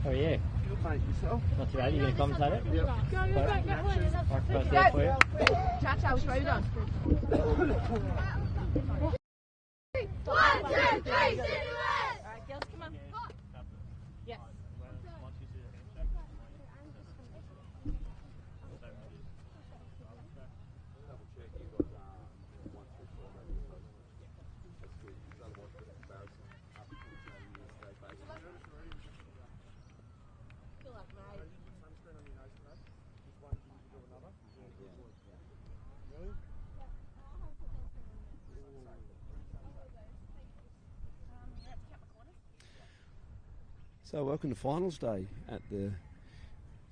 How are you? Good, mate. Yourself? Not too bad. You going to commentate it? Yep. Mark first there for you. Cha-cha, which way are we done? 1, 2, 3, silhouette! Alright, girls, come on. Yes. Double check. You got 1, 2, 4 maybe. That's good. Otherwise, put a comparison up to the state basis. Good luck, mate. Sunscreen on your nose today? Just one individual or another? Yeah, good boy. Really? Ooh. So welcome to finals day at the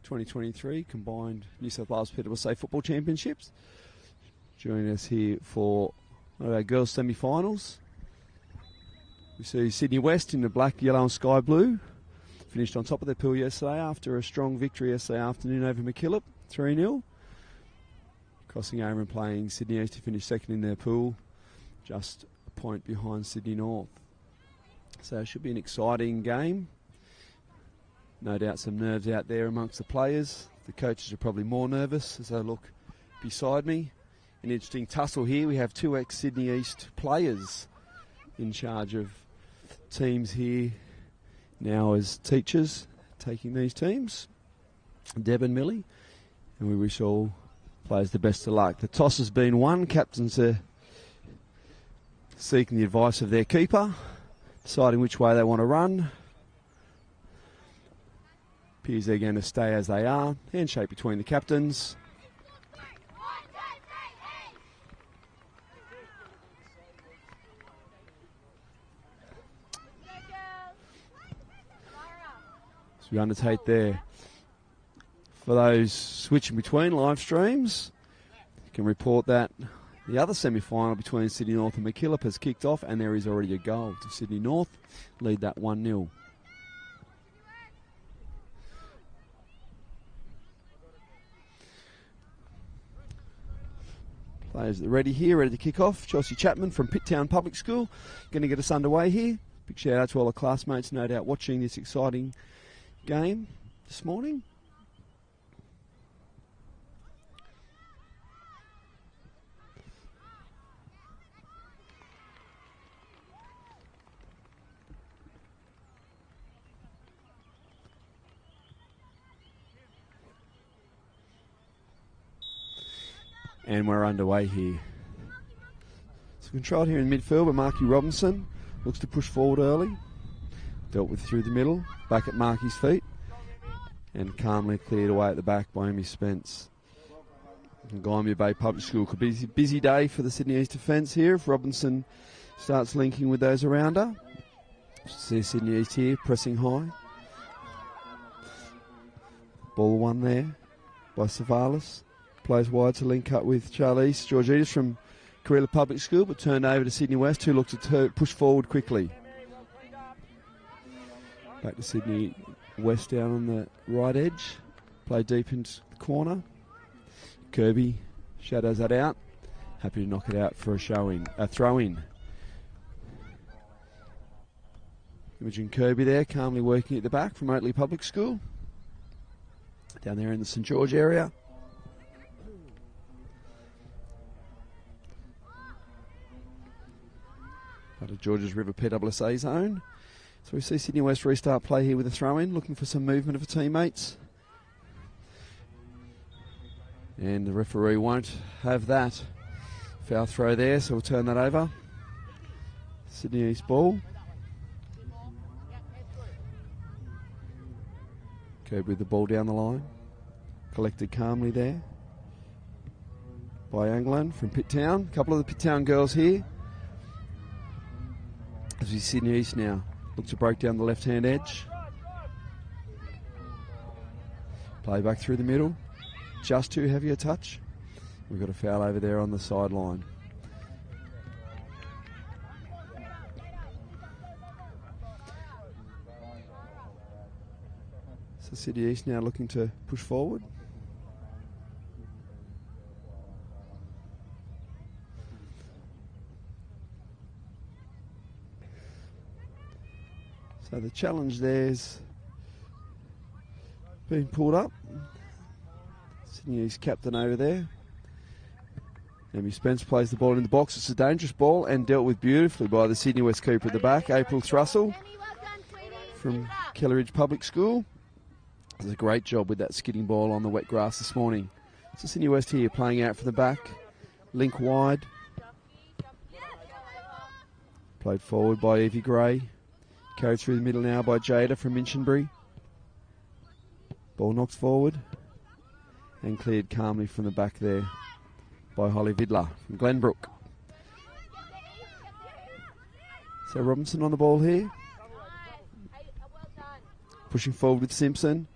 2023 combined New South Wales PSSA football championships. Joining us here for one of our girls semi-finals. We see Sydney West in the black, yellow and sky blue. Finished on top of their pool yesterday after a strong victory yesterday afternoon over MacKillop, 3-0. Crossing over and playing Sydney East to finish second in their pool, just a point behind Sydney North. So it should be an exciting game. No doubt some nerves out there amongst the players. The coaches are probably more nervous as they look beside me. An interesting tussle here. We have two ex-Sydney East players in charge of teams here now as teachers taking these teams. Deb and Millie. And we wish all players the best of luck. The toss has been won. Captains are seeking the advice of their keeper, deciding which way they want to run. Appears they're going to stay as they are. Handshake between the captains. So we undertake there. For those switching between live streams, you can report that the other semi-final between Sydney North and MacKillop has kicked off, and there is already a goal to Sydney North. Lead that 1-0. Players ready here, ready to kick off. Chelsea Chapman from Pitttown Public School going to get us underway here. Big shout out to all the classmates no doubt watching this exciting game this morning. And we're underway here. So controlled here in midfield with Marky Robinson. Looks to push forward early. Dealt with through the middle. Back at Marky's feet. And calmly cleared away at the back by Amy Spence. Gymea Bay Public School could be a busy day for the Sydney East defence here if Robinson starts linking with those around her. See Sydney East here pressing high. Ball one there by Savalas. Plays wide to link up with Charlize Georgides from Karela Public School, but turned over to Sydney West, who looked to push forward quickly. Back to Sydney West down on the right edge. Play deep into the corner. Kirby shadows that out. Happy to knock it out for a throw-in. Imogen Kirby there, calmly working at the back from Oatley Public School. Down there in the St George area. Out of Georges River PSSA zone. So we see Sydney West restart play here with a throw-in, looking for some movement of her teammates. And the referee won't have that. Foul throw there, so we'll turn that over. Sydney East ball. Kirby with the ball down the line. Collected calmly there by Anglin from Pitttown. A couple of the Pitttown girls here. As we see Sydney East now look to break down the left-hand edge. Play back through the middle. Just too heavy a touch. We've got a foul over there on the sideline. So Sydney East now looking to push forward. So the challenge there's been pulled up. Sydney East captain over there. Amy Spence plays the ball in the box. It's a dangerous ball and dealt with beautifully by the Sydney West keeper at the back, April Thrussell from Kelleridge Public School. Does a great job with that skidding ball on the wet grass this morning. So Sydney West here playing out from the back. Link wide. Played forward by Evie Gray. Carried through the middle now by Jada from Minchinbury. Ball knocked forward and cleared calmly from the back there by Holly Vidler from Glenbrook. So Robinson on the ball here. Pushing forward with Simpson.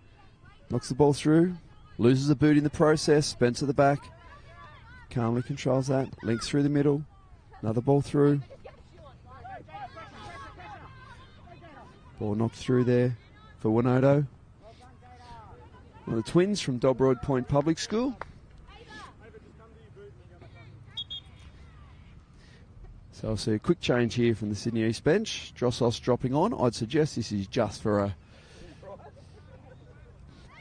Knocks the ball through. Loses a boot in the process. Spence at the back. Calmly controls that. Links through the middle. Another ball through. Ball knocked through there for Winoto. One of the twins from Dobroyd Point Public School. So I'll see a quick change here from the Sydney East bench. Drossos dropping on. I'd suggest this is just for a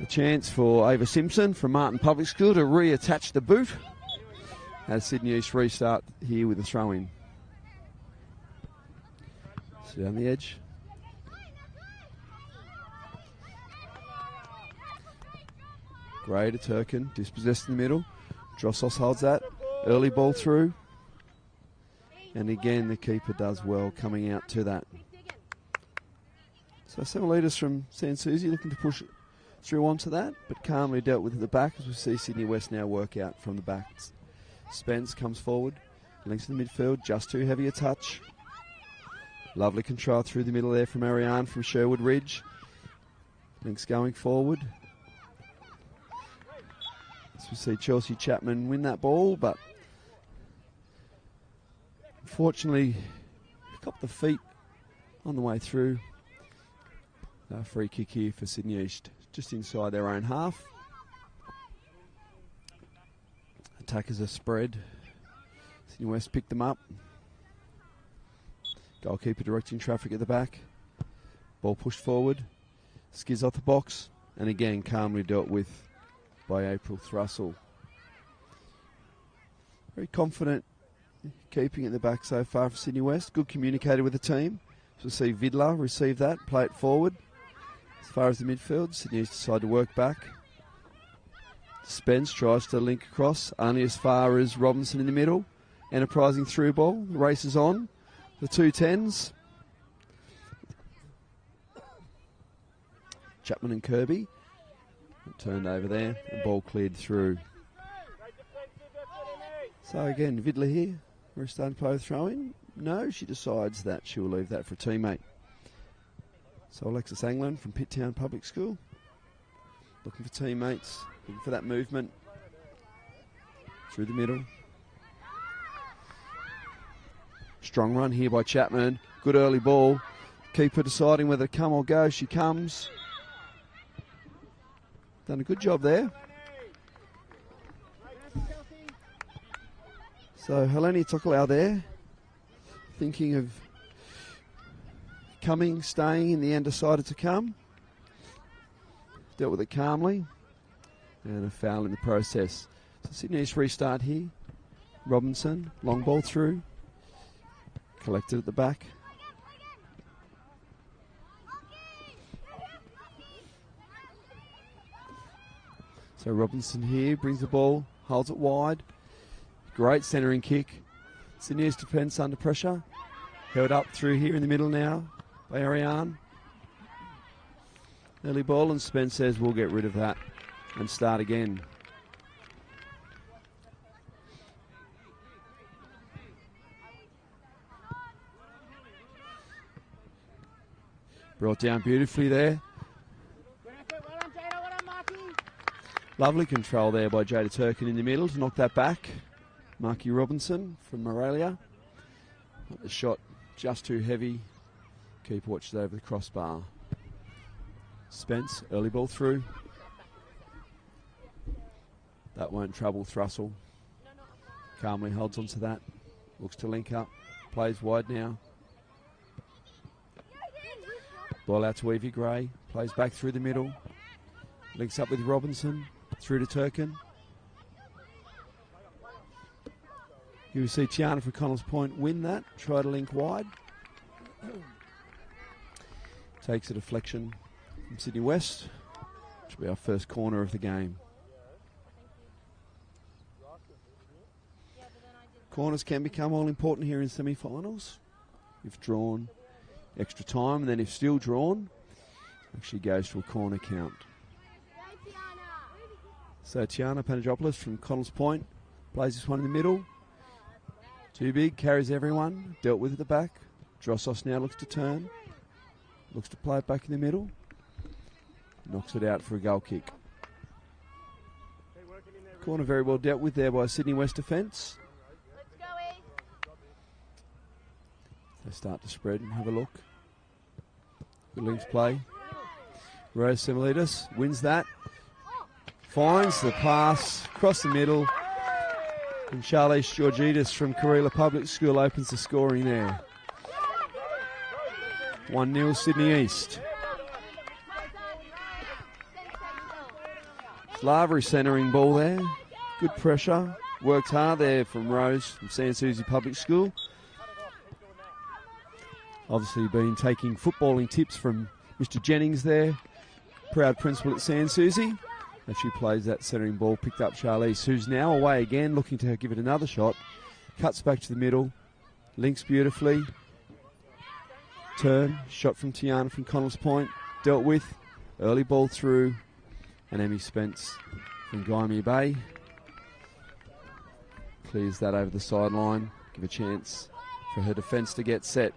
chance for Ava Simpson from Martin Public School to reattach the boot as Sydney East restart here with a throw-in. So down the edge. Gray to Turkin, dispossessed in the middle. Drossos holds that. Early ball through. And again, the keeper does well coming out to that. So 7 litres from Sansusi looking to push through onto that, but calmly dealt with at the back as we see Sydney West now work out from the back. Spence comes forward, links to the midfield, just too heavy a touch. Lovely control through the middle there from Ariane from Sherwood Ridge. Links going forward. As we see Chelsea Chapman win that ball, but unfortunately copped the feet on the way through. Free kick here for Sydney East, just inside their own half. Attackers are spread. Sydney West picked them up. Goalkeeper directing traffic at the back. Ball pushed forward. Skids off the box. And again, calmly dealt with by April Thrussell. Very confident keeping at the back so far for Sydney West. Good communicator with the team. So we'll see Vidler receive that, play it forward. As far as the midfield, Sydney East decide to work back. Spence tries to link across, only as far as Robinson in the middle. Enterprising through ball. The race is on. The 2-10s. Chapman and Kirby. Turned over there. The ball cleared through. So again, Vidler here. We're starting to play a throw in. No, she decides that she'll leave that for a teammate. So Alexis Anglin from Pitttown Public School. Looking for teammates. Looking for that movement. Through the middle. Strong run here by Chapman. Good early ball. Keeper deciding whether to come or go. She comes. Done a good job there. So Helene Tokolau there. Thinking of coming, staying, in the end decided to come. Dealt with it calmly. And a foul in the process. So Sydney East restart here. Robinson, long ball through. Collected at the back. So Robinson here brings the ball, holds it wide. Great centering kick. Sydney East defence under pressure. Held up through here in the middle now by Ariane. Early ball, and Spence says we'll get rid of that and start again. Brought down beautifully there. Lovely control there by Jada Turkin in the middle to knock that back. Marky Robinson from Morelia. The shot just too heavy. Keeper watches over the crossbar. Spence, early ball through. That won't trouble Thrussell. Calmly holds onto that. Looks to link up. Plays wide now. Ball out to Evie Gray. Plays back through the middle. Links up with Robinson. Through to Turkin. You will see Tiana from Connells Point win that. Try to link wide. Takes a deflection from Sydney West. Which will be our first corner of the game. Corners can become all important here in semi-finals. If drawn extra time, and then if still drawn, actually goes to a corner count. So Tiana Panagopoulos from Connells Point plays this one in the middle. Too big, carries everyone. Dealt with at the back. Drossos now looks to turn. Looks to play it back in the middle. Knocks it out for a goal kick. Corner very well dealt with there by Sydney West defence. Let's go, E. They start to spread and have a look. Good links play. Rose Similidis wins that. Finds the pass across the middle. And Charlize Georgides from Karela Public School opens the scoring there. 1-0 Sydney East. Slavery centering ball there. Good pressure. Worked hard there from Rose from San Susie Public School. Obviously been taking footballing tips from Mr. Jennings there. Proud principal at San Susie. As she plays that centering ball, picked up Charlize, who's now away again, looking to give it another shot. Cuts back to the middle. Links beautifully. Turn. Shot from Tiana from Connells Point. Dealt with. Early ball through. And Emmy Spence from Gymea Bay clears that over the sideline. Give a chance for her defence to get set.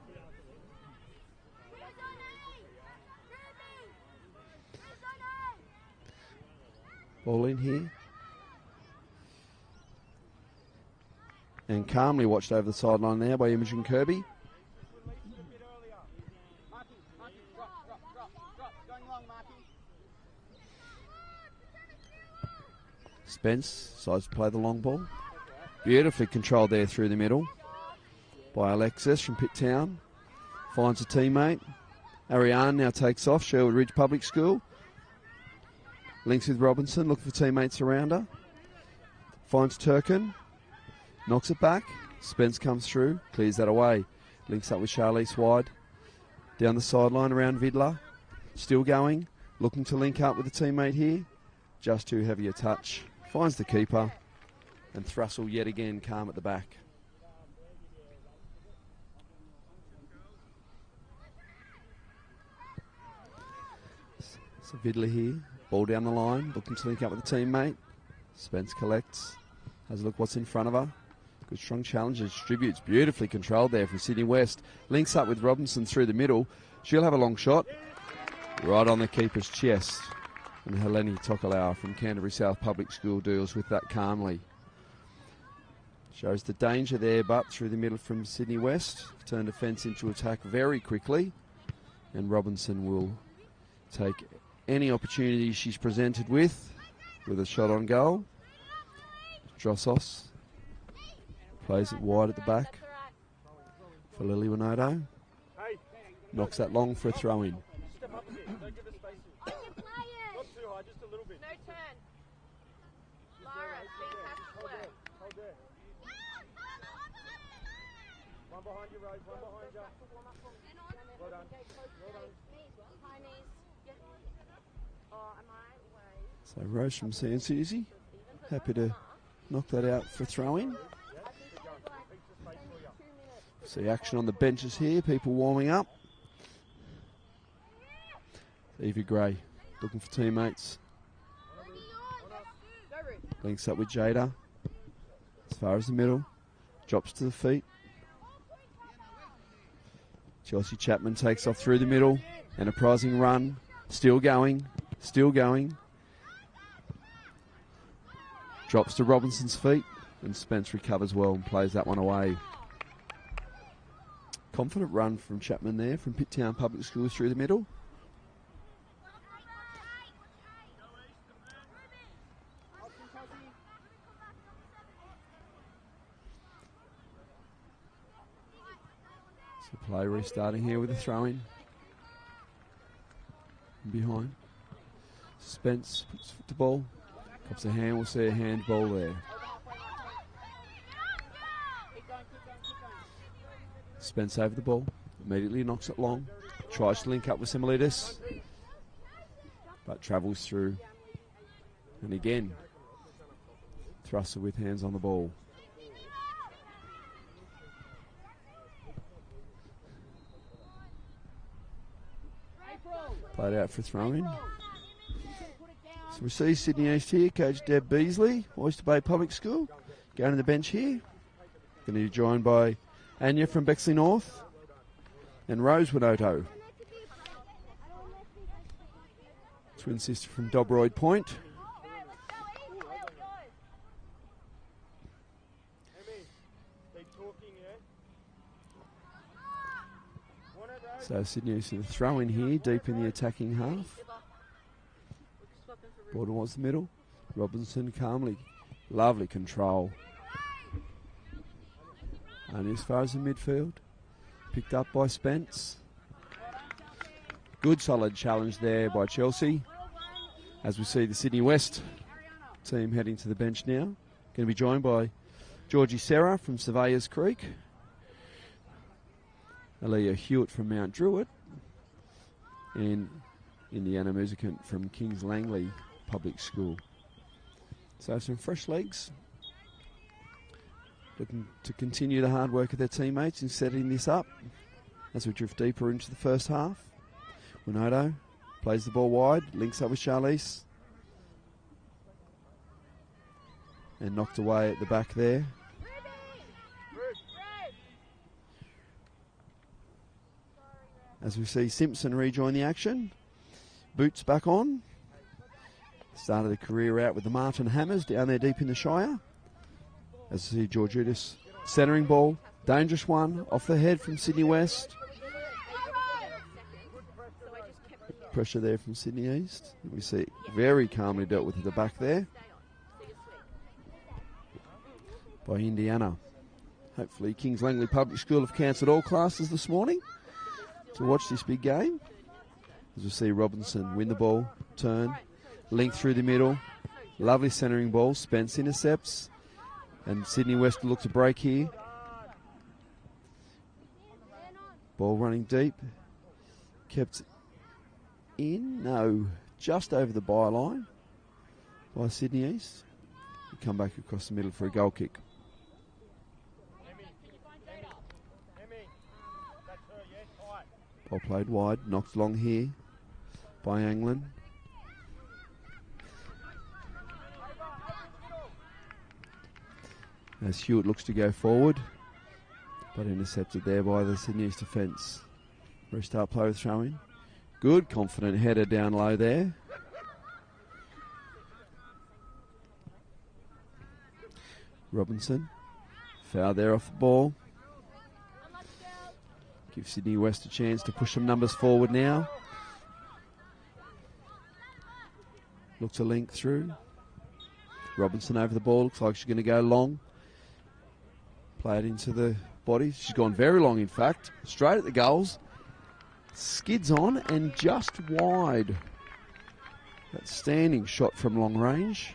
Ball in here. And calmly watched over the sideline there by Imogen Kirby. Spence decides to play the long ball. Beautifully controlled there through the middle by Alexis from Pitt Town. Finds a teammate. Ariane now takes off. Sherwood Ridge Public School. Links with Robinson, looking for teammates around her. Finds Turkin. Knocks it back. Spence comes through. Clears that away. Links up with Charlize wide. Down the sideline around Vidler. Still going. Looking to link up with a teammate here. Just too heavy a touch. Finds the keeper. And Thrussell yet again calm at the back. So Vidler here. Ball down the line. Looking to link up with a teammate. Spence collects. Has a look what's in front of her. Good strong challenge. Distributes. Beautifully controlled there from Sydney West. Links up with Robinson through the middle. She'll have a long shot. Right on the keeper's chest. And Helene Tokalauer from Canterbury South Public School deals with that calmly. Shows the danger there, but through the middle from Sydney West. Turn defence into attack very quickly. And Robinson will take any opportunity she's presented with a shot on goal. Drossos plays it wide at the back for Lily Winoto. Knocks that long for a throw-in. No turn. Lara, being past work. One behind you, Rose. One behind you. Well done. Well done. High knees. Yeah. Oh, am I way? So Rose from San Susie, happy to knock that out for throw-in. See action on the benches here, people warming up. Evie Gray looking for teammates. Links up with Jada. As far as the middle. Drops to the feet. Chelsea Chapman takes off through the middle. Enterprising run. Still going. Still going. Drops to Robinson's feet. And Spence recovers well and plays that one away. Confident run from Chapman there from Pitt Town Public School through the middle. So play restarting here with a throw-in. Behind. Spence puts the ball. Cops a hand, we'll see a handball there. Spence over the ball. Immediately knocks it long. Tries to link up with Similidis. But travels through. And again, Thruster with hands on the ball. Played out for throwing. So we see Sydney East here, Coach Deb Beasley, Oyster Bay Public School. Going to the bench here. Going to be joined by Anya from Bexley North and Rose Winoto. Twin sister from Dobroyd Point. So Sydney East to the throw in here, deep in the attacking half. Ball towards the middle. Robinson calmly. Lovely control. Only as far as the midfield. Picked up by Spence. Good solid challenge there by Chelsea. As we see the Sydney West team heading to the bench now. Going to be joined by Georgie Serra from Surveyors Creek. Aaliyah Hewitt from Mount Druitt. And Indiana Musicant from Kings Langley Public School. So some fresh legs. Looking to continue the hard work of their teammates in setting this up as we drift deeper into the first half. Winoto plays the ball wide, links up with Charlize. And knocked away at the back there. As we see Simpson rejoin the action. Boots back on. Started a career out with the Martin Hammers down there deep in the Shire. As we see Georgides centering ball. Dangerous one off the head from Sydney West. Pressure there from Sydney East. We see very calmly dealt with at the back there by Indiana. Hopefully Kings Langley Public School have cancelled all classes this morning to watch this big game. As we see Robinson win the ball, turn, link through the middle. Lovely centering ball. Spence intercepts. And Sydney West look to break here. Ball running deep. Kept in. No. Just over the byline by Sydney East. Come back across the middle for a goal kick. Ball played wide. Knocked long here by Anglin. As Hewitt looks to go forward, but intercepted there by the Sydney East defence. Restart play with throwing. Good, confident header down low there. Robinson, foul there off the ball. Give Sydney West a chance to push some numbers forward now. Look to link through. Robinson over the ball, looks like she's going to go long. Play it into the body. She's gone very long, in fact. Straight at the goals. Skids on and just wide. That standing shot from long range.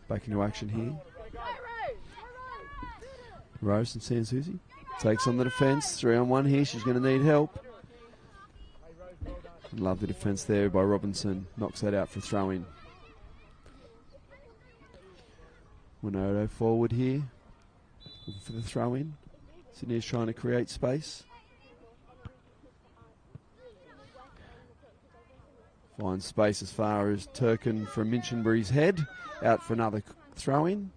Back into action here. Rose and Sansuzi takes on the defence. 3-on-1 here. She's going to need help. Lovely defence there by Robinson. Knocks that out for throw-in. Winoto forward here. Looking for the throw-in. Sydney's trying to create space. Finds space as far as Turkin from Minchinbury's head. Out for another throw-in.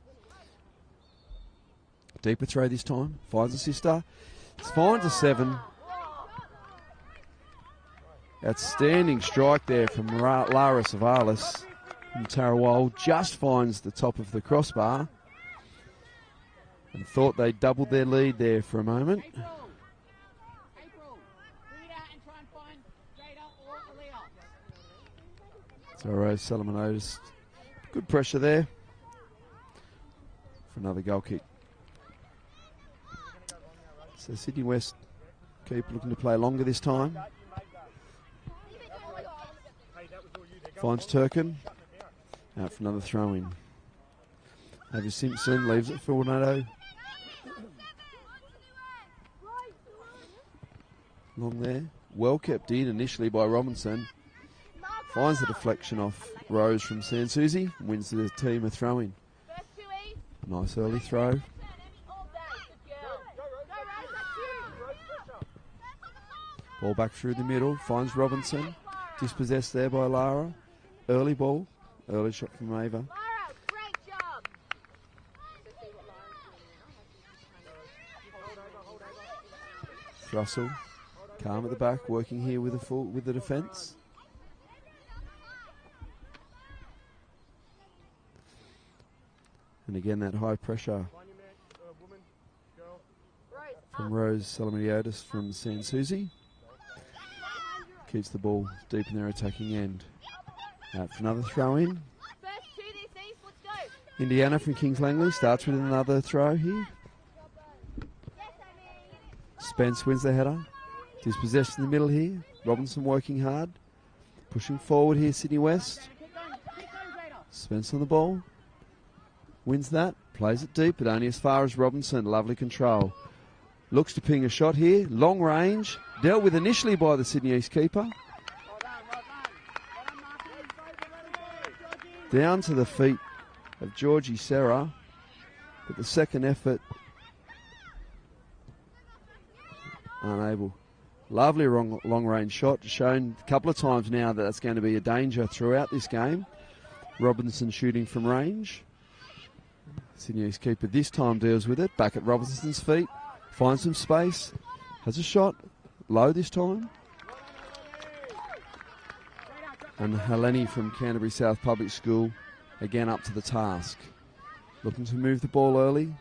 Deeper throw this time. Finds a sister. Finds a 7. Outstanding strike there from Lara Savalas from Tarawal. Just finds the top of the crossbar. And thought they doubled their lead there for a moment. So Rose Solomon noticed good pressure there for another goal kick. So Sydney West keep looking to play longer this time. Finds Turkin. Out for another throw-in. Over Simpson, leaves it for Winoto. Long there. Well kept in initially by Robinson. Finds the deflection off Rose from Sansuzi. Wins the team a throw-in. Nice early throw. Ball back through the middle. Finds Robinson. Dispossessed there by Lara. Early ball. Early shot from Ava. Russell, calm at the back, working here with the defence. And again, that high pressure from Rose Salamadiotis from San Susi. Keeps the ball deep in their attacking end. Out for another throw in. Indiana from Kings Langley starts with another throw here. Spence wins the header. Dispossessed in the middle here. Robinson working hard. Pushing forward here, Sydney West. Spence on the ball. Wins that. Plays it deep, but only as far as Robinson. Lovely control. Looks to ping a shot here. Long range. Dealt with initially by the Sydney East keeper. Down to the feet of Georgie Serra. But the second effort, unable. Lovely long range shot. Shown a couple of times now that that's going to be a danger throughout this game. Robinson shooting from range. Sydney East keeper this time deals with it. Back at Robinson's feet. Finds some space. Has a shot. Low this time. And Heleni from Canterbury South Public School again up to the task. Looking to move the ball early.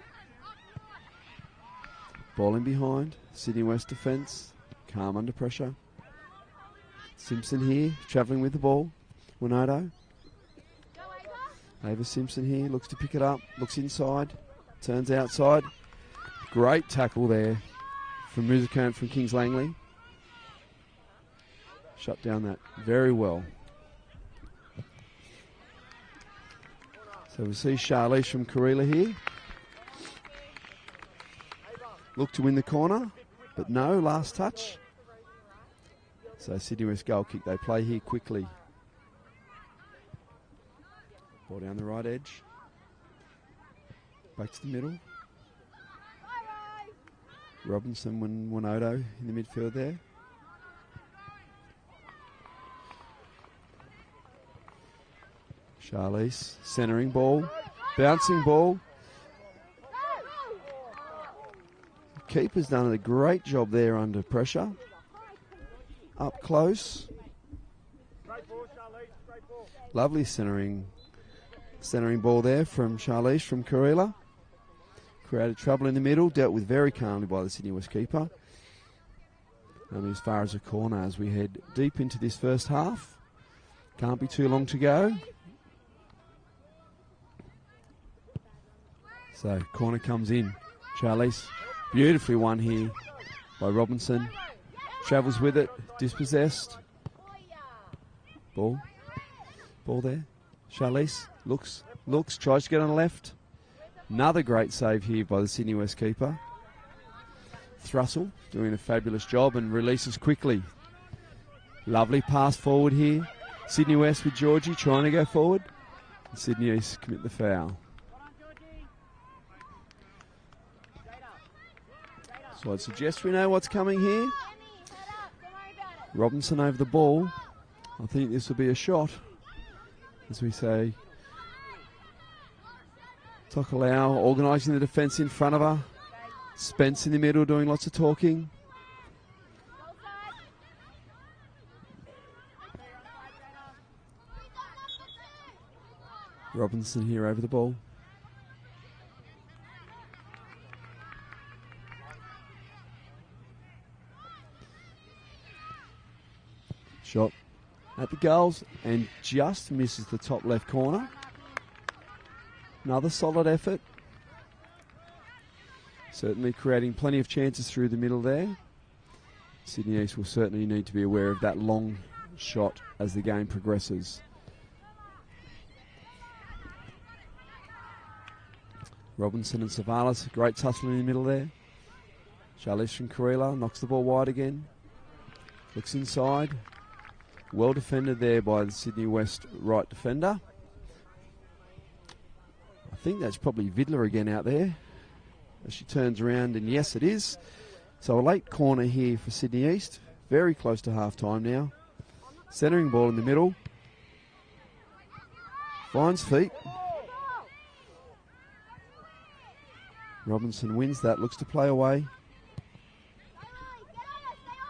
Ball in behind. Sydney West defence. Calm under pressure. Simpson here, travelling with the ball. Winoto. Ava Simpson here, looks to pick it up. Looks inside. Turns outside. Great tackle there from Musicant from Kings Langley. Shut down that very well. So we see Charlize from Karela here. Look to win the corner, but no, last touch. So Sydney West goal kick, they play here quickly. Ball down the right edge. Back to the middle. Robinson and Winoto in the midfield there. Charlize, centering ball, bouncing ball. Keeper's done a great job there under pressure. Up close. Lovely centering ball there from Charlize from Karela. Created trouble in the middle, dealt with very calmly by the Sydney West keeper. Only as far as a corner as we head deep into this first half. Can't be too long to go. So corner comes in. Charlize, beautifully won here by Robinson. Travels with it, dispossessed. Ball there. Charlize looks, tries to get on the left. Another great save here by the Sydney West keeper. Thrussell doing a fabulous job and releases quickly. Lovely pass forward here. Sydney West with Georgie trying to go forward. And Sydney East commit the foul. So I'd suggest we know what's coming here. Robinson over the ball. I think this will be a shot. As we say, Tokelau organising the defence in front of her. Spence in the middle doing lots of talking. Robinson here over the ball. Shot at the goals and just misses the top left corner. Another solid effort. Certainly creating plenty of chances through the middle there. Sydney East will certainly need to be aware of that long shot as the game progresses. Robinson and Savalas, great tussle in the middle there. Charlize from Karela knocks the ball wide again. Looks inside. Well defended there by the Sydney West right defender. I think that's probably Vidler again out there as she turns around, and yes, it is. So a late corner here for Sydney East. Very close to half-time now. Centering ball in the middle. Finds feet. Robinson wins that, looks to play away.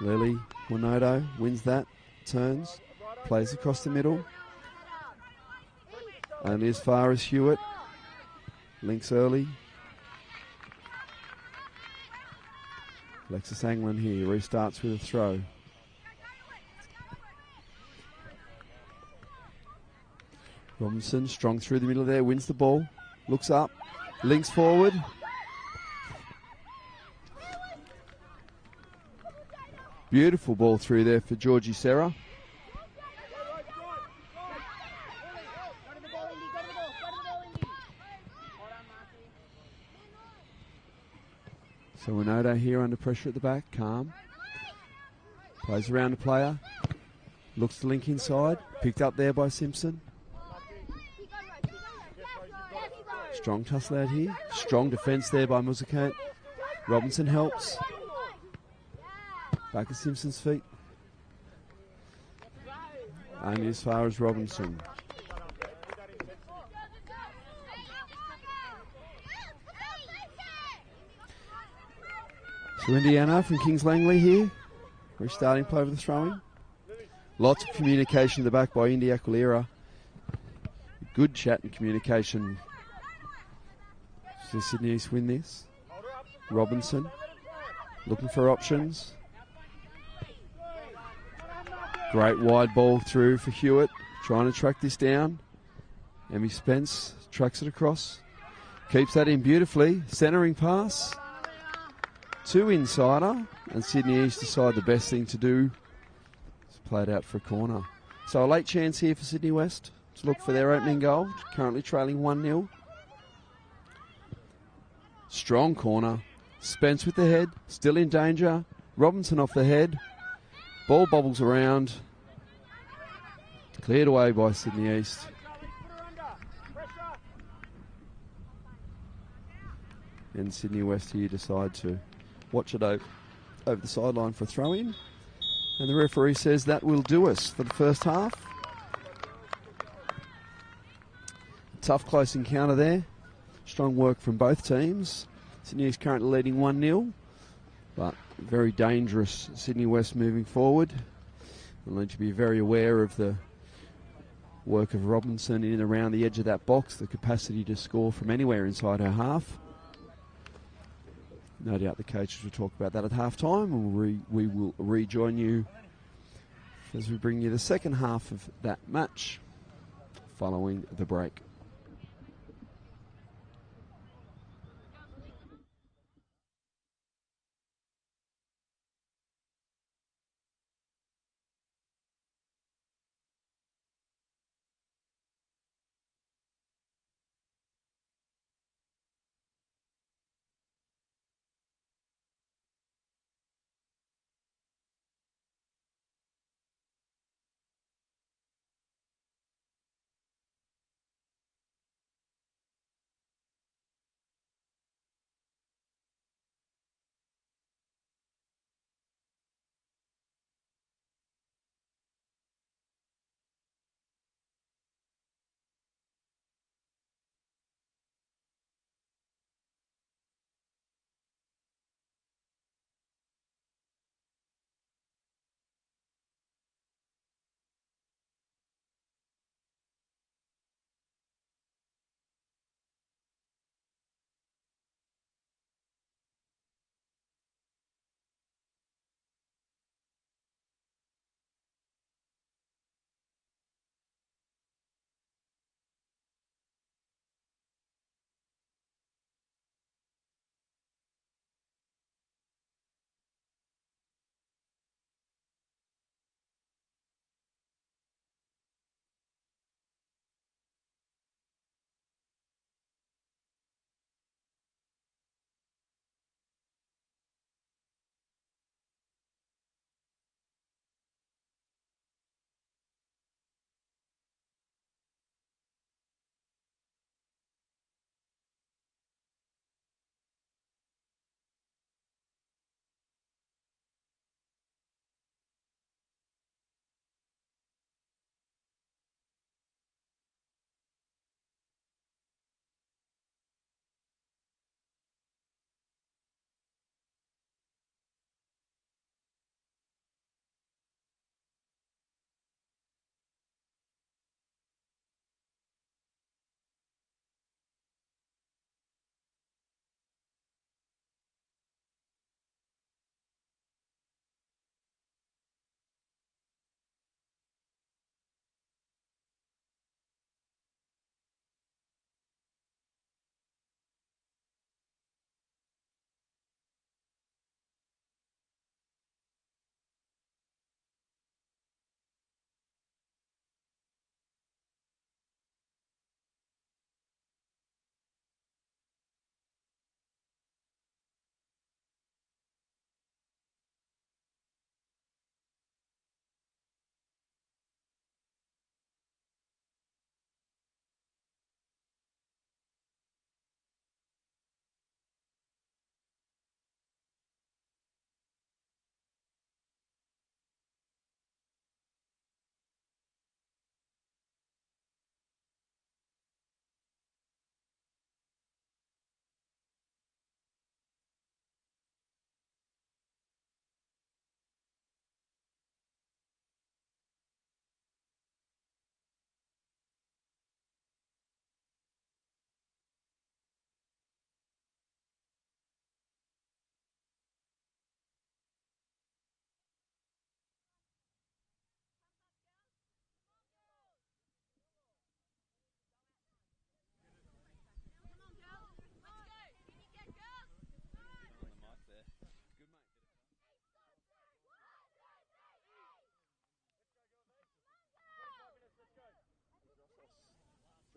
Lily Winodo wins that, turns, plays across the middle. Only as far as Hewitt. Links early. Alexis Anglin here restarts with a throw. Robinson strong through the middle there, wins the ball, looks up, links forward. Beautiful ball through there for Georgie Serra. So Winodo here under pressure at the back, calm. Plays around the player, looks to link inside, picked up there by Simpson. Strong tussle out here. Strong defence there by Muzakat. Robinson helps. Back at Simpson's feet. Only as far as Robinson. So Indiana from Kings Langley here. Restarting play over the throwing. Lots of communication at the back by Indy Aquilera. Good chat and communication. So Sydney East win this. Robinson looking for options. Great wide ball through for Hewitt. Trying to track this down. Emmy Spence tracks it across. Keeps that in beautifully. Centering pass to insider. And Sydney East decide the best thing to do is play it out for a corner. So a late chance here for Sydney West to look for their opening goal. Currently trailing 1-0. Strong corner. Spence with the head. Still in danger. Robinson off the head. Ball bobbles around. Cleared away by Sydney East. And Sydney West here decide to watch it over the sideline for a throw-in. And the referee says that will do us for the first half. Tough close encounter there. Strong work from both teams. Sydney is currently leading 1-0, but very dangerous Sydney West moving forward. We'll need to be very aware of the work of Robinson in and around the edge of that box, the capacity to score from anywhere inside her half. No doubt the coaches will talk about that at half-time, and we will rejoin you as we bring you the second half of that match following the break.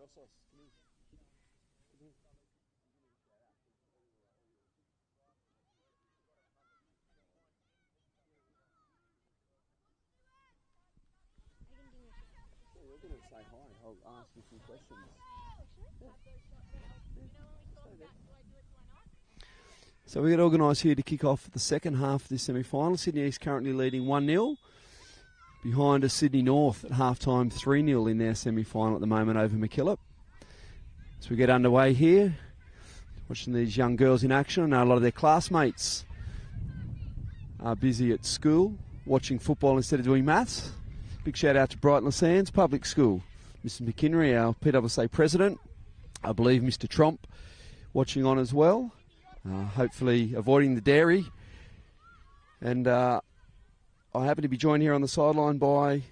You're going to say hi. I'll ask you some questions. So we get organised here to kick off the second half of this semi-final. Sydney East currently leading 1-0. Behind us, Sydney North at half-time 3-0 in their semi-final at the moment over MacKillop. So we get underway here, watching these young girls in action. I know a lot of their classmates are busy at school, watching football instead of doing maths. Big shout out to Brighton Le Sands Public School. Mrs McHenry, our PSSA president. I believe Mr Tromp watching on as well. Hopefully avoiding the dairy. And I happen to be joined here on the sideline by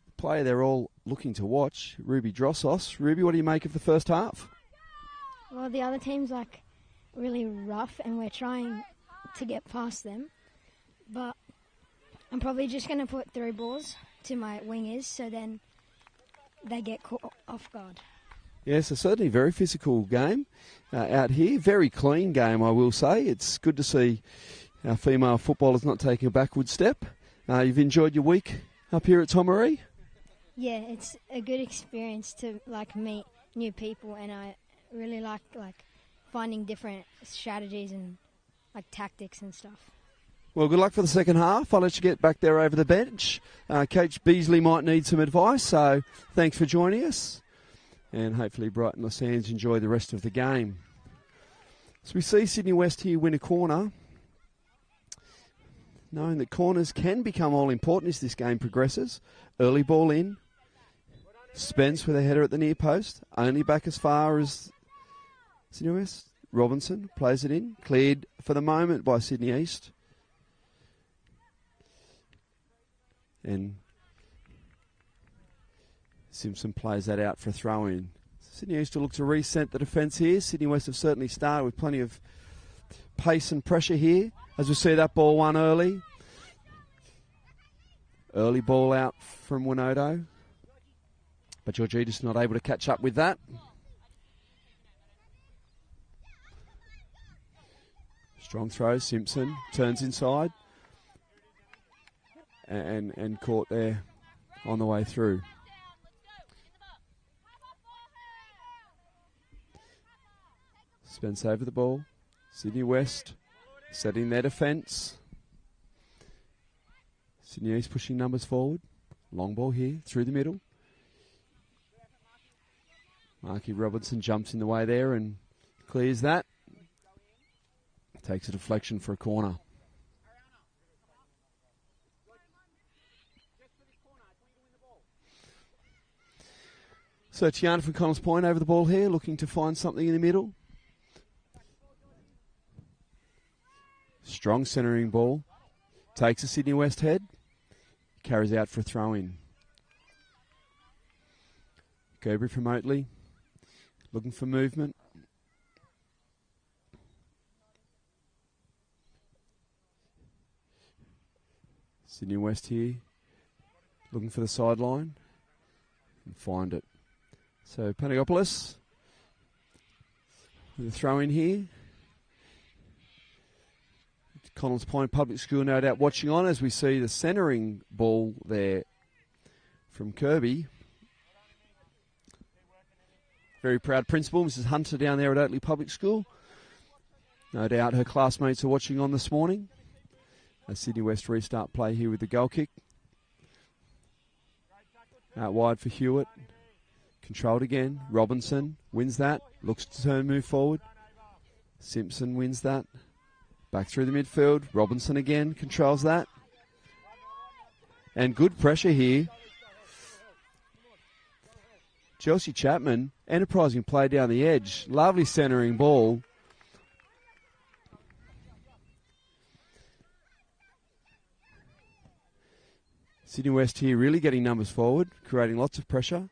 the player they're all looking to watch, Ruby Drossos. Ruby, what do you make of the first half? Well, the other team's like really rough and we're trying to get past them. But I'm probably just going to put through balls to my wingers so then they get caught off guard. Yes, a certainly very physical game out here. Very clean game, I will say. It's good to see our female footballers not taking a backward step. You've enjoyed your week up here at Tomaree? Yeah, it's a good experience to meet new people, and I really like finding different strategies and tactics and stuff. Well, good luck for the second half. I'll let you get back there over the bench. Coach Beasley might need some advice, so thanks for joining us. And hopefully Brighton Le Sands enjoy the rest of the game. So we see Sydney West here win a corner, knowing that corners can become all important as this game progresses. Early ball in. Spence with a header at the near post. Only back as far as Sydney West. Robinson plays it in. Cleared for the moment by Sydney East. And Simpson plays that out for a throw-in. Sydney East will look to reset the defence here. Sydney West have certainly started with plenty of pace and pressure here. As we see that ball won early. Early ball out from Winodo. But Georgides not able to catch up with that. Strong throw, Simpson turns inside. And caught there on the way through. Spence over the ball. Sydney West setting their defence. Sydney East pushing numbers forward. Long ball here through the middle. Marky Robinson jumps in the way there and clears that. Takes a deflection for a corner. So Tiana from Connells Point over the ball here, looking to find something in the middle. Strong centering ball. Takes a Sydney West head. Carries out for a throw-in. Gobury from Oatley. Looking for movement. Sydney West here. Looking for the sideline. And find it. So Panagopoulos. With a throw-in here. Connells Point Public School no doubt watching on as we see the centering ball there from Kirby. Very proud principal, Mrs. Hunter down there at Oatley Public School. No doubt her classmates are watching on this morning. A Sydney West restart play here with the goal kick. Out wide for Hewitt. Controlled again. Robinson wins that. Looks to turn, move forward. Simpson wins that. Back through the midfield. Robinson again controls that. And good pressure here. Chelsea Chapman, enterprising play down the edge. Lovely centering ball. Sydney West here really getting numbers forward, creating lots of pressure.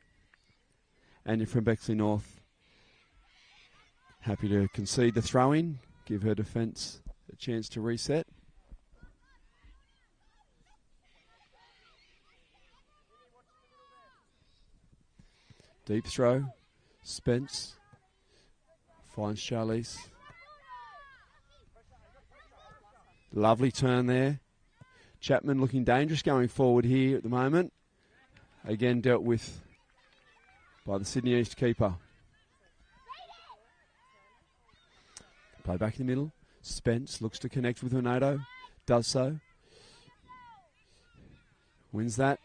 And you're from Bexley North. Happy to concede the throw-in, give her defence a chance to reset. Deep throw. Spence finds Charlize. Lovely turn there. Chapman looking dangerous going forward here at the moment. Again dealt with by the Sydney East keeper. Play back in the middle. Spence looks to connect with Renato. Does so. Wins that.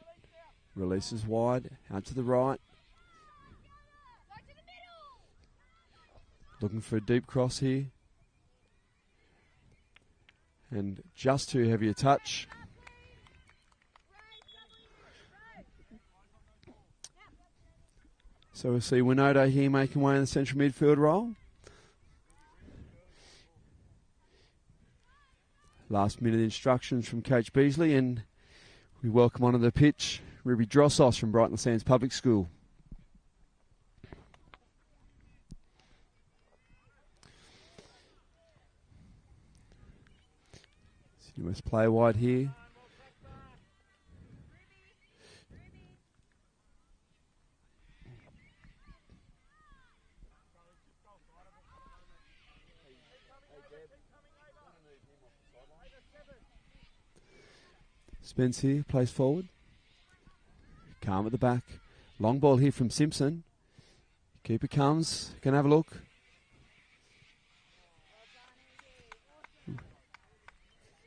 Releases wide. Out to the right. Looking for a deep cross here. And just too heavy a touch. So we'll see Winodo here making way in the central midfield role. Last minute instructions from Coach Beasley, and we welcome onto the pitch Ruby Drossos from Brighton Sands Public School. Sydney West play wide here. Spence here, plays forward. Calm at the back. Long ball here from Simpson. Keeper comes, can have a look.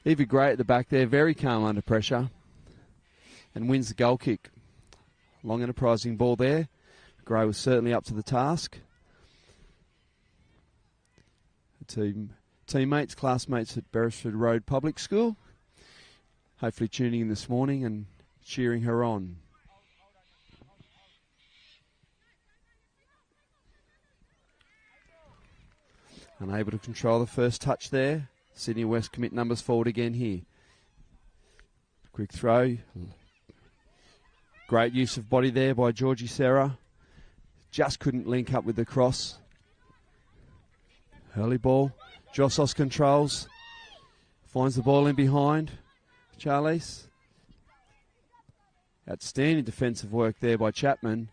Evie Gray at the back there, very calm under pressure. And wins the goal kick. Long enterprising ball there. Gray was certainly up to the task. Teammates, classmates at Beresford Road Public School. Hopefully tuning in this morning and cheering her on. Unable to control the first touch there. Sydney West commit numbers forward again here. Quick throw. Great use of body there by Georgie Serra. Just couldn't link up with the cross. Early ball. Drossos controls. Finds the ball in behind. Charlize. Outstanding defensive work there by Chapman.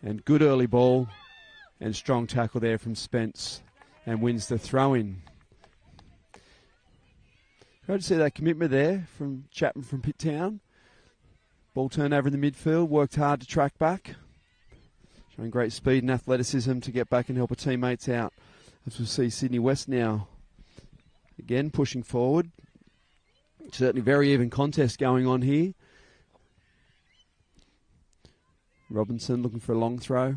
And good early ball and strong tackle there from Spence, and wins the throw-in. Great to see that commitment there from Chapman from Pitt Town. Ball turned over in the midfield, worked hard to track back. Showing great speed and athleticism to get back and help her teammates out. As we'll see Sydney West now again pushing forward. Certainly very even contest going on here. Robinson looking for a long throw.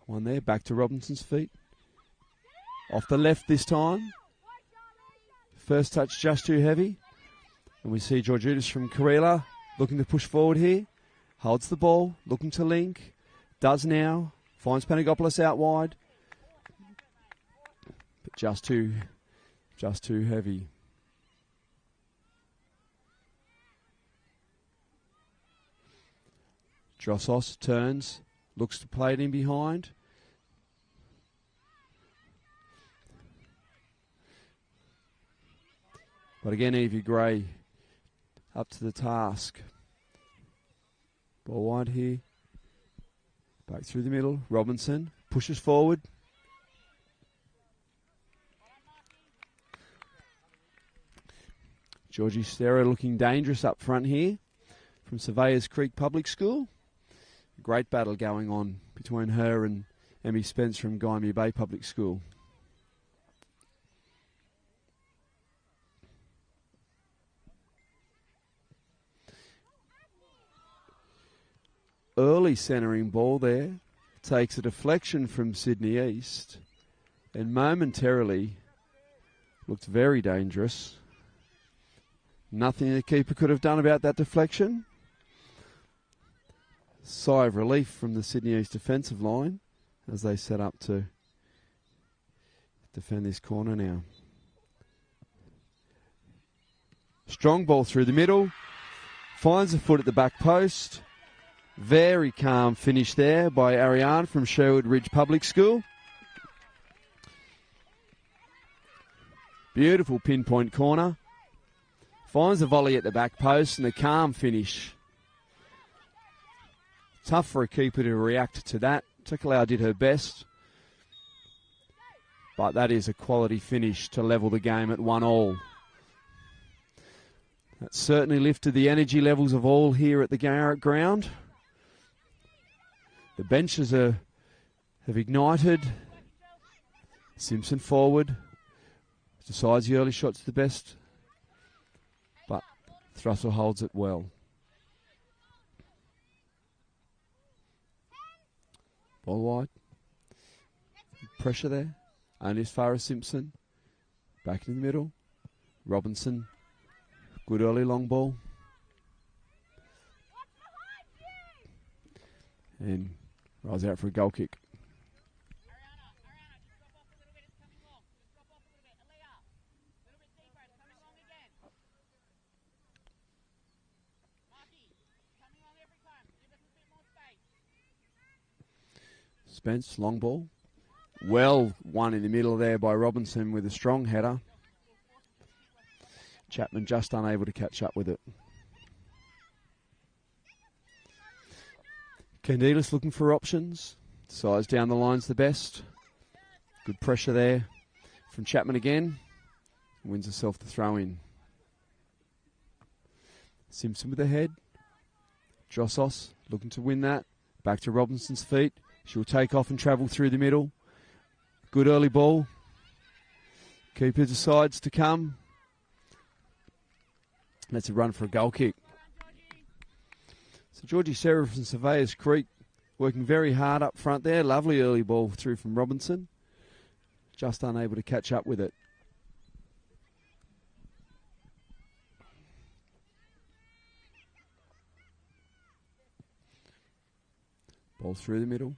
One there, back to Robinson's feet. Off the left this time. First touch just too heavy. And we see Georgioutis from Karela looking to push forward here. Holds the ball, looking to link. Does now. Finds Panagopoulos out wide. But just too heavy. Drossos turns, looks to play it in behind. But again, Evie Gray up to the task. Ball wide here. Back through the middle. Robinson pushes forward. Georgie Stera looking dangerous up front here from Surveyors Creek Public School. Great battle going on between her and Emmy Spence from Gymea Bay Public School. Early centering ball there. Takes a deflection from Sydney East and momentarily looked very dangerous. Nothing the keeper could have done about that deflection. Sigh of relief from the Sydney East defensive line as they set up to defend this corner now. Strong ball through the middle. Finds a foot at the back post. Very calm finish there by Ariane from Sherwood Ridge Public School. Beautiful pinpoint corner. Finds a volley at the back post and a calm finish. Tough for a keeper to react to that. Tokelau did her best. But that is a quality finish to level the game at 1-1. That certainly lifted the energy levels of all here at the Garrett ground. The benches have ignited. Simpson forward. Decides the early shot's the best. But Thrussell holds it well. Ball wide. Pressure there. Only as far as Simpson. Back in the middle. Robinson. Good early long ball. And Rise out for a goal kick. Spence, long ball. Well, one in the middle there by Robinson with a strong header. Chapman just unable to catch up with it. Candidas looking for options. Size down the line's the best. Good pressure there from Chapman again. Wins herself the throw in. Simpson with the head. Drossos looking to win that. Back to Robinson's feet. She'll take off and travel through the middle. Good early ball. Keeper decides to come. That's a run for a goal kick. So Georgie Serra from Surveyors Creek working very hard up front there. Lovely early ball through from Robinson. Just unable to catch up with it. Ball through the middle.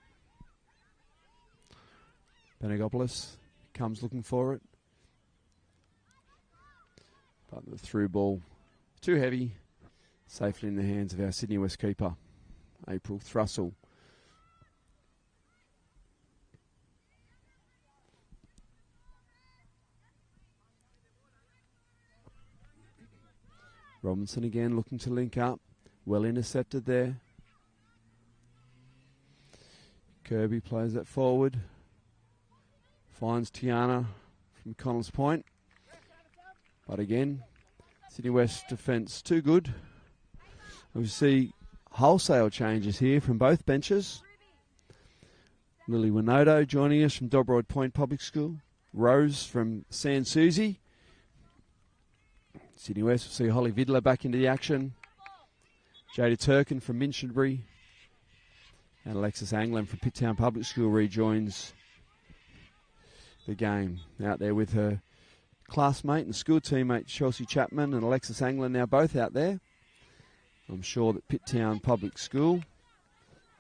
Panagopoulos comes looking for it. But the through ball, too heavy. Safely in the hands of our Sydney West keeper, April Thrussell. Robinson again looking to link up. Well intercepted there. Kirby plays that forward. Finds Tiana from Connells Point. But again, Sydney West defence too good. We see wholesale changes here from both benches. Lily Winodo joining us from Dobroyd Point Public School. Rose from San Susie. Sydney West will see Holly Vidler back into the action. Jada Turkin from Minchinbury. And Alexis Anglin from Pitt Town Public School rejoins the game. Out there with her classmate and school teammate Chelsea Chapman and Alexis Anglin now both out there. I'm sure that Pitt Town Public School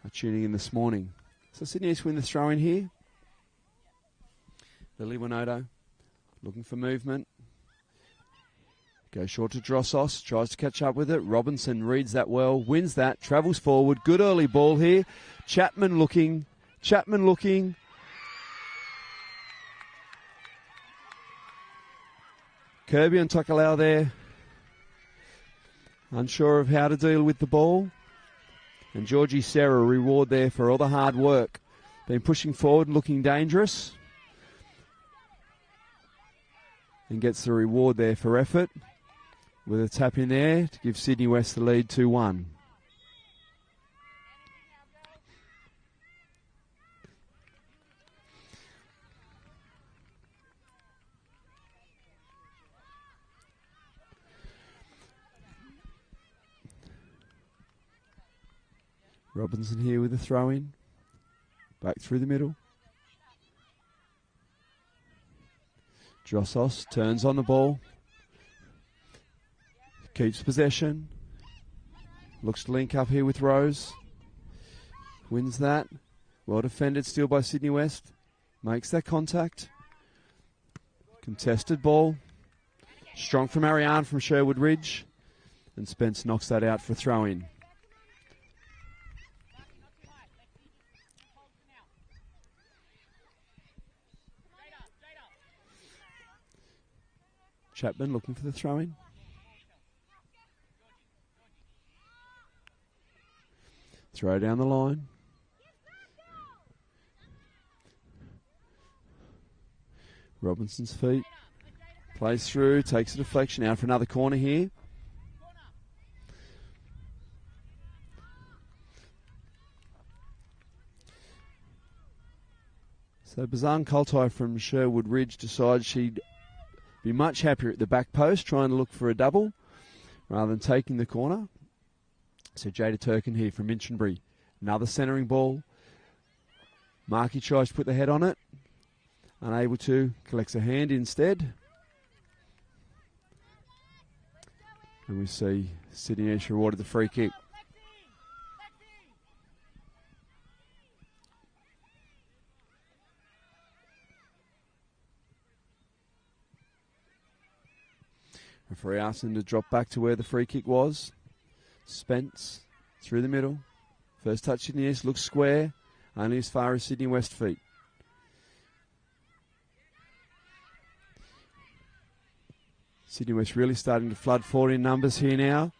are tuning in this morning. So Sydney East win the throw in here. Lily Winodo looking for movement. Goes short to Drossos, tries to catch up with it. Robinson reads that well, wins that, travels forward. Good early ball here. Chapman looking. Kirby and Tokelau there. Unsure of how to deal with the ball. And Georgie Serra, reward there for all the hard work. Been pushing forward and looking dangerous. And gets the reward there for effort. With a tap in there to give Sydney West the lead 2-1. Robinson here with a throw in. Back through the middle. Drossos turns on the ball. Keeps possession. Looks to link up here with Rose. Wins that. Well defended still by Sydney West. Makes that contact. Contested ball. Strong from Ariane from Sherwood Ridge. And Spence knocks that out for a throw in. Chapman looking for the throw-in. Throw down the line. Robinson's feet. Plays through, takes a deflection, out for another corner here. So Bazan Coltai from Sherwood Ridge decides she'd be much happier at the back post, trying to look for a double rather than taking the corner. So Jada Turkin here from Minchinbury. Another centering ball. Markey tries to put the head on it. Unable to, collects a hand instead. And we see Sydney East rewarded the free kick. Referee asks him to drop back to where the free kick was. Spence through the middle. First touch Sydney East, looks square, only as far as Sydney West feet. Sydney West really starting to flood forward in numbers here now.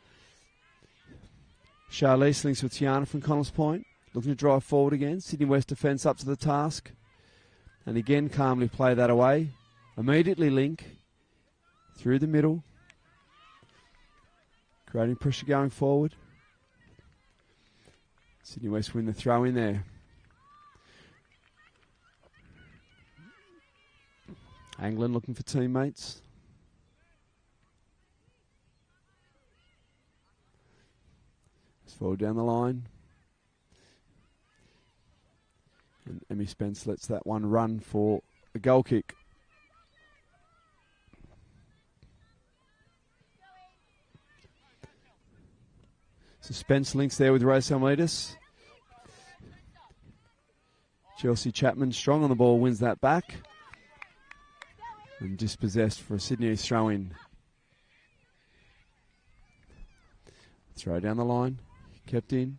Charlize links with Tiana from Connells Point, looking to drive forward again. Sydney West defence up to the task. And again calmly play that away. Immediately link through the middle. Creating pressure going forward. Sydney West win the throw in there. Anglin looking for teammates. Let's forward down the line. And Emmy Spence lets that one run for a goal kick. So Spence links there with Rose Almeidas. Chelsea Chapman strong on the ball, wins that back. And dispossessed for a Sydney East throw-in. Throw down the line, kept in.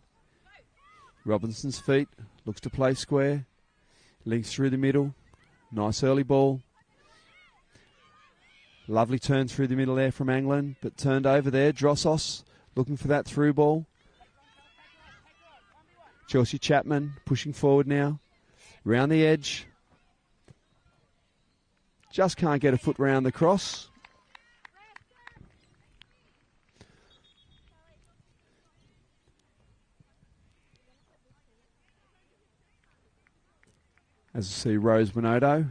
Robinson's feet, looks to play square. Links through the middle, nice early ball. Lovely turn through the middle there from Anglin, but turned over there. Drossos looking for that through ball. Chelsea Chapman pushing forward now. Round the edge. Just can't get a foot round the cross. As you see, Rose Binoto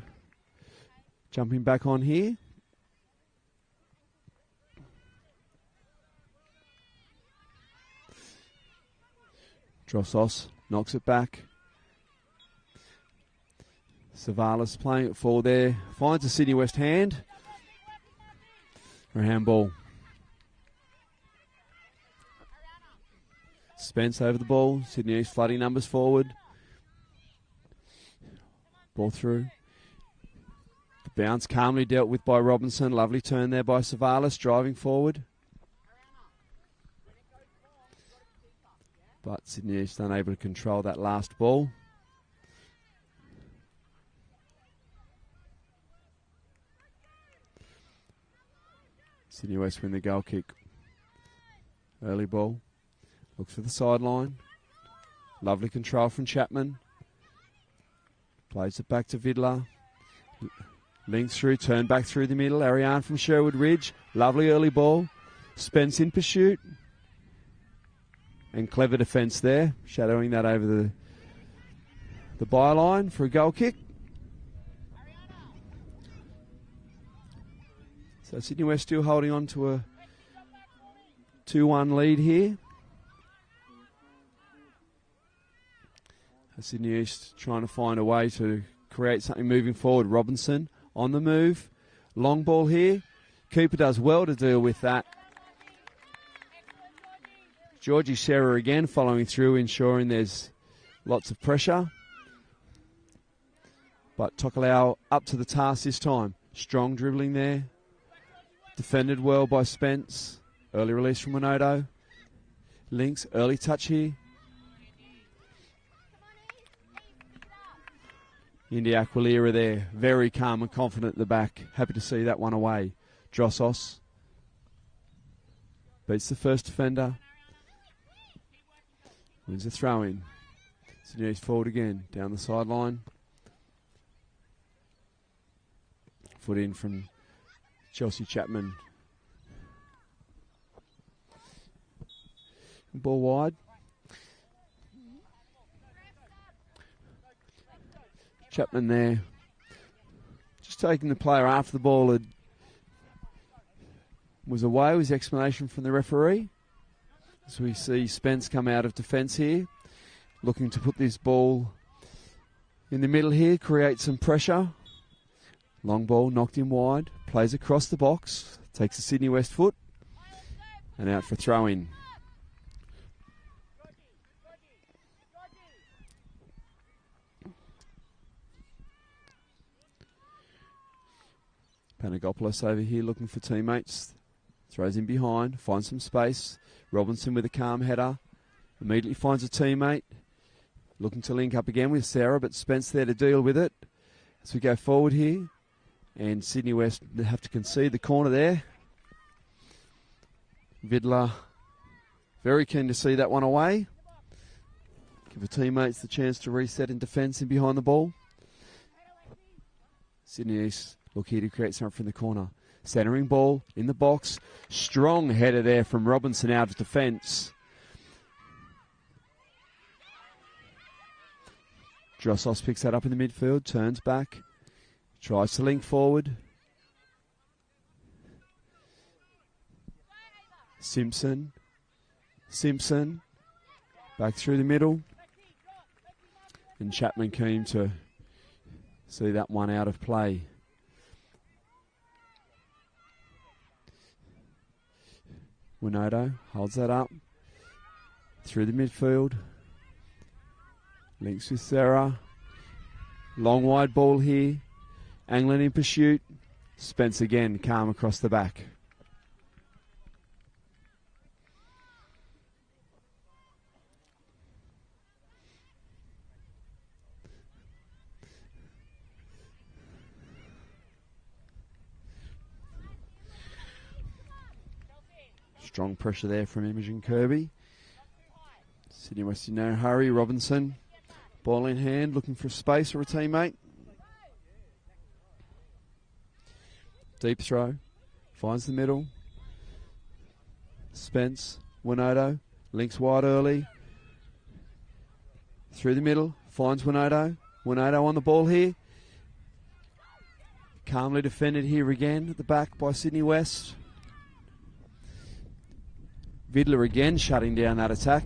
jumping back on here. Drossos knocks it back. Savalas playing it forward there. Finds a Sydney West hand. For a handball. Spence over the ball. Sydney East flooding numbers forward. Ball through. The bounce calmly dealt with by Robinson. Lovely turn there by Savalas, driving forward. But Sydney East unable to control that last ball. Sydney West win the goal kick. Early ball. Looks for the sideline. Lovely control from Chapman. Plays it back to Vidler. Links through, turn back through the middle. Ariane from Sherwood Ridge. Lovely early ball. Spence in pursuit. And clever defence there. Shadowing that over the byline for a goal kick. So Sydney West still holding on to a 2-1 lead here. Sydney East trying to find a way to create something moving forward. Robinson on the move. Long ball here. Cooper does well to deal with that. Georgie Serra again following through, ensuring there's lots of pressure. But Tokelau up to the task this time. Strong dribbling there. Defended well by Spence. Early release from Winoto. Links, early touch here. Indy Aquilera there, very calm and confident at the back. Happy to see that one away. Drossos beats the first defender. Wins a throw in. Sydney East forward again, down the sideline. Foot in from Chelsea Chapman. Ball wide. Chapman there. Just taking the player after the ball was away, was the explanation from the referee. So we see Spence come out of defence here, looking to put this ball in the middle here, create some pressure. Long ball knocked in wide, plays across the box, takes a Sydney West foot, and out for throw in. Panagopoulos over here looking for teammates. Throws in behind, finds some space. Robinson with a calm header. Immediately finds a teammate. Looking to link up again with Sarah, but Spence there to deal with it. As we go forward here. And Sydney West have to concede the corner there. Vidler very keen to see that one away. Give the teammates the chance to reset in defence and behind the ball. Sydney East look here to create something from the corner. Centering ball in the box. Strong header there from Robinson out of defence. Drossos picks that up in the midfield. Turns back. Tries to link forward. Simpson. Back through the middle. And Chapman keen to see that one out of play. Winodo holds that up. Through the midfield. Links with Sarah. Long wide ball here. Anglin in pursuit. Spence again, calm across the back. Strong pressure there from Imogen Kirby. Sydney West in no hurry. Robinson, ball in hand, looking for space or a teammate. Deep throw, finds the middle. Spence, Winodo, links wide early. Through the middle, finds Winodo. Winodo on the ball here. Calmly defended here again at the back by Sydney West. Vidler again shutting down that attack.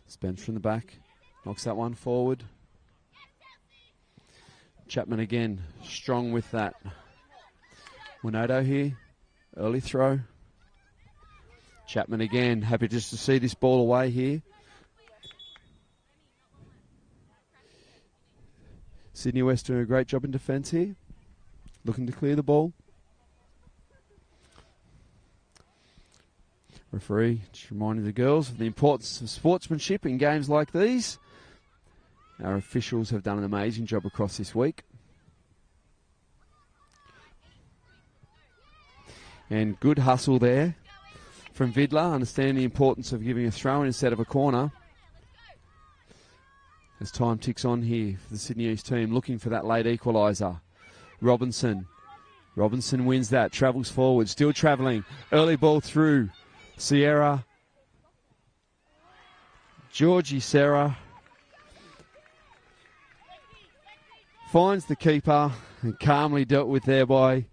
Spence from the back, knocks that one forward. Chapman again, strong with that. Winodo here, early throw. Chapman again, happy just to see this ball away here. Sydney West doing a great job in defence here. Looking to clear the ball. Referee just reminding the girls of the importance of sportsmanship in games like these. Our officials have done an amazing job across this week. And good hustle there from Vidler, understanding the importance of giving a throw in instead of a corner. As time ticks on here for the Sydney East team, looking for that late equaliser. Robinson wins that, travels forward, still travelling. Early ball through. Sierra. Georgie Serra. Finds the keeper and calmly dealt with there by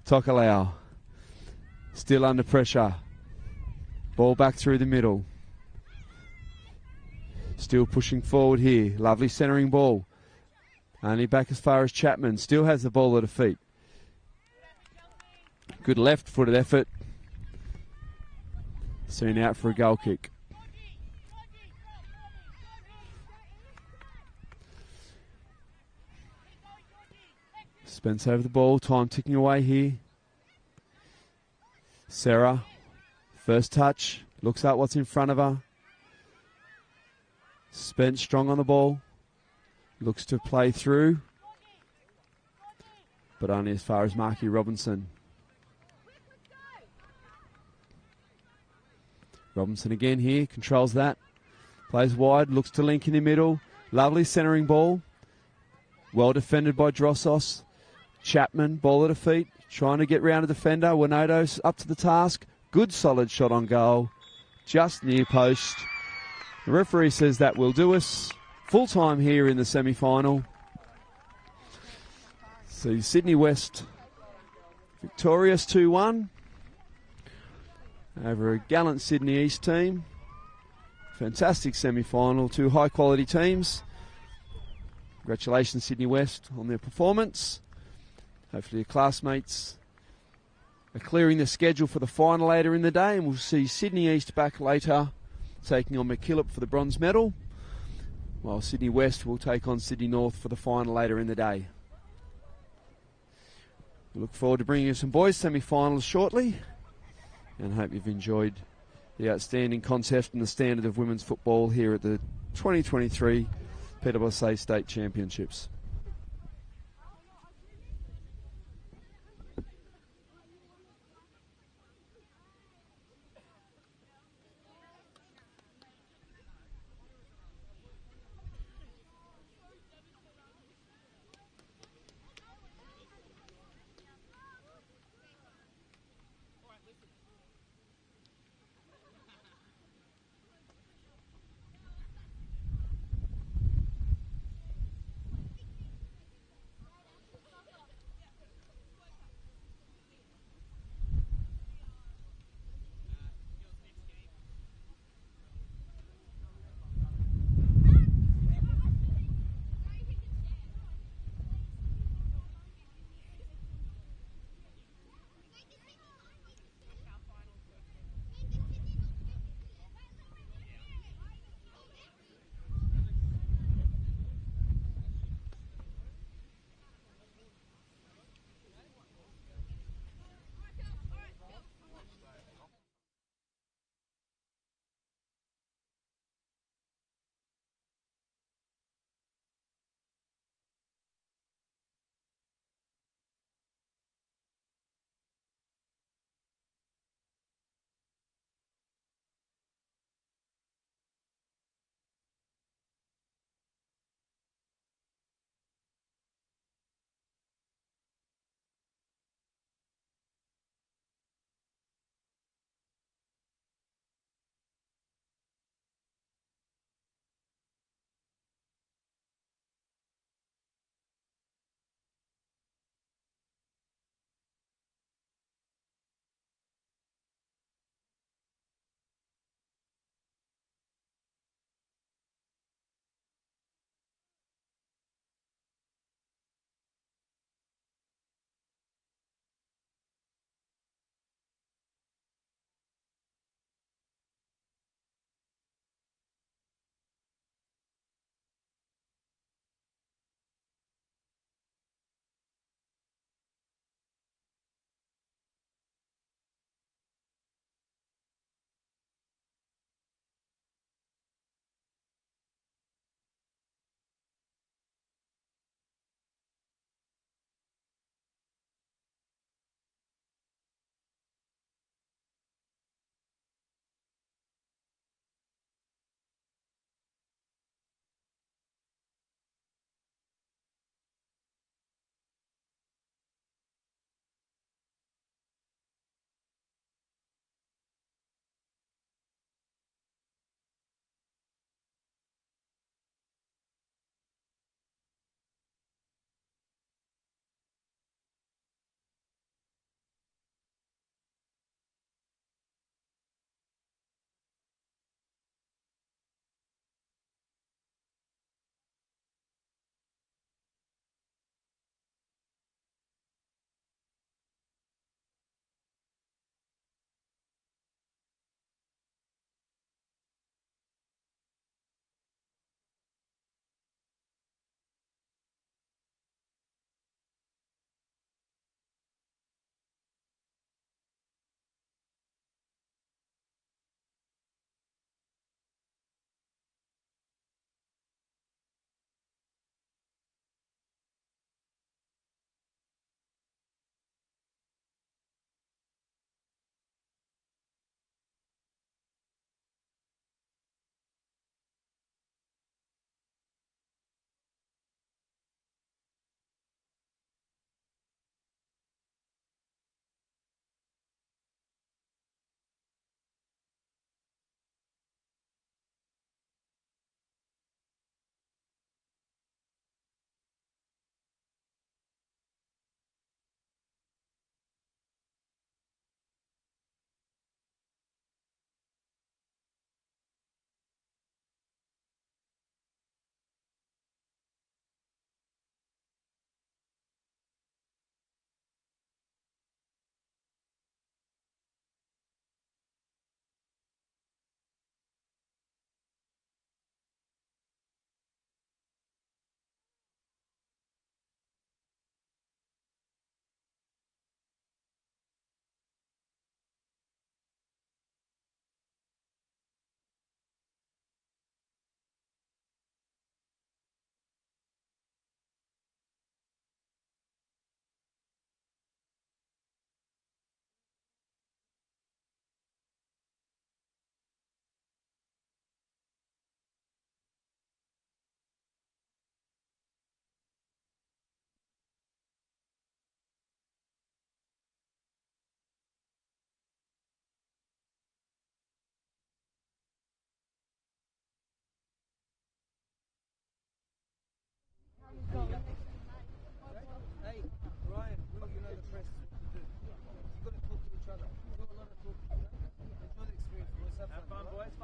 Tokalau. Still under pressure. Ball back through the middle. Still pushing forward here. Lovely centering ball. Only back as far as Chapman. Still has the ball at her feet. Good left-footed effort. Soon out for a goal kick. Spence over the ball. Time ticking away here. Sarah. First touch. Looks at what's in front of her. Spence strong on the ball. Looks to play through, but only as far as Marky Robinson. Robinson again here, controls that. Plays wide, looks to link in the middle. Lovely centering ball. Well defended by Drossos. Chapman, ball at her feet, trying to get round a defender. Winoto's up to the task. Good solid shot on goal. Just near post. The referee says that will do us. Full time here in the semi-final. So Sydney West victorious 2-1 over a gallant Sydney East team. Fantastic semi-final. Two high-quality teams. Congratulations, Sydney West, on their performance. Hopefully your classmates are clearing the schedule for the final later in the day, and we'll see Sydney East back later, taking on MacKillop for the bronze medal, while Sydney West will take on Sydney North for the final later in the day. We look forward to bringing you some boys semi-finals shortly, and hope you've enjoyed the outstanding contest and the standard of women's football here at the 2023 PSSA State Championships.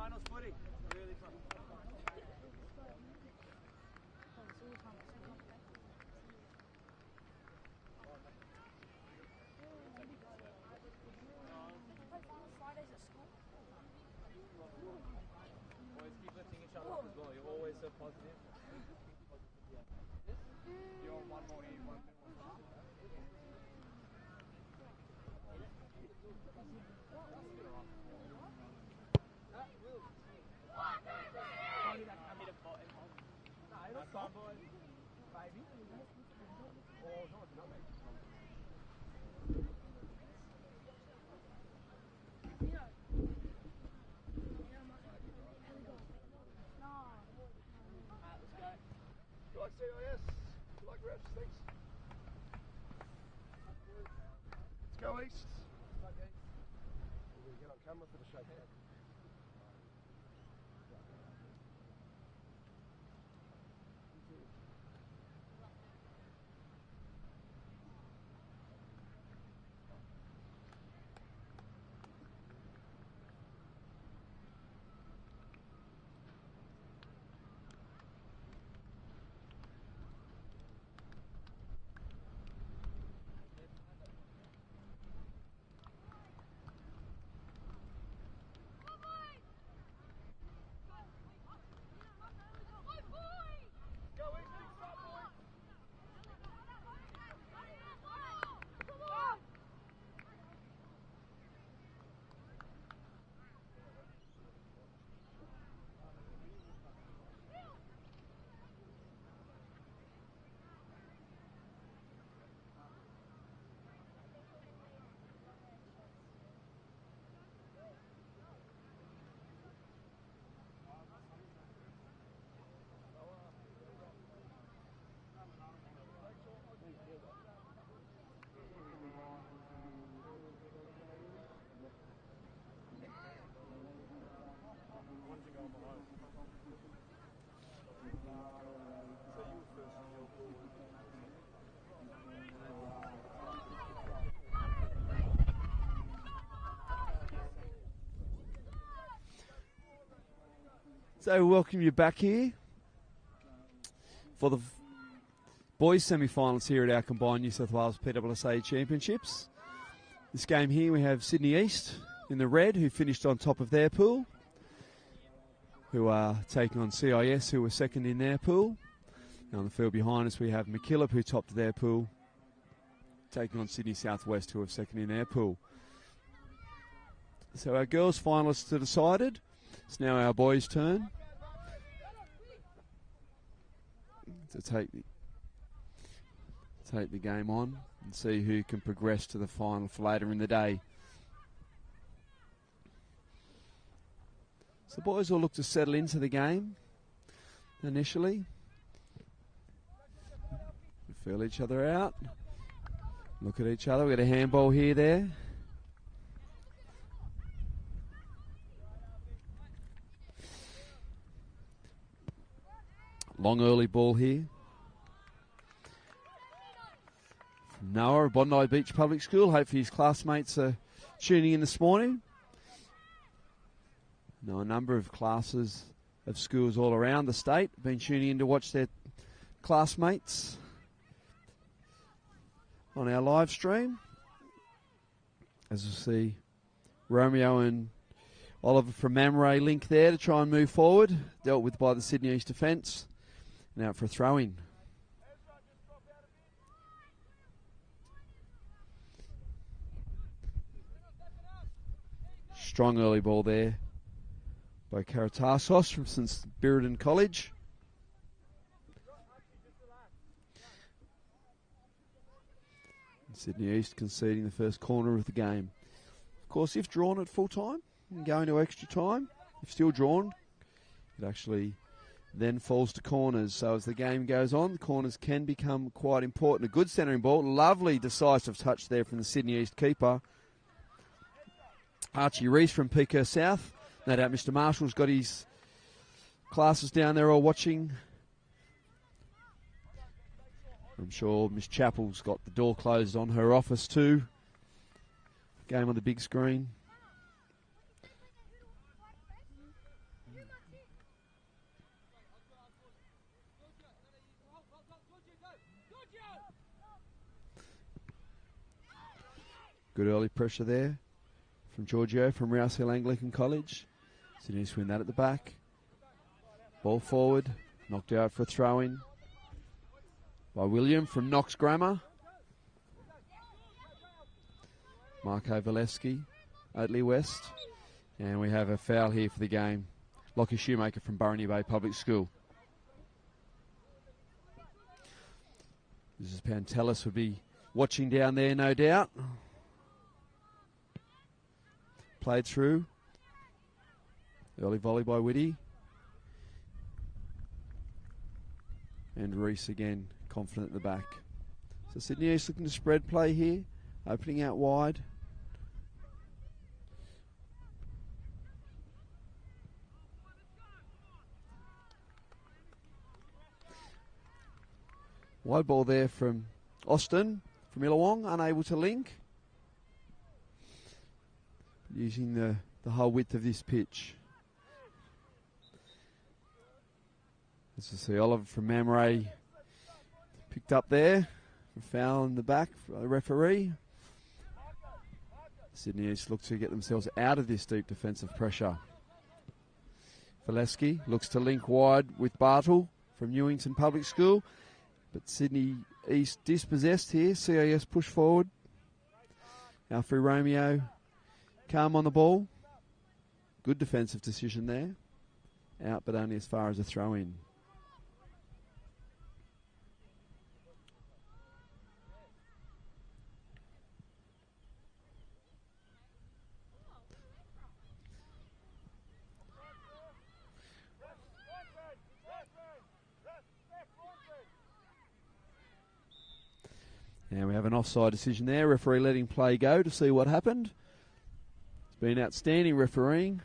finals footy. Really fun. Always keep lifting each other up as well. You're always so positive. You're on one more in, one more. You like CIS? You like reps? Thanks. Let's go east. We're going to get on camera for the shake hand. So welcome you back here for the boys semi-finals here at our combined New South Wales PSSA Championships. This game here we have Sydney East in the red, who finished on top of their pool, who are taking on CIS, who were second in their pool. Now on the field behind us we have MacKillop, who topped their pool, taking on Sydney Southwest, who are second in their pool. So our girls finalists are decided. It's now our boys' turn to take the game on and see who can progress to the final for later in the day. So the boys will look to settle into the game initially. Feel each other out. Look at each other. We've got a handball here, there. Long early ball here. From Noah of Bondi Beach Public School. Hopefully his classmates are tuning in this morning. Now a number of classes of schools all around the state have been tuning in to watch their classmates on our live stream. As you'll see, Romeo and Oliver from Mamre link there to try and move forward. Dealt with by the Sydney East defence. Now for a throw-in. Strong early ball there by Karatassos from St Spiridion College. And Sydney East conceding the first corner of the game. Of course, if drawn at full time and going to extra time, if still drawn, it actually then falls to corners. So as the game goes on, the corners can become quite important. A good centering ball. Lovely decisive touch there from the Sydney East keeper. Archie Reese from Peaker South. No doubt Mr. Marshall's got his classes down there all watching. I'm sure Miss Chappell's got the door closed on her office too. Game on the big screen. Good early pressure there from Giorgio from Rouse Hill Anglican College. Sydney East win that at the back. Ball forward, knocked out for a throw-in by William from Knox Grammar. Marco Valesky, Oatley West. And we have a foul here for the game. Lockie Shoemaker from Burrony Bay Public School. Mrs. Pantelis would be watching down there, no doubt. Played through. Early volley by Whitty. And Reese again, confident at the back. So Sydney East looking to spread play here. Opening out wide. Wide ball there from Austin, from Illawong, unable to link. Using the whole width of this pitch. As you see, Oliver from Mamre picked up there. A foul in the back for the referee. Sydney East look to get themselves out of this deep defensive pressure. Valesky looks to link wide with Bartle from Newington Public School. But Sydney East dispossessed here. CIS push forward. Alfred Romeo calm on the ball. Good defensive decision there. Out, but only as far as a throw-in. And we have an offside decision there. Referee letting play go to see what happened. It's been outstanding refereeing.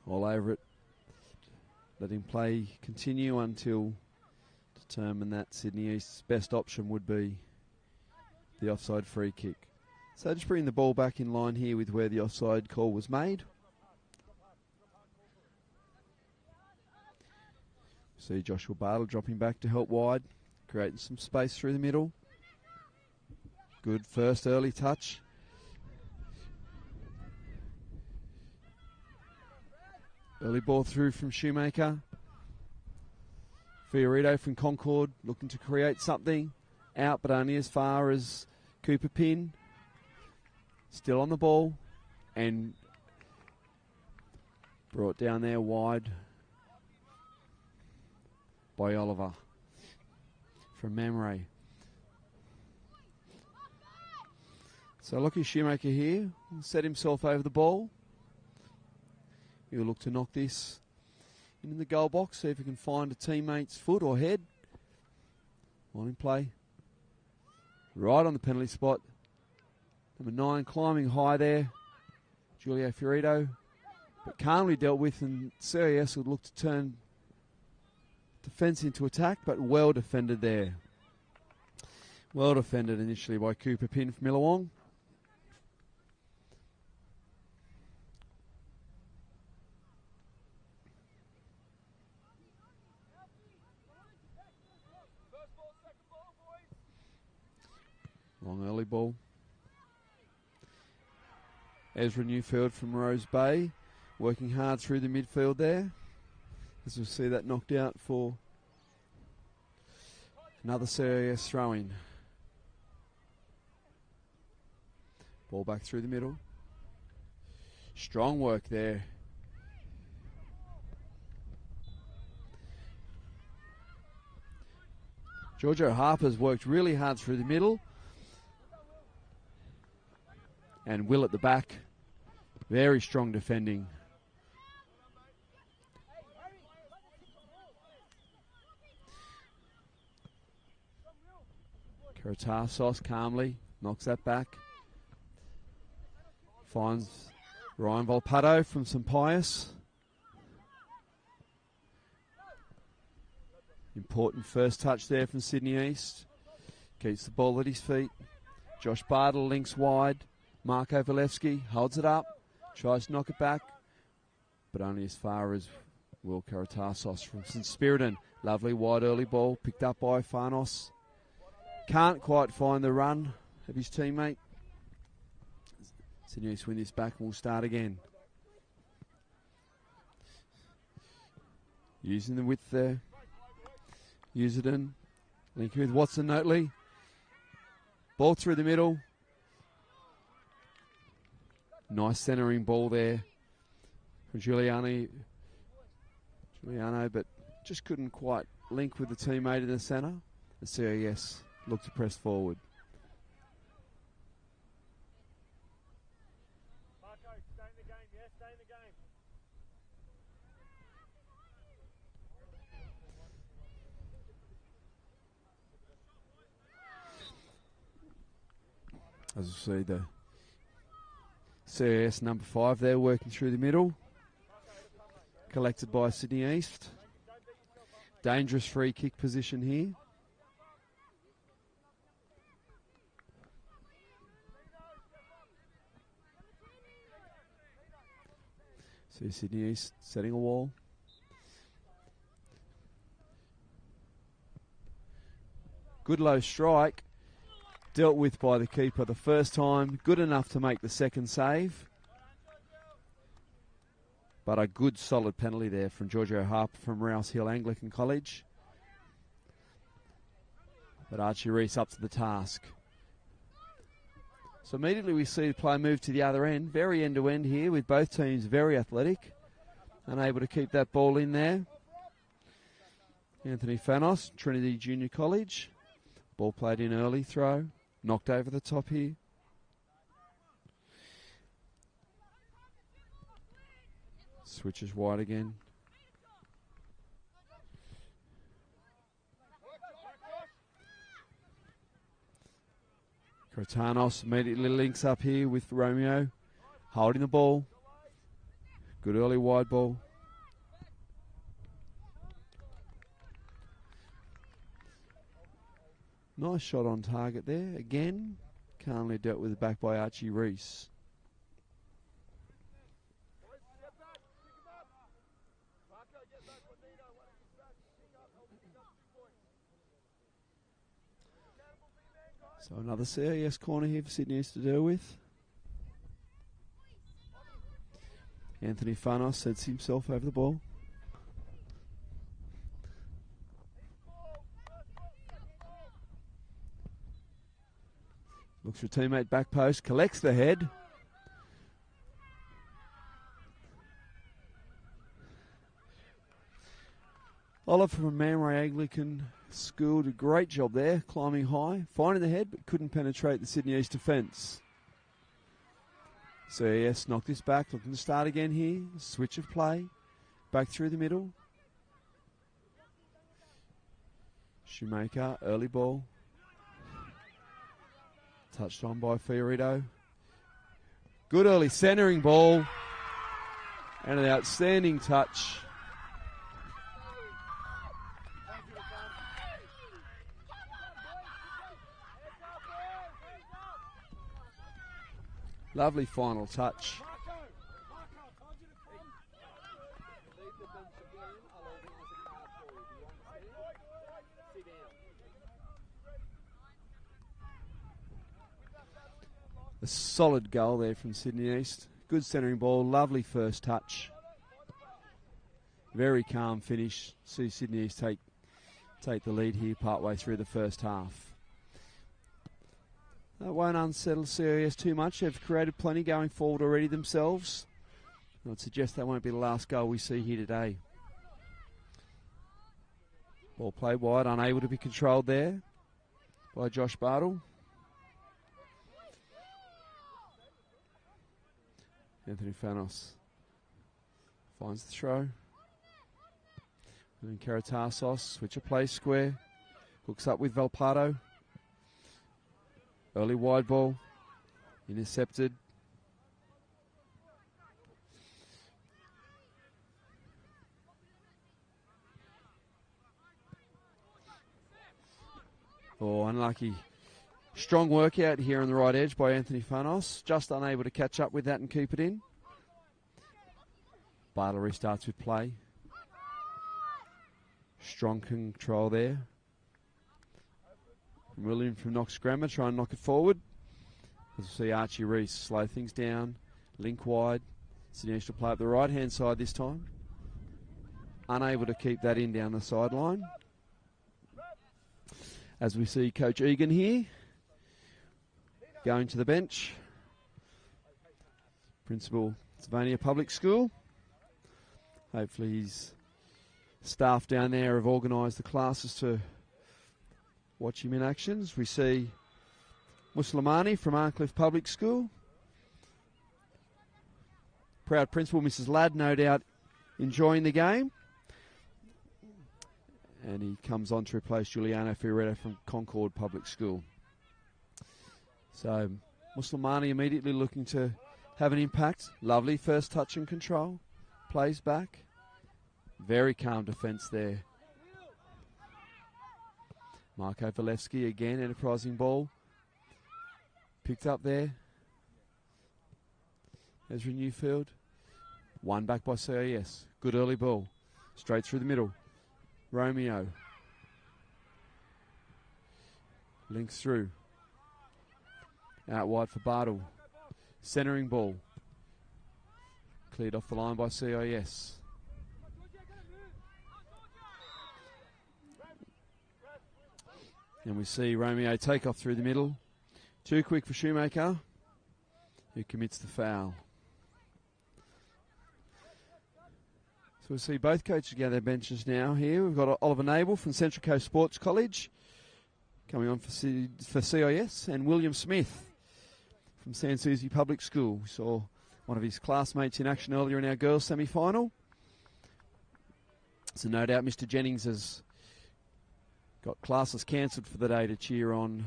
All over it. Letting play continue until determined that Sydney East's best option would be the offside free kick. So just bring the ball back in line here with where the offside call was made. See Joshua Bartle dropping back to help wide, creating some space through the middle. Good first early touch. Early ball through from Shoemaker. Fiorito from Concord looking to create something. Out, but only as far as Cooper Pin. Still on the ball and brought down there wide by Oliver from Mamre. So Lockie Shoemaker here will set himself over the ball. He'll look to knock this in the goal box, see if he can find a teammate's foot or head. On in play. Right on the penalty spot. Number 9 climbing high there. Julio Fiorito. But calmly dealt with, and CIS would look to turn defence into attack, but well defended there. Well defended initially by Cooper Pin from Illawong. Long early ball. Ezra Newfield from Rose Bay working hard through the midfield there. As we'll see that knocked out for another serious throw-in. Ball back through the middle. Strong work there. Giorgio Harper's worked really hard through the middle. And Will at the back. Very strong defending. Karatarsos calmly knocks that back. Finds Ryan Volpato from St Pius. Important first touch there from Sydney East. Keeps the ball at his feet. Josh Bartle links wide. Marco Valevsky holds it up. Tries to knock it back. But only as far as Will Karatarsos from St Spiriton. Lovely wide early ball picked up by Farnos. Can't quite find the run of his teammate. Sydney East win this back and we'll start again. Using the width there. Userden. Linking with Watson Notley. Ball through the middle. Nice centering ball there from Giuliano, but just couldn't quite link with the teammate in the centre. The CES looked to press forward. Marco, stay in the game, yeah? Stay in the game. As you see, the CES number 5 there working through the middle. Collected by Sydney East. Dangerous free kick position here. See Sydney East setting a wall. Good low strike. Dealt with by the keeper the first time. Good enough to make the second save. But a good solid penalty there from Giorgio Harper from Rouse Hill Anglican College. But Archie Reese up to the task. So immediately we see the play move to the other end. Very end-to-end here with both teams very athletic. Unable to keep that ball in there. Anthony Fanos, Trinity Junior College. Ball played in early, throw. Knocked over the top here. Switches wide again. Krotanos immediately links up here with Romeo. Holding the ball. Good early wide ball. Nice shot on target there. Again, calmly dealt with the back by Archie Reese. So another CES corner here for Sydney East to deal with. Anthony Fanos sets himself over the ball. Looks for teammate back post, collects the head. Oliver from Mamre Anglican School did a great job there, climbing high, finding the head, but couldn't penetrate the Sydney East defence. So yes, knocked this back, looking to start again here. Switch of play, back through the middle. Shoemaker, early ball. Touched on by Fiorito. Good early centering ball. And an outstanding touch. Lovely final touch. A solid goal there from Sydney East. Good centering ball, lovely first touch. Very calm finish. See Sydney East take the lead here partway through the first half. That won't unsettle CES too much. They've created plenty going forward already themselves. I would suggest that won't be the last goal we see here today. Ball played wide, unable to be controlled there by Josh Bartle. Anthony Fanos finds the throw. And then Karatarsos, switch of play square. Hooks up with Valpardo. Early wide ball. Intercepted. Oh, unlucky. Strong work out here on the right edge by Anthony Fanos. Just unable to catch up with that and keep it in. Bartle restarts with play. Strong control there. William from Knox Grammar try and knock it forward. As we see Archie Reese slow things down, link wide. Sydney East will play up the right-hand side this time. Unable to keep that in down the sideline. As we see Coach Egan here going to the bench. Principal, Savania Public School. Hopefully his staff down there have organised the classes to watch him in actions. We see Muslimani from Arncliffe Public School. Proud principal, Mrs. Ladd, no doubt enjoying the game. And he comes on to replace Giuliano Fioretto from Concord Public School. So Muslimani immediately looking to have an impact. Lovely first touch and control. Plays back. Very calm defence there. Marko Valevsky again, enterprising ball. Picked up there. Ezra Newfield. One back by CIS. Good early ball. Straight through the middle. Romeo. Links through. Out wide for Bartle. Centering ball. Cleared off the line by CIS. And we see Romeo take off through the middle. Too quick for Shoemaker, who commits the foul. So we'll see both coaches go their benches now here. We've got Oliver Nable from Central Coast Sports College coming on for CIS, and William Smith from Sans Souci Public School. We saw one of his classmates in action earlier in our girls' semi-final. So no doubt Mr. Jennings has got classes cancelled for the day to cheer on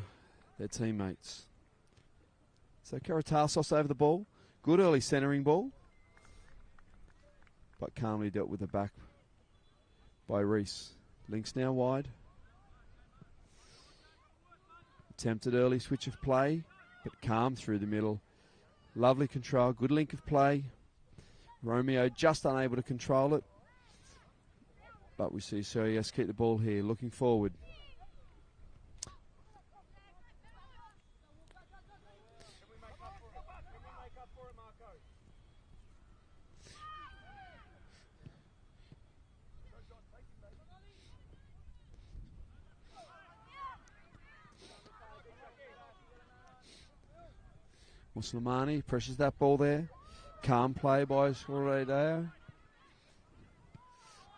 their teammates. So Karatassos over the ball. Good early centering ball. But calmly dealt with the back by Reese. Links now wide. Attempted early switch of play, but calm through the middle. Lovely control, good link of play. Romeo just unable to control it. But we see CIS keep the ball here, looking forward. Muslimani pressures that ball there. Calm play by Soredeo.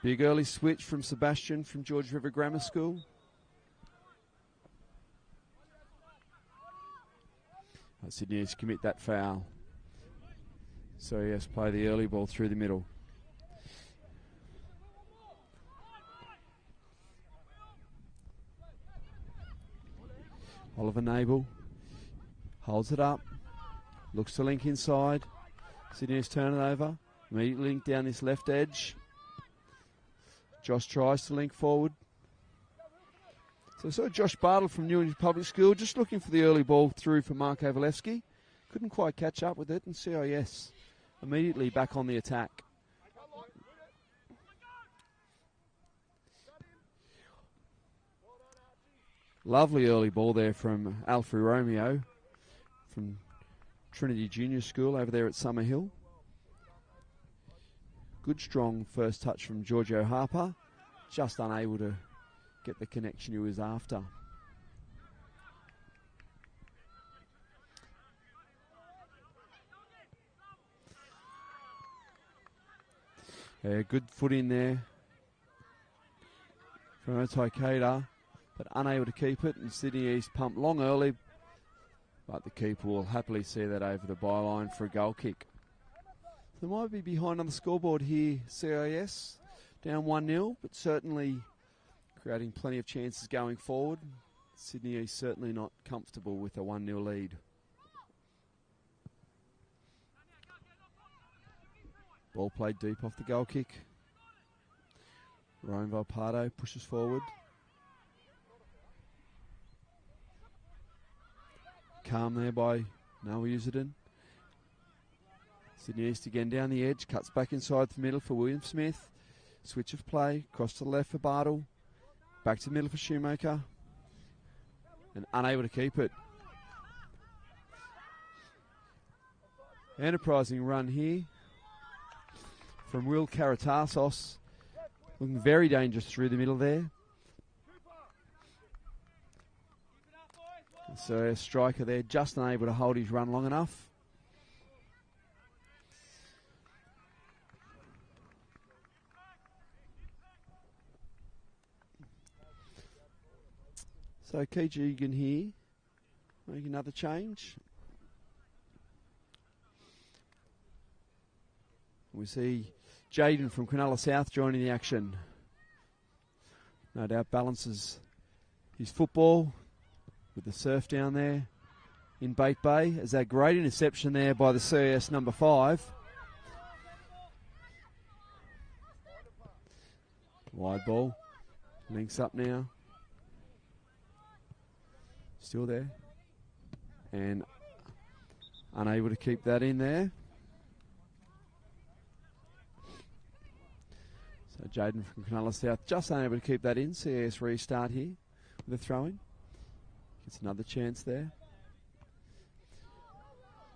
Big early switch from Sebastian from George River Grammar School. Sydney has to commit that foul. So he has to play the early ball through the middle. Oliver Nable holds it up. Looks to link inside. Sydney has turned it over. Immediately link down this left edge. Josh tries to link forward. So we saw Josh Bartle from Newington Public School just looking for the early ball through for Marko Valevsky. Couldn't quite catch up with it, and CIS immediately back on the attack. Lovely early ball there from Alfred Romeo from Trinity Junior School over there at Summerhill. Good strong first touch from Giorgio Harper. Just unable to get the connection he was after. Yeah, good foot in there from Otaikeda, but unable to keep it. And Sydney East pumped long early, but the keeper will happily see that over the byline for a goal kick. They might be behind on the scoreboard here, CIS, down 1-0, but certainly creating plenty of chances going forward. Sydney East certainly not comfortable with a 1-0 lead. Ball played deep off the goal kick. Ryan Valpardo pushes forward. Calm there by Noah Userdon. Sydney East again down the edge, cuts back inside the middle for William Smith. Switch of play, cross to the left for Bartle. Back to the middle for Shoemaker. and unable to keep it. Enterprising run here from Will Karatassos, looking very dangerous through the middle there. So a striker there, just unable to hold his run long enough. So Keith Egan here, making another change. We see Jaden from Cronulla South joining the action. No doubt balances his football with the surf down there in Bait Bay. As that great interception there by the CIS number 5. Wide ball. Links up now. Still there. And unable to keep that in there. So Jaden from Cronulla South just unable to keep that in. CIS restart here with a throw-in. Gets another chance there.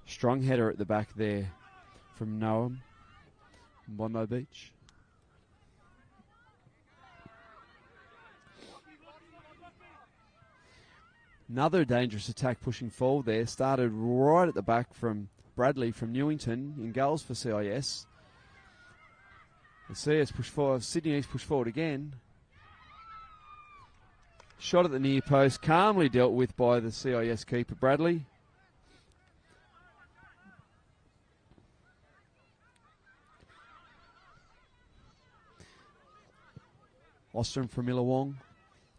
Strong header at the back there from Noam from Bondi Beach. Another dangerous attack pushing forward there. Started right at the back from Bradley from Newington in goals for CIS. The CS push forward, Sydney East push forward again. Shot at the near post, calmly dealt with by the CIS keeper Bradley. Ostrom from Illawong,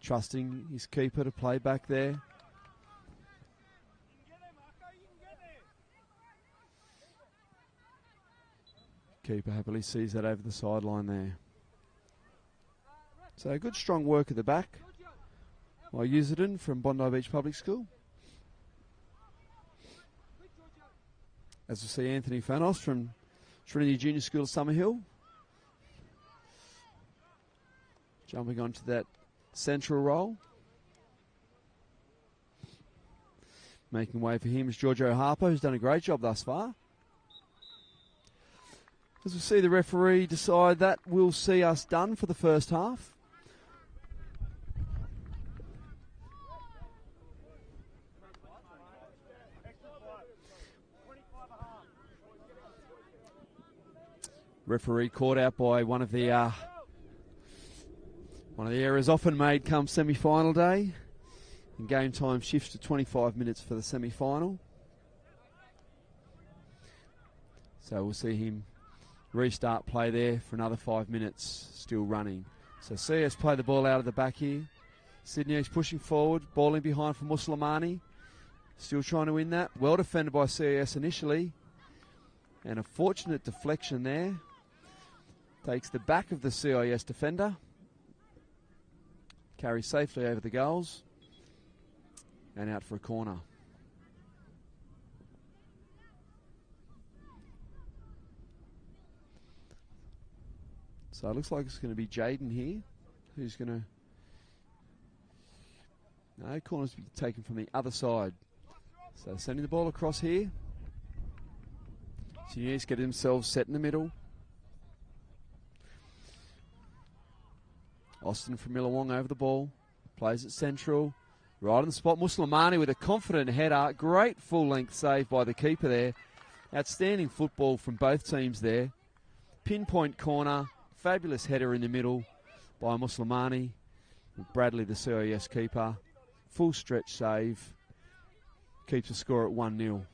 trusting his keeper to play back there. Keeper happily sees that over the sideline there. So good strong work at the back by Userden from Bondi Beach Public School. As we see Anthony Fanos from Trinity Junior School Summerhill jumping onto that central role. Making way for him is Giorgio Harper, who's done a great job thus far. As we see the referee decide that will see us done for the first half. Referee caught out by one of the errors often made come semi-final day. And game time shifts to 25 minutes for the semi-final. So we'll see him restart play there for another 5 minutes, still running. So CS play the ball out of the back here. Sydney is pushing forward, ball in behind for Muslimani. Still trying to win that. Well defended by CS initially. And a fortunate deflection there. Takes the back of the CIS defender. Carries safely over the goals. And out for a corner. So it looks like it's going to be Jaden here, who's going to... No, corner's be taken from the other side. So sending the ball across here. Seniors get themselves set in the middle. Austin from Millawong over the ball. Plays it central. Right on the spot. Muslimani with a confident header. Great full-length save by the keeper there. Outstanding football from both teams there. Pinpoint corner. Fabulous header in the middle by Muslimani. Bradley, the CIS keeper. Full stretch save. Keeps the score at 1-0.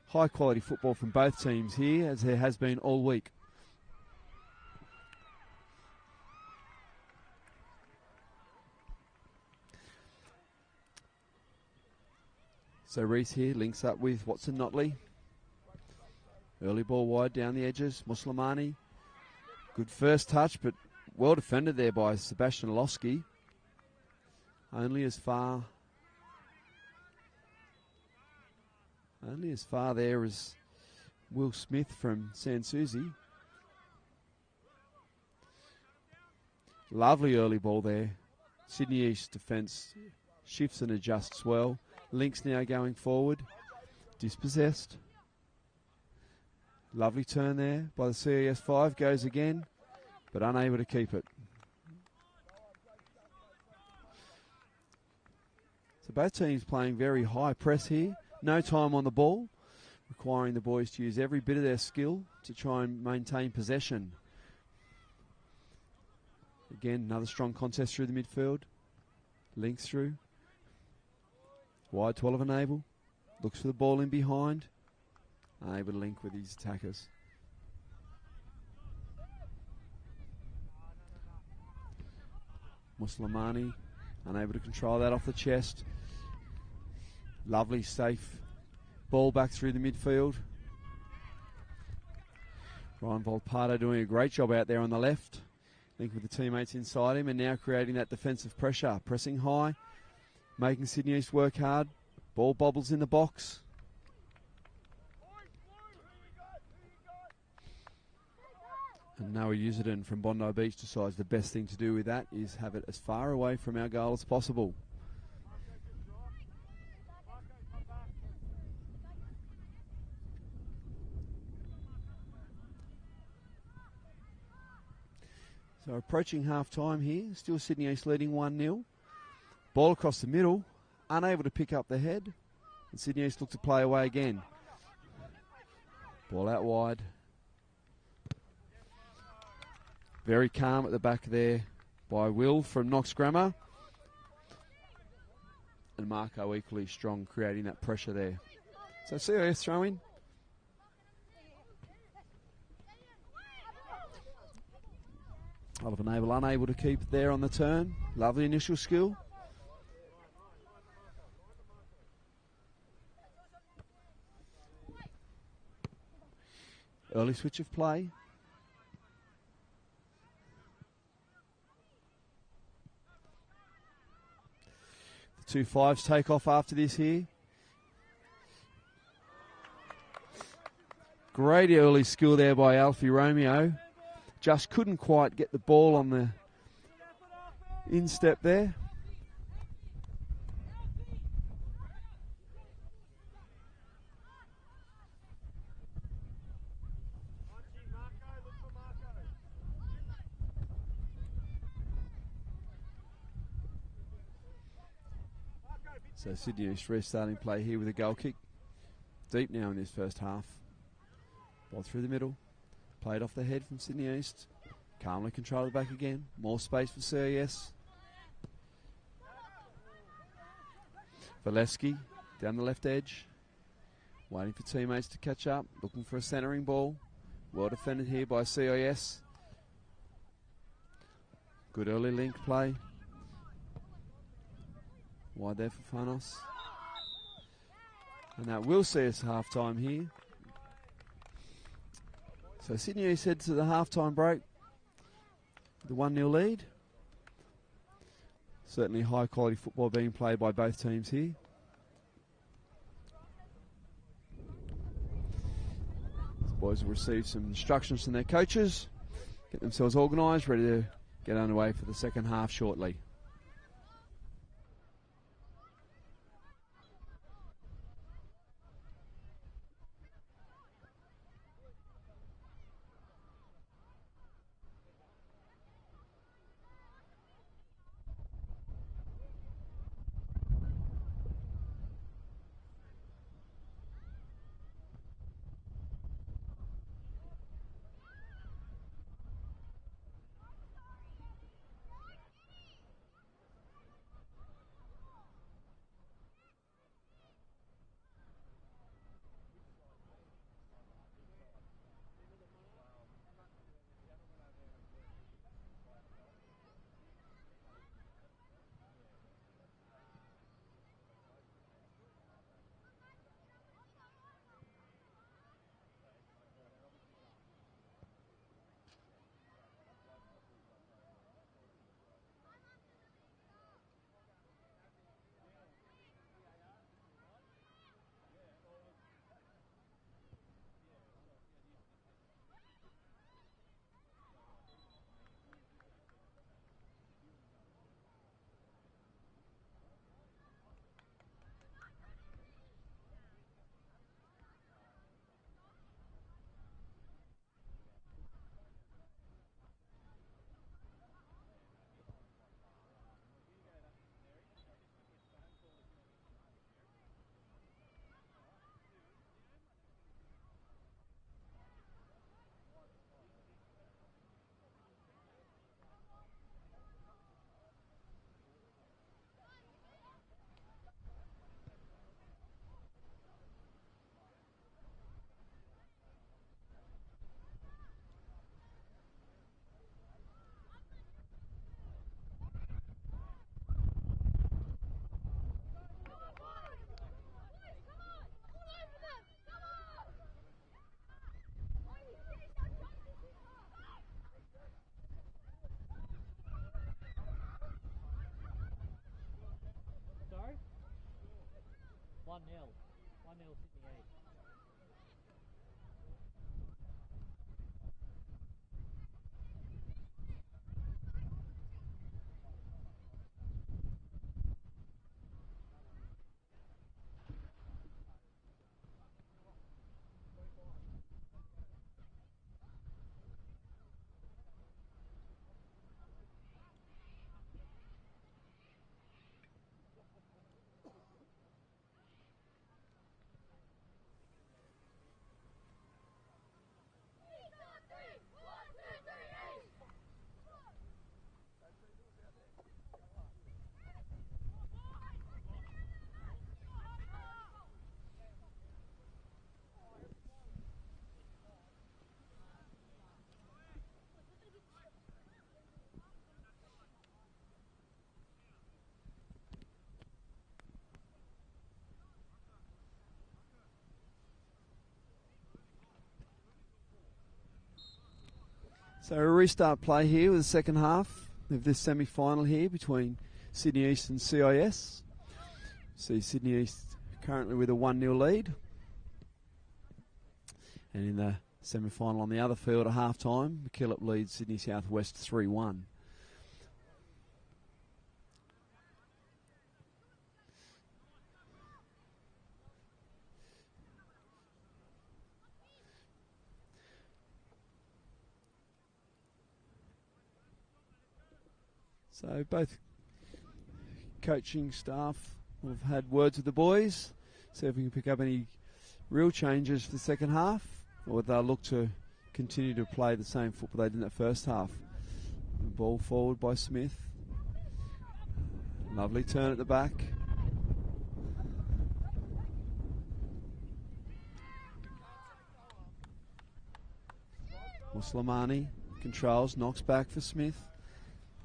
High quality football from both teams here, as there has been all week. So Reese here links up with Watson Notley. Early ball wide down the edges. Muslimani. Good first touch, but well defended there by Sebastian Losky. Only as far there as Will Smith from Sanssouci. Lovely early ball there. Sydney East defence shifts and adjusts well. Links now going forward. Dispossessed. Lovely turn there by the CES 5. Goes again, but unable to keep it. So both teams playing very high press here. No time on the ball, requiring the boys to use every bit of their skill to try and maintain possession. Again, another strong contest through the midfield. Links through. Wide to Oliver Nabel. Looks for the ball in behind. Unable to link with his attackers. Muslimani unable to control that off the chest. Lovely, safe ball back through the midfield. Ryan Volpato doing a great job out there on the left. Linking with the teammates inside him and now creating that defensive pressure. Pressing high, making Sydney East work hard. Ball bobbles in the box. And Noah Userden from Bondi Beach decides the best thing to do with that is have it as far away from our goal as possible. So approaching half time here, still Sydney East leading 1-0. Ball across the middle, unable to pick up the head. And Sydney East look to play away again. Ball out wide. Very calm at the back there by Will from Knox Grammar. And Marco equally strong, creating that pressure there. So CIS throw in. Oliver Nabel unable to keep it there on the turn. Lovely initial skill. Early switch of play. The 2 5s take off after this here. Great early skill there by Alfie Romeo. Just couldn't quite get the ball on the instep there. So Sydney East restarting play here with a goal kick. Deep now in this first half. Ball through the middle. Played off the head from Sydney East. Calmly control the back again. More space for CES. Valesky down the left edge. Waiting for teammates to catch up. Looking for a centering ball. Well defended here by CIS. Good early link play. Wide there for Fanos. And that will see us half time here. So Sydney East head to the half-time break. The 1-0 lead. Certainly high-quality football being played by both teams here. The boys will receive some instructions from their coaches. Get themselves organised, ready to get underway for the second half shortly. 1-0. 1-0 Sydney East. So a restart play here with the second half of this semi-final here between Sydney East and CIS. See Sydney East currently with a 1-0 lead. And in the semi-final on the other field at half-time, MacKillop leads Sydney South West 3-1. So both coaching staff have had words with the boys, see if we can pick up any real changes for the second half, or they'll look to continue to play the same football they did in that first half. Ball forward by Smith. Lovely turn at the back. Muslimani controls, knocks back for Smith.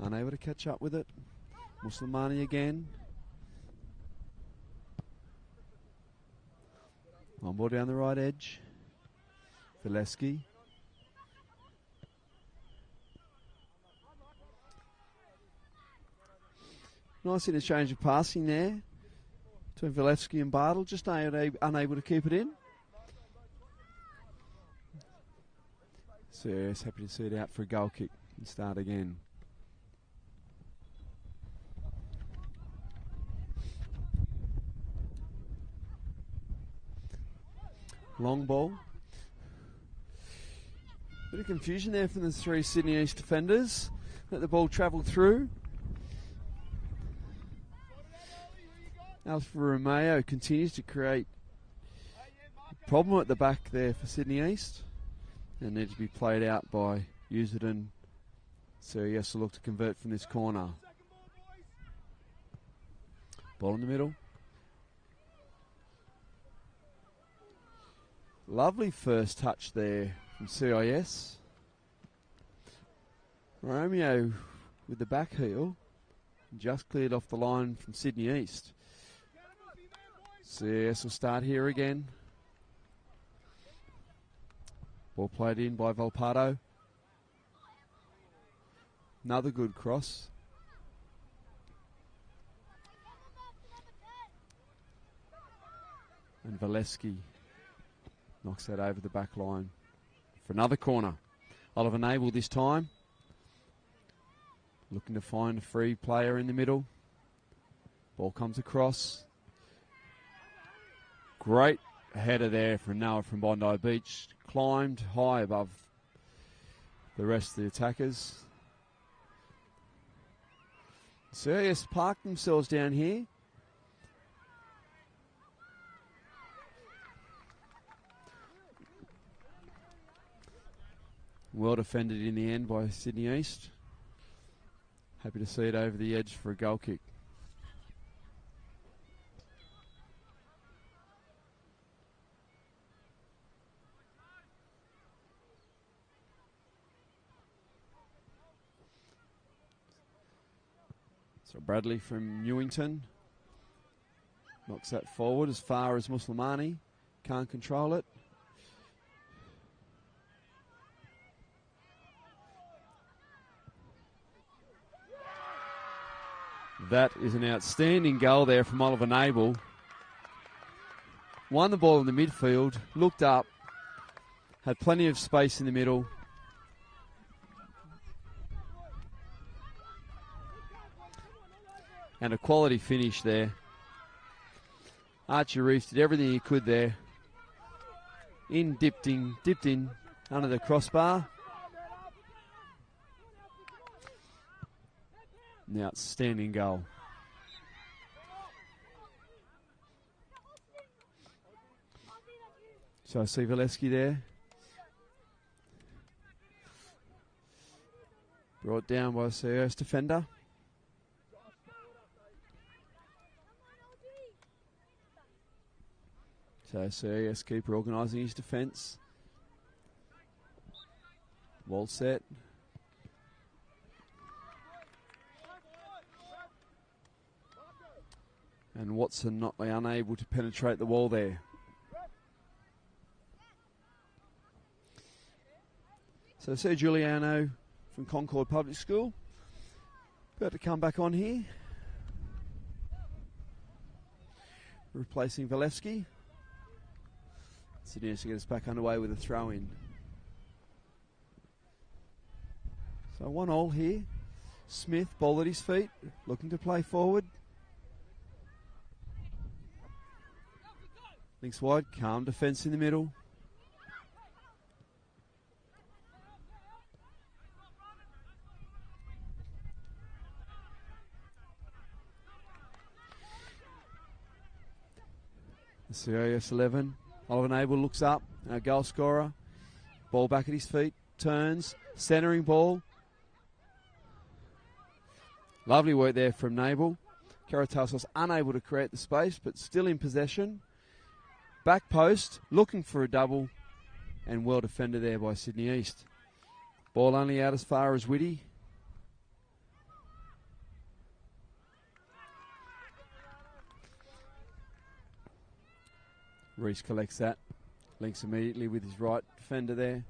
Unable to catch up with it. Muslimani again. On ball down the right edge. Vileski. Nice interchange of passing there between Vileski and Bartle. Just unable to keep it in. So yes, happy to see it out for a goal kick and start again. Long ball. Bit of confusion there from the three Sydney East defenders. Let the ball travel through. Alpha Romeo continues to create a problem at the back there for Sydney East. And needs to be played out by Userden. So yes, will look to convert from this corner. Ball in the middle. Lovely first touch there from CIS. Romeo with the back heel. Just cleared off the line from Sydney East. CIS will start here again. Ball played in by Volpato. Another good cross. And Vileski knocks that over the back line for another corner. Oliver Nabel this time. Looking to find a free player in the middle. Ball comes across. Great header there from Noah from Bondi Beach. Climbed high above the rest of the attackers. Sirius parked themselves down here. Well defended in the end by Sydney East. Happy to see it over the edge for a goal kick. So Bradley from Newington knocks that forward as far as Muslimani. Can't control it. That is an outstanding goal there from Oliver Nabel. won the ball in the midfield, looked up, had plenty of space in the middle. And a quality finish there. Archie Reeves did everything he could there. Dipped in under the crossbar. An outstanding goal. So I see Valesky there. Brought down by a CIS defender. So CIS keeper organising his defence. Wall set. And Watson not unable to penetrate the wall there. So Sir Giuliano from Concord Public School about to come back on here. Replacing Valesky. Sydney has to get us back underway with a throw-in. So 1-1 here. Smith, ball at his feet, looking to play forward. Links wide, calm defence in the middle. The CIS 11. Oliver Nabel looks up, our goal scorer. Ball back at his feet, turns, centering ball. Lovely work there from Nabel. Karatassos unable to create the space, but still in possession. Back post, looking for a double, and well defended there by Sydney East. Ball only out as far as Whitty. Reese collects that. Links immediately with his right defender there.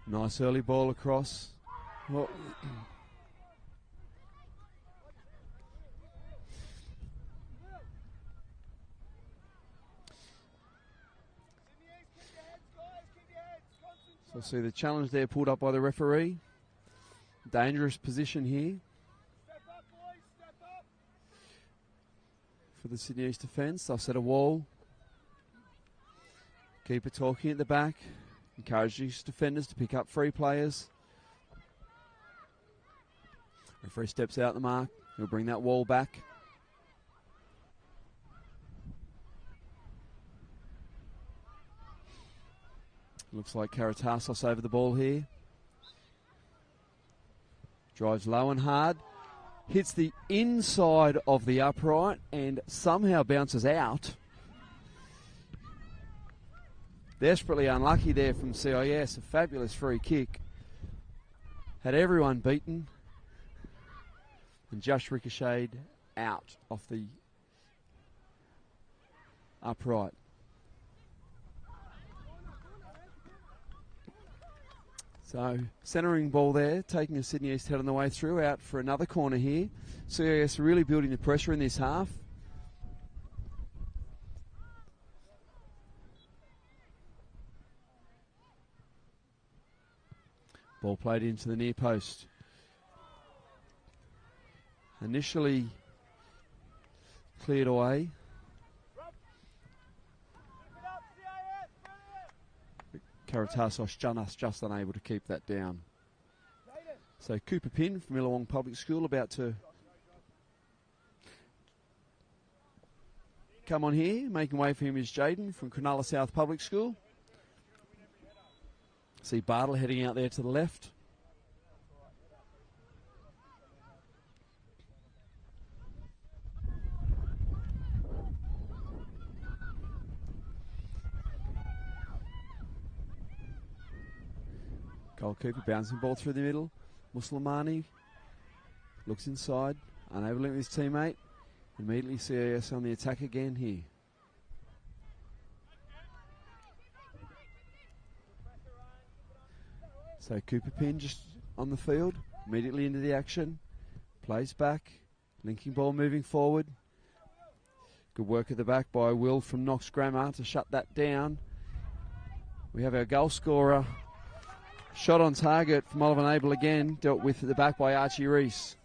Nice early ball across. Well, so see the challenge there pulled up by the referee. Dangerous position here for the Sydney East defence. They'll set a wall. Keeper talking at the back. Encourage his defenders to pick up free players. Referee steps out the mark. He'll bring that wall back. Looks like Karatassos over the ball here. Drives low and hard, hits the inside of the upright and somehow bounces out. Desperately unlucky there from CIS, a fabulous free kick. Had everyone beaten and just ricocheted out off the upright. So, centering ball there, taking a Sydney East head on the way through, out for another corner here. CIS really building the pressure in this half. Ball played into the near post. Initially cleared away. Karatassos just unable to keep that down. So Cooper Pinn from Illawong Public School about to come on here. Making way for him is Jaden from Cronulla South Public School. See Bartle heading out there to the left. Goalkeeper bouncing ball through the middle. Muslimani looks inside, unable to link with his teammate. Immediately CIS on the attack again here. So Cooper Pinn just on the field. immediately into the action. Plays back. Linking ball moving forward. Good work at the back by Will from Knox Grammar to shut that down. We have our goal scorer. Shot on target from Oliver Nabel again. Dealt with at the back by Archie Reese.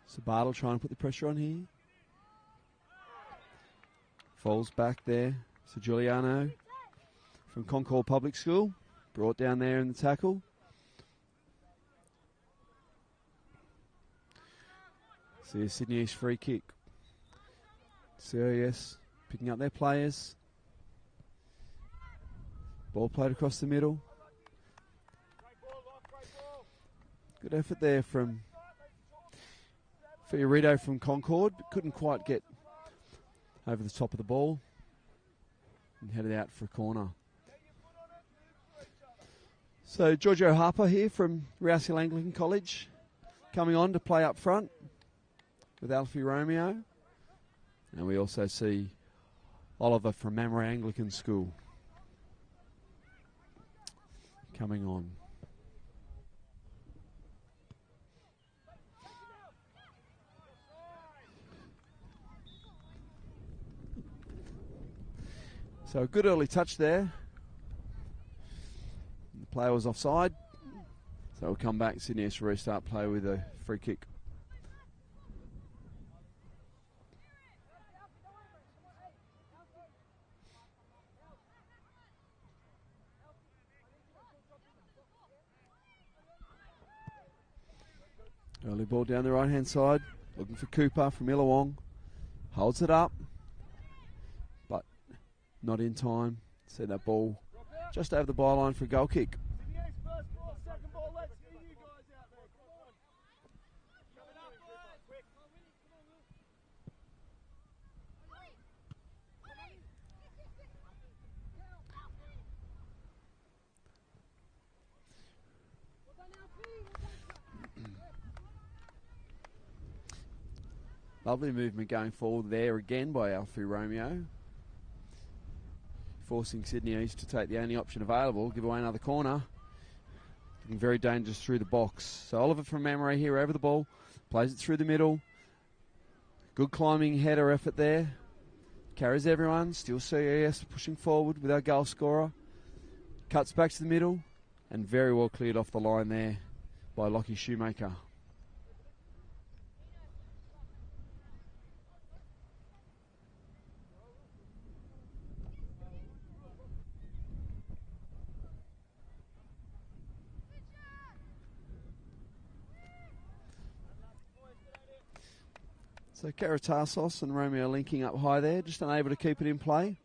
So Bartle trying to put the pressure on here. Falls back there. So Giuliano from Concord Public School. Brought down there in the tackle. See a Sydney East free kick. CIS picking up their players. Ball played across the middle. Good effort there from Fiorito from Concord, but couldn't quite get over the top of the ball and headed out for a corner. So Giorgio Harper here from Rouse Hill Anglican College coming on to play up front with Alfie Romeo. And we also see Oliver from Mamre Anglican School coming on. So a good early touch there. The player was offside. So we'll come back. Sydney has to restart play with a free kick. Early ball down the right-hand side. Looking for Cooper from Illawong. Holds it up. But not in time. See that ball just over the byline for a goal kick. Lovely movement going forward there again by Alfie Romeo. Forcing Sydney East to take the only option available, give away another corner. Looking very dangerous through the box. So Oliver from Mamre here over the ball. Plays it through the middle. Good climbing header effort there. Carries everyone. Still CES pushing forward with our goal scorer. Cuts back to the middle. And very well cleared off the line there by Lockie Shoemaker. So Karatassos and Romeo linking up high there, just unable to keep it in play.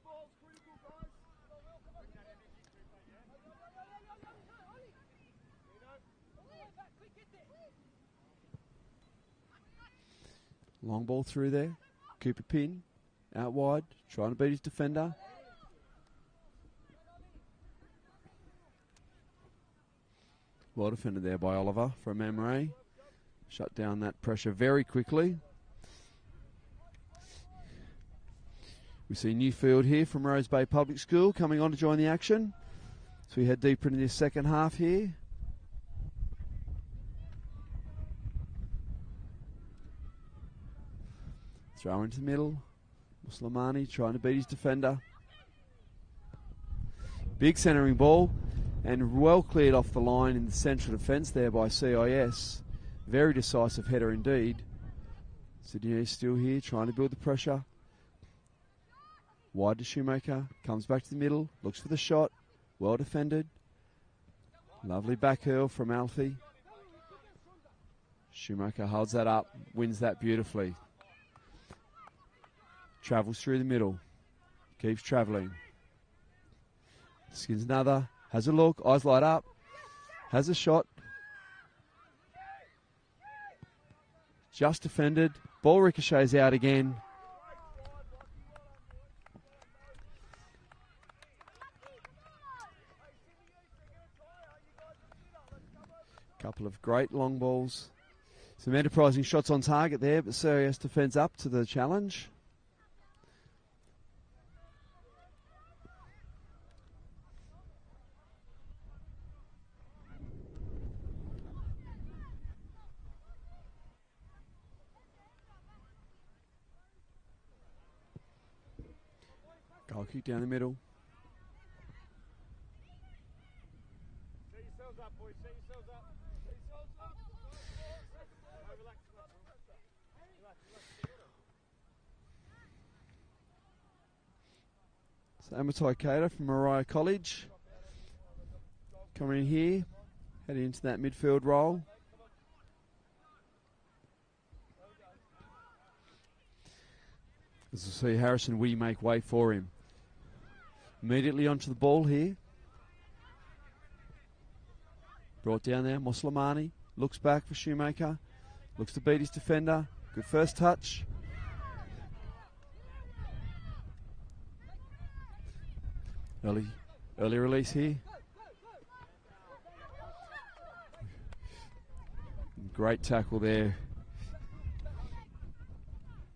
Long ball through there. Cooper Pin out wide, trying to beat his defender. Well defended there by Oliver from Mamre. Shut down that pressure very quickly. We see Newfield here from Rose Bay Public School coming on to join the action. So we head deeper into this second half here. Throw into the middle. Muslimani trying to beat his defender. Big centering ball and well cleared off the line in the central defence there by CIS. Very decisive header indeed. Sydney East still here trying to build the pressure. Wide to Shoemaker, comes back to the middle, looks for the shot, well defended. Lovely back hurl from Alfie. Shoemaker holds that up, wins that beautifully. Travels through the middle, keeps travelling. Skins another, has a look, eyes light up, has a shot. Just defended, ball ricochets out again. Couple of great long balls Some enterprising shots on target there, but CIS defends up to the challenge. Goal kick down the middle. Set yourselves up, boys. Set yourselves up. Set yourselves up. No, relax. So Amatai Cater from Mariah College coming in here, heading into that midfield role. As we see Harrison Wee make way for him. Immediately onto the ball here. Brought down there, Moslamani looks back for Shoemaker, looks to beat his defender. Good first touch. Early release here. Great tackle there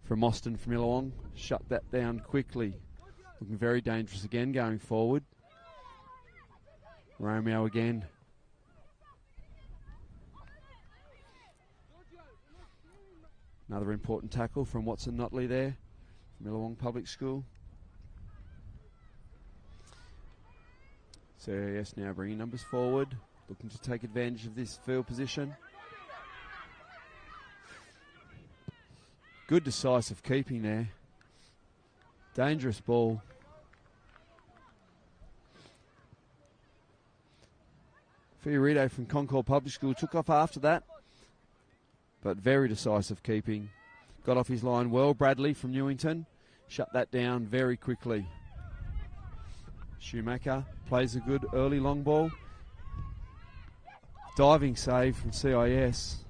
from Austin from Illawong. Shut that down quickly. Looking very dangerous again going forward. Romeo again. Another important tackle from Watson Notley there from Illawong Public School. CIS now bringing numbers forward, looking to take advantage of this field position. Good decisive keeping there. Dangerous ball. Fiorito from Concord Public School took off after that, but very decisive keeping. Got off his line well. Bradley from Newington shut that down very quickly. Shoemaker plays a good early long ball. Diving save from CIS.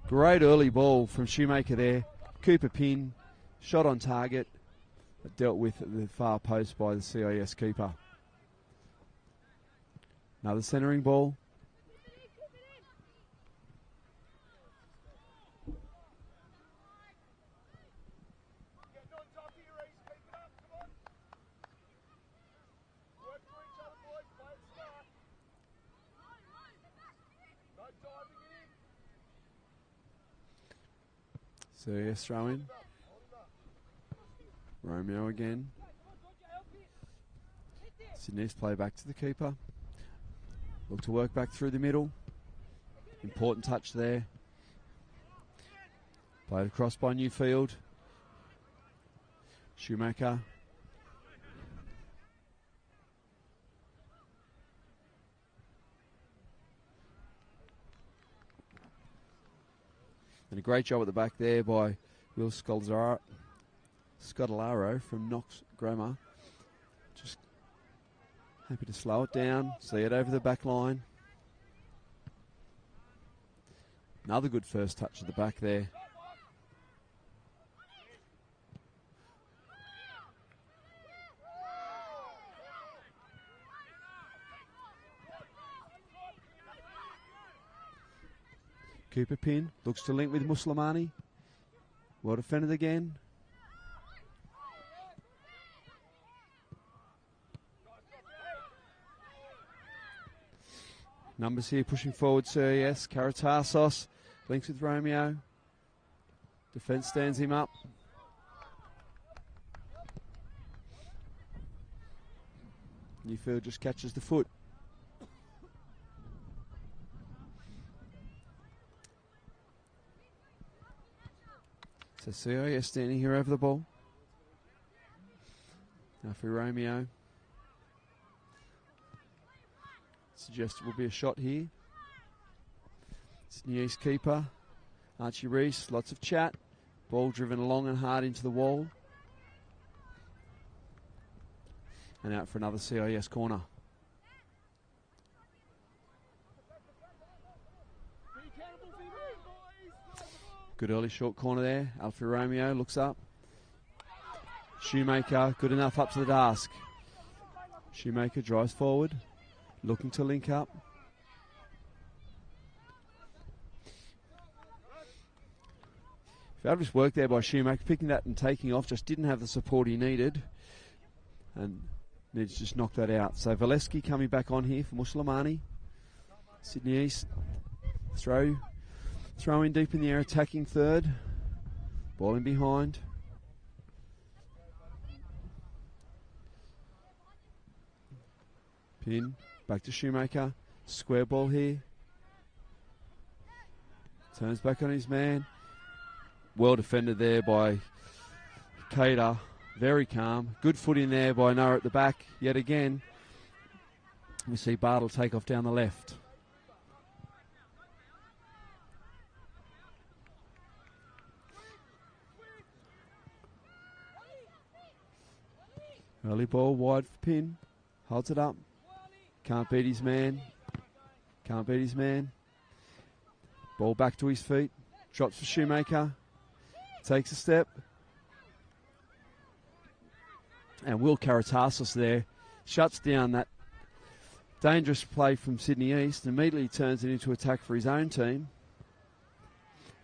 Great early ball from Shoemaker there. Cooper pin, shot on target, but dealt with at the far post by the CIS keeper. Another centering ball. So yes, throw in. Romeo again. Sydney's play back to the keeper. Look to work back through the middle. Important touch there. Played across by Newfield. Shoemaker. And a great job at the back there by Will Scodolaro from Knox Grammar. Just happy to slow it down, see it over the back line. Another good first touch at the back there. Cooper pin, looks to link with Muslimani. Well defended again. Numbers here pushing forward, CIS. Karatassos links with Romeo. Defence stands him up. Newfield just catches the foot. So CIS standing here over the ball. Now for Romeo. Suggested will be a shot here. Sydney East keeper, Archie Reese, lots of chat. Ball driven long and hard into the wall. And out for another CIS corner. Good early short corner there. Alfie Romeo looks up. Shoemaker, good enough up to the task. Shoemaker drives forward, looking to link up. Fabulous work there by Shoemaker, picking that and taking off. Just didn't have the support he needed. And needs to just knock that out. So Valesky coming back on here for Muslimani. Sydney East. Throw in deep in the air, attacking third. Ball in behind. Pin. Back to Shoemaker. Square ball here. Turns back on his man. Well defended there by Cater. Very calm. Good foot in there by Noah at the back. Yet again, we see Bartle take off down the left. Early ball wide for Pin. Holds it up. Can't beat his man. Can't beat his man. Ball back to his feet. Drops for Shoemaker. Takes a step. And Will Karatassos there shuts down that dangerous play from Sydney East and immediately turns it into attack for his own team.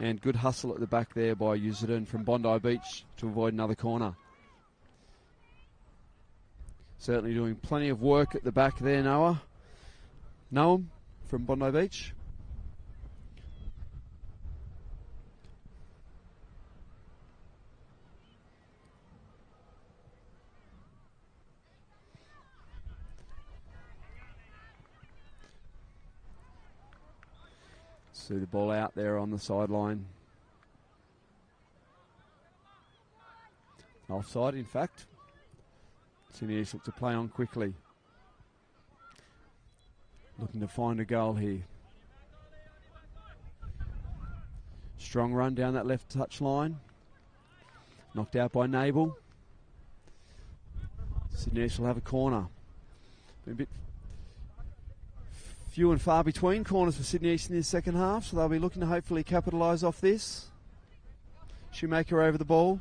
And good hustle at the back there by Usadin from Bondi Beach to avoid another corner. Certainly doing plenty of work at the back there, Noah. Noam from Bondi Beach. See the ball out there on the sideline. Offside, in fact. Sydney East look to play on quickly. Looking to find a goal here. Strong run down that left touch line. Knocked out by Nabel. Sydney East will have a corner. Been a bit few and far between corners for Sydney East in the second half, so they'll be looking to hopefully capitalise off this. Shoemaker over the ball.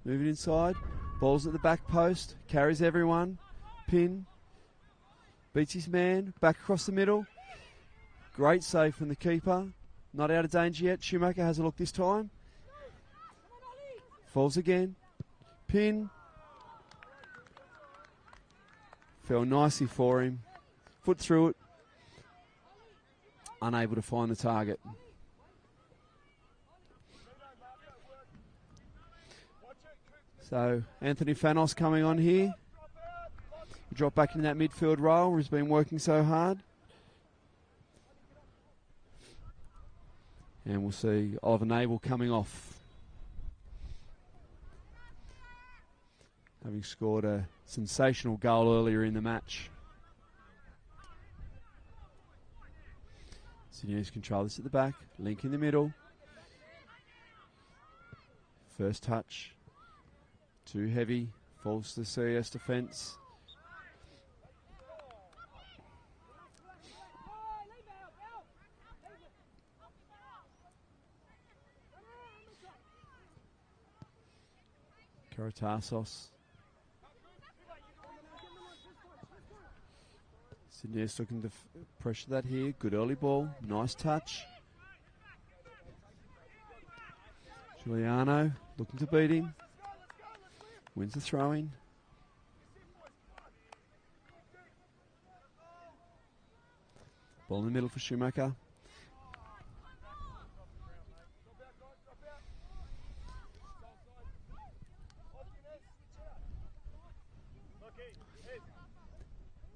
Moving inside. Ball's at the back post. Carries everyone. Pin. Beats his man. Back across the middle. Great save from the keeper. Not out of danger yet. Shoemaker has a look this time. Falls again. Pin. Fell nicely for him. Foot through it. Unable to find the target. So Anthony Fanos coming on here. Drop back in that midfield role. He's been working so hard. And we'll see Oliver Nabel coming off. Having scored a sensational goal earlier in the match. Sydney East control this at the back. Link in the middle. First touch. Too heavy. Falls to the CES defence. Karatassos. Sydney is looking to pressure that here. Good early ball. Nice touch. Giuliano looking to beat him. Wins the throw-in. Ball in the middle for Shoemaker.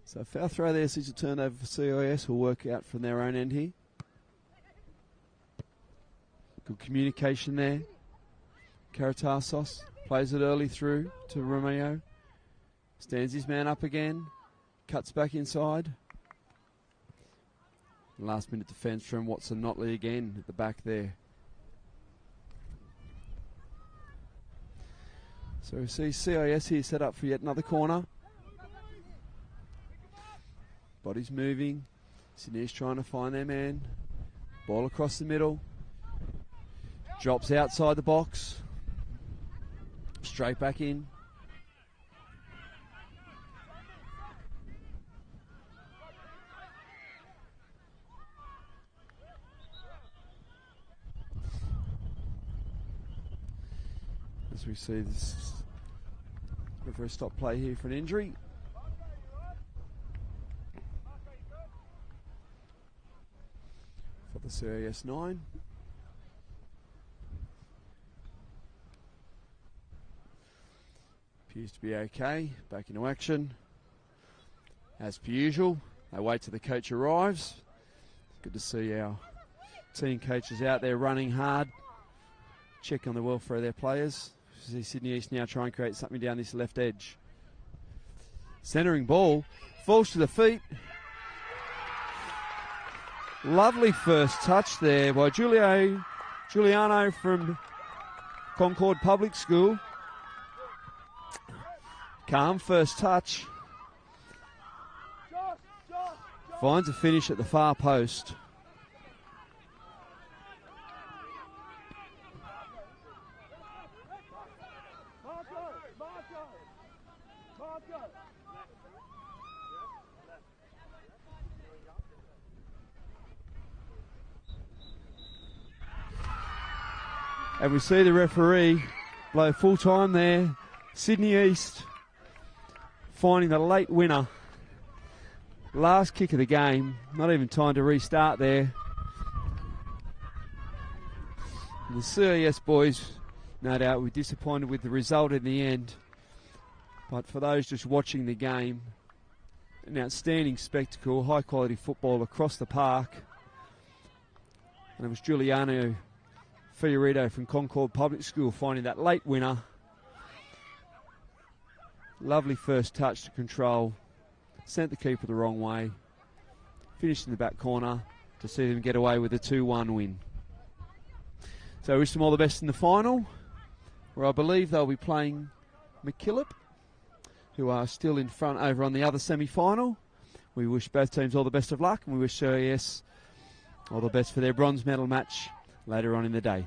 So foul throw there sees a turnover for CIS. Will work out from their own end here. Good communication there. Karatassos plays it early through to Romeo. Stands his man up again. Cuts back inside. Last minute defence from Watson Notley again at the back there. So we see CIS here set up for yet another corner. Body's moving. Sydney's trying to find their man. Ball across the middle. Drops outside the box. Straight back in. we see this referee stop play here for an injury. For the CIS 9. Appears to be okay. Back into action. As per usual, they wait till the coach arrives. Good to see our team coaches out there running hard, check on the welfare of their players. See Sydney East now try and create something down this left edge. Centering ball, falls to the feet. Lovely first touch there by Giuliano from Concord Public School. Calm first touch. Finds a finish at the far post. And we see the referee blow full time there. Sydney East finding the late winner. Last kick of the game, not even time to restart there. And the CIS boys, no doubt, were disappointed with the result in the end. But for those just watching the game, an outstanding spectacle, high quality football across the park. And it was Giuliano Fiorito from Concord Public School finding that late winner. Lovely first touch to control. Sent the keeper the wrong way. Finished in the back corner to see them get away with a 2-1 win. So I wish them all the best in the final, where I believe they'll be playing MacKillop, who are still in front over on the other semi-final. We wish both teams all the best of luck, and we wish CIS all the best for their bronze medal match later on in the day.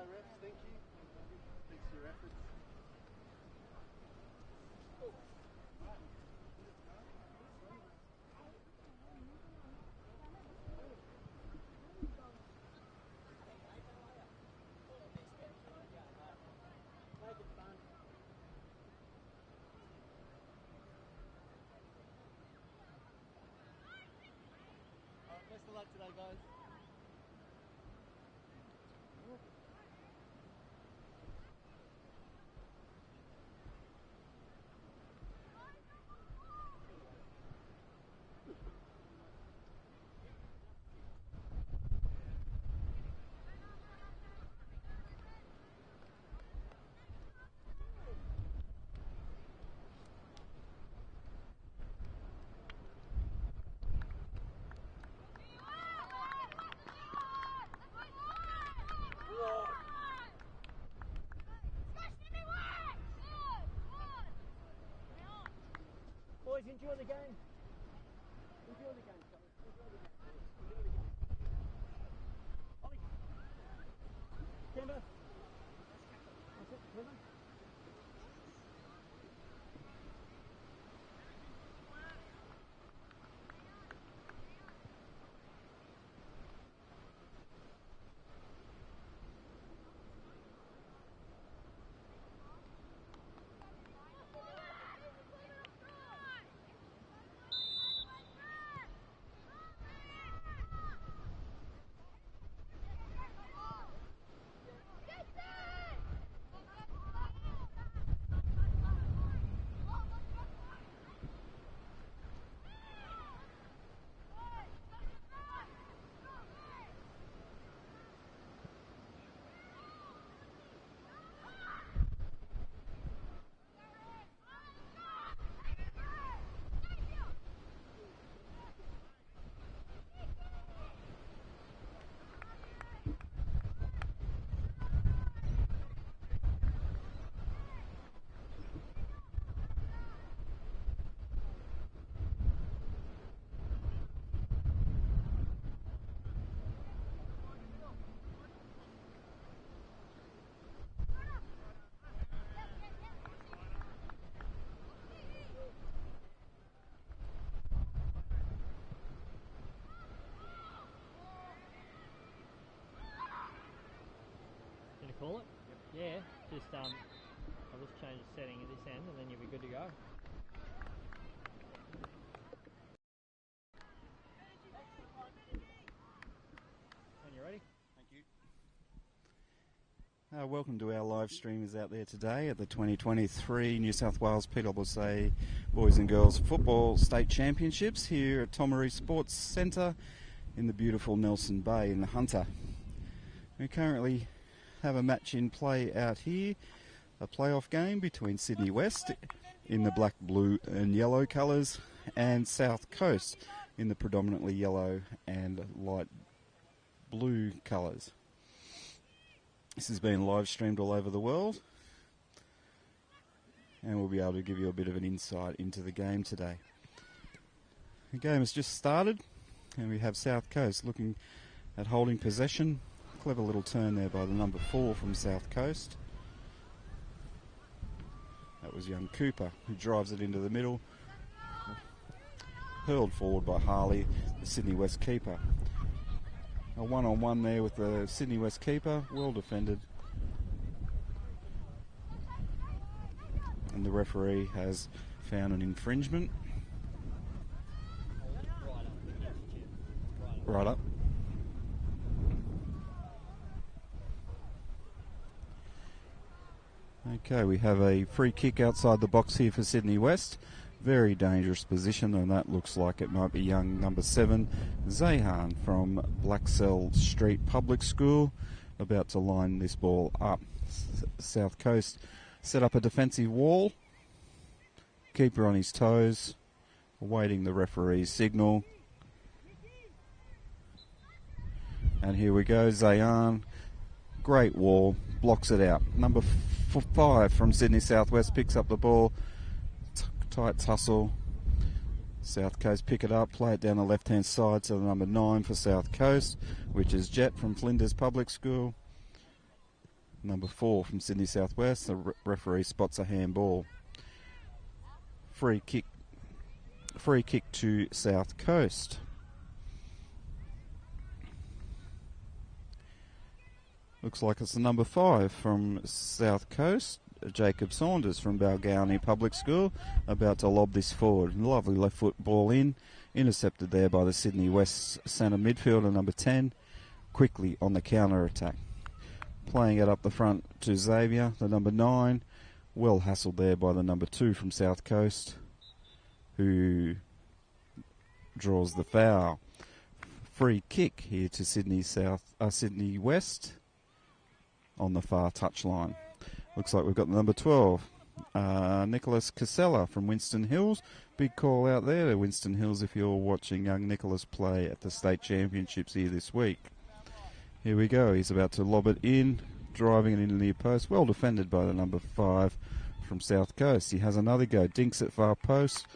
refs. Thank you. Thanks for your efforts. Best of luck today, guys. Boys, enjoy the game. Enjoy the game, fellas. Enjoy the game. Enjoy the game. Ollie. Timber. That's it, Timber. Call it? Yep. Yeah, just I'll just change the setting at this end and then you'll be good to go. When you're ready. Thank you. Welcome to our live streamers out there today at the 2023 New South Wales PSSA Boys and Girls Football State Championships here at Tomaree Sports Centre in the beautiful Nelson Bay in the Hunter. We currently have a match in play out here, a playoff game between Sydney West in the black, blue and yellow colours and South Coast in the predominantly yellow and light blue colours. This has been live streamed all over the world and we'll be able to give you a bit of an insight into the game today. The game has just started and we have South Coast looking at holding possession. Clever little turn there by the number 4 from South Coast. That was young Cooper who drives it into the middle. Hurled forward by Harley, the Sydney West keeper. A one-on-one there with the Sydney West keeper, well defended. And the referee has found an infringement. Right up. Okay, we have a free kick outside the box here for Sydney West. Very dangerous position, and that looks like it might be young number 7, Zahan from Blacksell Street Public School, about to line this ball up. South Coast set up a defensive wall. Keeper on his toes, awaiting the referee's signal. And here we go, Zahan. Great wall, blocks it out. Number 5 from Sydney Southwest picks up the ball. Tight tussle. South Coast pick it up, play it down the left-hand side to the number 9 for South Coast, which is Jet from Flinders Public School. Number 4 from Sydney Southwest. The referee spots a handball. Free kick to South Coast. Looks like it's the number 5 from South Coast, Jacob Saunders from Balgownie Public School, about to lob this forward. Lovely left foot ball in, intercepted there by the Sydney West centre midfielder, number 10, quickly on the counter attack. Playing it up the front to Xavier, the number 9, well hassled there by the number 2 from South Coast, who draws the foul. Free kick here to Sydney West on the far touchline. Looks like we've got the number 12, Nicholas Casella from Winston Hills. Big call out there to Winston Hills if you're watching young Nicholas play at the state championships here this week. Here we go, he's about to lob it in, driving it into the near post. Well defended by the number 5 from South Coast. He has another go, dinks at far post,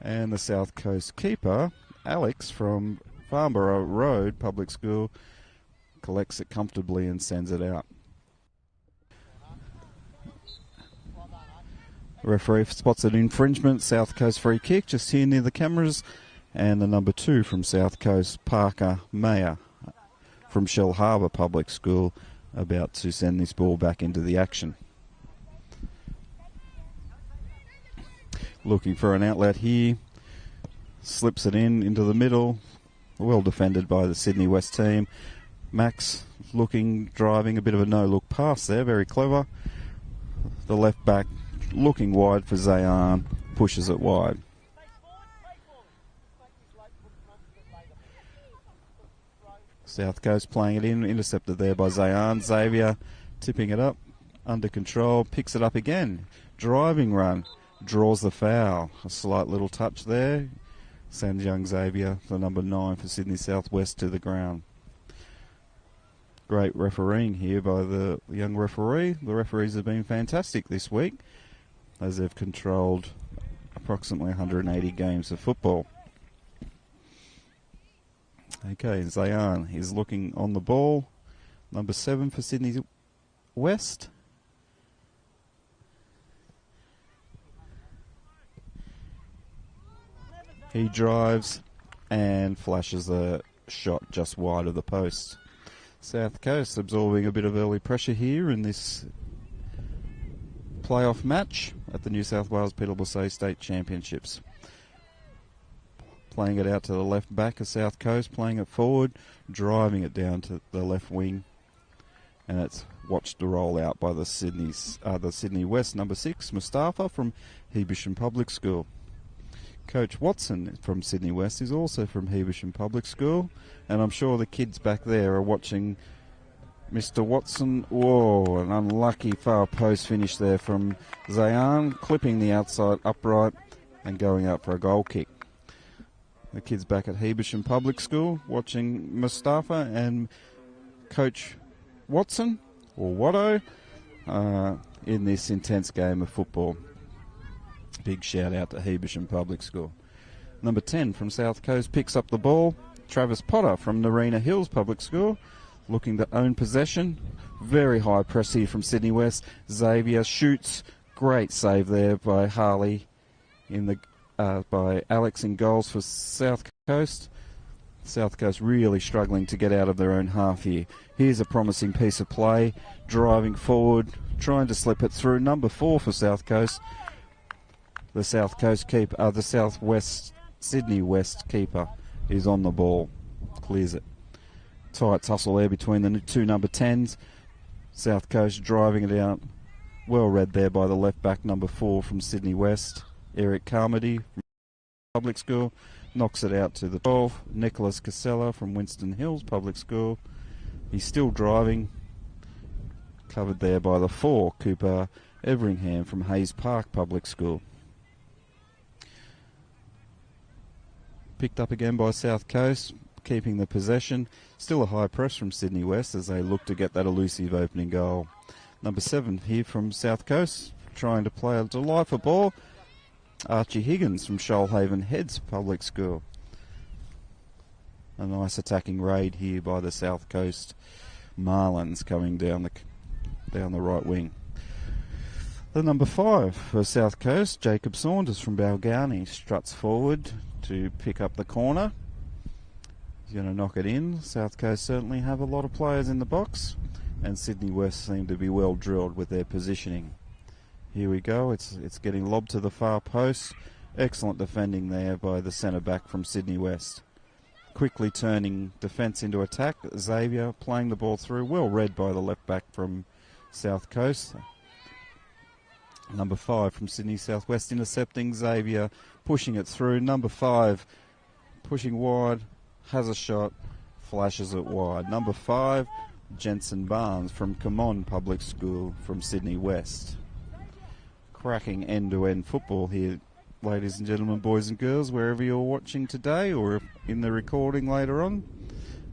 and the South Coast keeper, Alex from Farnborough Road Public School, collects it comfortably and sends it out. The referee spots an infringement, South Coast free kick, just here near the cameras, and the number 2 from South Coast, Parker Mayer from Shell Harbour Public School, about to send this ball back into the action. Looking for an outlet here, slips it into the middle, well defended by the Sydney West team. Max looking, driving, a bit of a no-look pass there, very clever. The left back looking wide for Zayan, pushes it wide. South Coast playing it in, intercepted there by Zayan. Xavier tipping it up, under control, picks it up again. Driving run, draws the foul. A slight little touch there. Sends young Xavier, the number 9 for Sydney Southwest, to the ground. Great refereeing here by the young referee. The referees have been fantastic this week, as they've controlled approximately 180 games of football. Okay, Zayan is looking on the ball. Number 7 for Sydney West. He drives and flashes a shot just wide of the post. South Coast absorbing a bit of early pressure here in this playoff match at the New South Wales PSSA State Championships. Playing it out to the left back of South Coast, playing it forward, driving it down to the left wing, and it's watched to roll out by the Sydney West number 6, Mustafa from Hebersham Public School. Coach Watson from Sydney West is also from Hebersham Public School, and I'm sure the kids back there are watching Mr. Watson. Whoa, an unlucky far post finish there from Zayan, clipping the outside upright and going out for a goal kick. The kids back at Hebersham Public School watching Mustafa and Coach Watson, or Watto, in this intense game of football. Big shout out to Hebersham Public School. Number 10 from South Coast picks up the ball. Travis Potter from Narina Hills Public School, looking to own possession. Very high press here from Sydney West. Xavier shoots. Great save there by Harley by Alex in goals for South Coast. South Coast really struggling to get out of their own half here. Here's a promising piece of play. Driving forward, trying to slip it through. Number 4 for South Coast. The South Coast keeper, the Southwest Sydney West keeper is on the ball, clears it. Tight tussle there between the 2 number 10s. South Coast driving it out. Well read there by the left back, number 4 from Sydney West, Eric Carmody from Public School. Knocks it out to the 12, Nicholas Casella from Winston Hills Public School. He's still driving. Covered there by the 4, Cooper Everingham from Hayes Park Public School. Picked up again by South Coast, keeping the possession. Still a high press from Sydney West as they look to get that elusive opening goal. Number 7 here from South Coast, trying to play a delightful ball. Archie Higgins from Shoalhaven Heads Public School. A nice attacking raid here by the South Coast Marlins coming down down the right wing. The number 5 for South Coast, Jacob Saunders from Balgownie, struts forward to pick up the corner. He's going to knock it in. South Coast certainly have a lot of players in the box, and Sydney West seem to be well drilled with their positioning. Here we go. It's getting lobbed to the far post. Excellent defending there by the centre back from Sydney West. Quickly turning defence into attack. Xavier playing the ball through. Well read by the left back from South Coast. Number 5 from Sydney Southwest intercepting. Xavier pushing it through. Number 5 pushing wide. Has a shot. Flashes it wide. Number 5, Jensen Barnes from Camon Public School from Sydney West. Cracking end-to-end football here, ladies and gentlemen, boys and girls, wherever you're watching today or in the recording later on.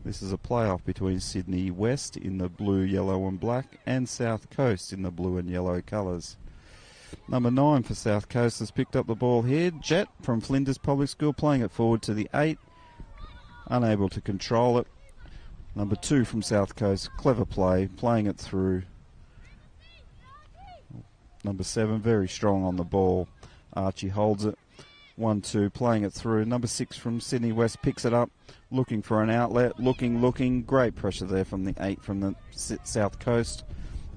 This is a playoff between Sydney West in the blue, yellow and black and South Coast in the blue and yellow colours. Number 9 for South Coast has picked up the ball here. Jet from Flinders Public School playing it forward to the 8. Unable to control it. Number 2 from South Coast, clever play, playing it through. Number 7, very strong on the ball. Archie holds it. 1-2, playing it through. Number 6 from Sydney West picks it up, looking for an outlet. Looking. Great pressure there from the 8 from the South Coast.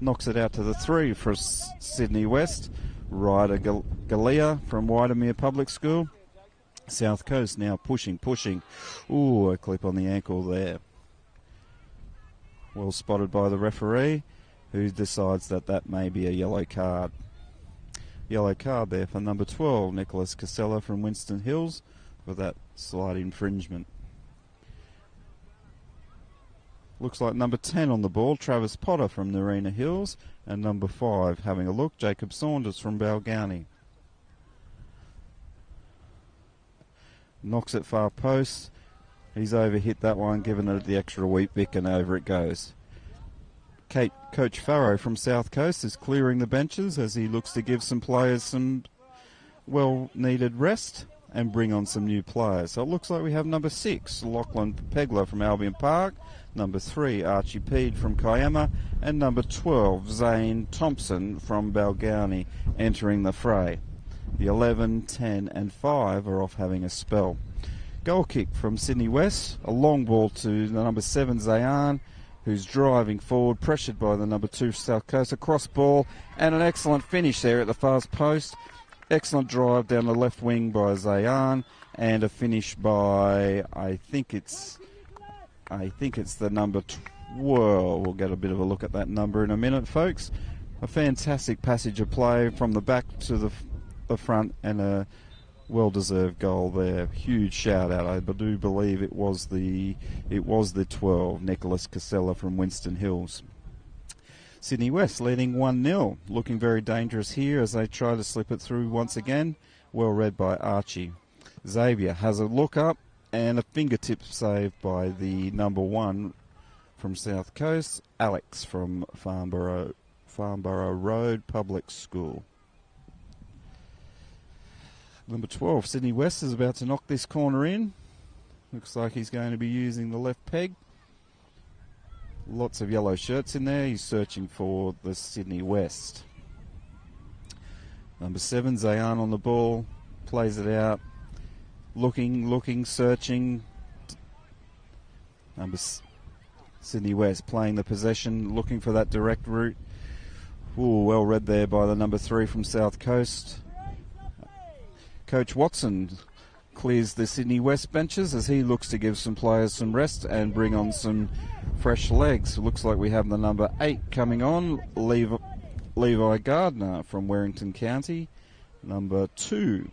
Knocks it out to the 3 for Sydney West. Ryder Galea from Wydermere Public School. South Coast now pushing. Ooh, a clip on the ankle there. Well spotted by the referee, who decides that may be a yellow card. Yellow card there for number 12, Nicholas Casella from Winston Hills, for that slight infringement. Looks like number 10 on the ball, Travis Potter from Narina Hills, and number 5, having a look, Jacob Saunders from Balgownie. Knocks it far post. He's overhit that one, giving it the extra wheat bick, and over it goes. Coach Farrow from South Coast is clearing the benches as he looks to give some players some well-needed rest and bring on some new players. So it looks like we have number 6, Lachlan Pegler from Albion Park, number 3, Archie Peed from Kiama, and number 12, Zane Thompson from Balgownie entering the fray. The 11, 10 and 5 are off having a spell. Goal kick from Sydney West, a long ball to the number 7, Zayan, who's driving forward, pressured by the number 2, South Coast. A cross ball and an excellent finish there at the fast post. Excellent drive down the left wing by Zayan, and a finish by, I think it's the number 12. We'll get a bit of a look at that number in a minute, folks. A fantastic passage of play from the back to the front, and a well-deserved goal there. Huge shout out. I do believe it was the 12, Nicholas Casella from Winston Hills. Sydney West leading 1-0, looking very dangerous here as they try to slip it through once again. Well read by Archie. Xavier has a look up and a fingertip save by the number 1 from South Coast, Alex from Farnborough Road Public School. Number 12, Sydney West, is about to knock this corner in. Looks like he's going to be using the left peg. Lots of yellow shirts in there. He's searching for the Sydney West. Number 7, Zayan on the ball. Plays it out. Looking, searching. Sydney West playing the possession, looking for that direct route. Ooh, well read there by the number 3 from South Coast. Coach Watson clears the Sydney West benches as he looks to give some players some rest and bring on some fresh legs. It looks like we have the number 8 coming on, Levi Gardner from Warrington County. Number 2,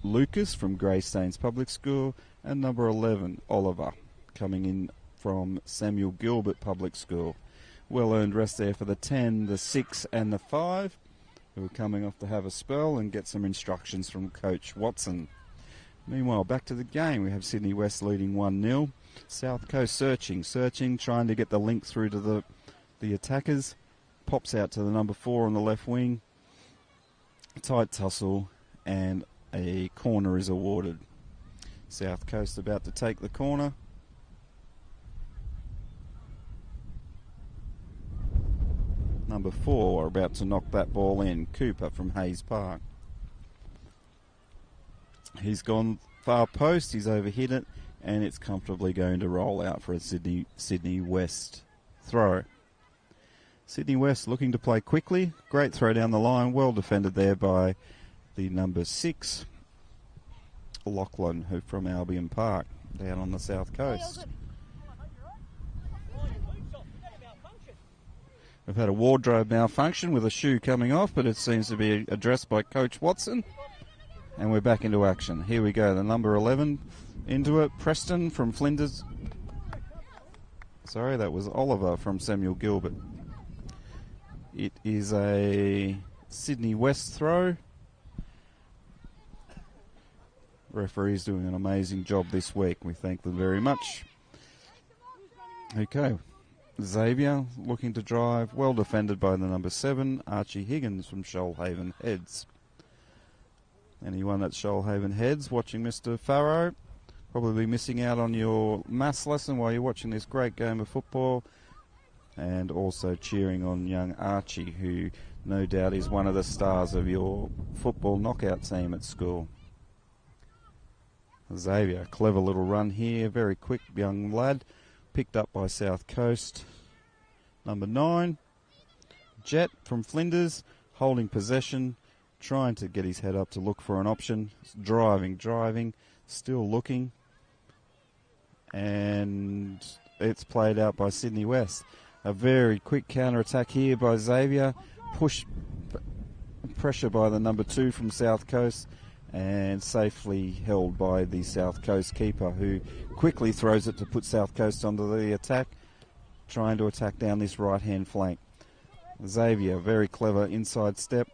Lucas from Greystanes Public School. And number 11, Oliver, coming in from Samuel Gilbert Public School. Well-earned rest there for the 10, the 6 and the 5. Who are coming off to have a spell and get some instructions from Coach Watson. Meanwhile, back to the game. We have Sydney West leading 1-0. South Coast searching, trying to get the link through to the attackers. Pops out to the number 4 on the left wing. Tight tussle, and a corner is awarded. South Coast about to take the corner. Number 4 about to knock that ball in. Cooper from Hayes Park. He's gone far post, he's overhit it, and it's comfortably going to roll out for a Sydney West throw. Sydney West looking to play quickly. Great throw down the line. Well defended there by the number 6, Lachlan, who from Albion Park, down on the south coast. We've had a wardrobe malfunction with a shoe coming off, but it seems to be addressed by Coach Watson. And we're back into action. Here we go. The number 11 into it. Preston from Flinders. Sorry, that was Oliver from Samuel Gilbert. It is a Sydney West throw. Referee's doing an amazing job this week. We thank them very much. Okay. Xavier looking to drive. Well defended by the number 7, Archie Higgins from Shoalhaven Heads. Anyone at Shoalhaven Heads watching Mr. Farrow, probably missing out on your maths lesson while you're watching this great game of football, and also cheering on young Archie, who no doubt is one of the stars of your football knockout team at school. Xavier, clever little run here, very quick young lad, picked up by South Coast. Number 9, Jet from Flinders, holding possession, trying to get his head up to look for an option. Driving, still looking. And it's played out by Sydney West. A very quick counter-attack here by Xavier. Pressure by the number 2 from South Coast, and safely held by the South Coast keeper, who quickly throws it to put South Coast onto the attack, trying to attack down this right-hand flank. Xavier, very clever inside step,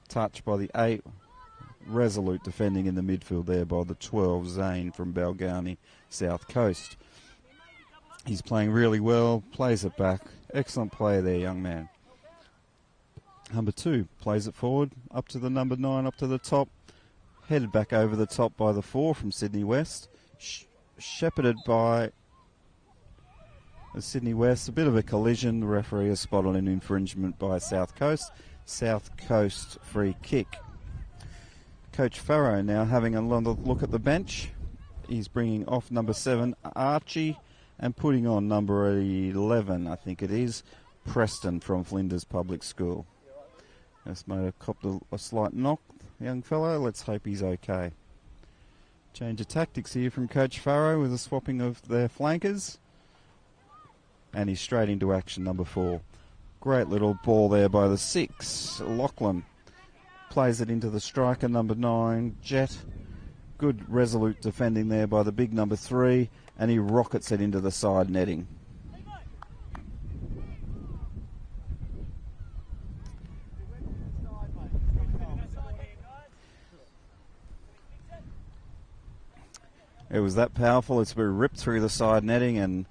touched by the 8, resolute defending in the midfield there by the 12, Zane from Balgownie, South Coast. He's playing really well, plays it back. Excellent player there, young man. Number 2 plays it forward, up to the number 9, up to the top. Headed back over the top by the 4 from Sydney West. Shepherded by Sydney West. A bit of a collision. The referee has spotted an infringement by South Coast. South Coast free kick. Coach Farrow now having a look at the bench. He's bringing off number 7, Archie, and putting on number 11, I think it is, Preston from Flinders Public School. Just made a slight knock, young fellow. Let's hope he's okay. Change of tactics here from Coach Farrow with a swapping of their flankers. And he's straight into action, number 4. Great little ball there by the 6, Lachlan. Plays it into the striker, number 9, Jet. Good resolute defending there by the big number 3, and he rockets it into the side netting. It was that powerful. It's been ripped through the side netting, and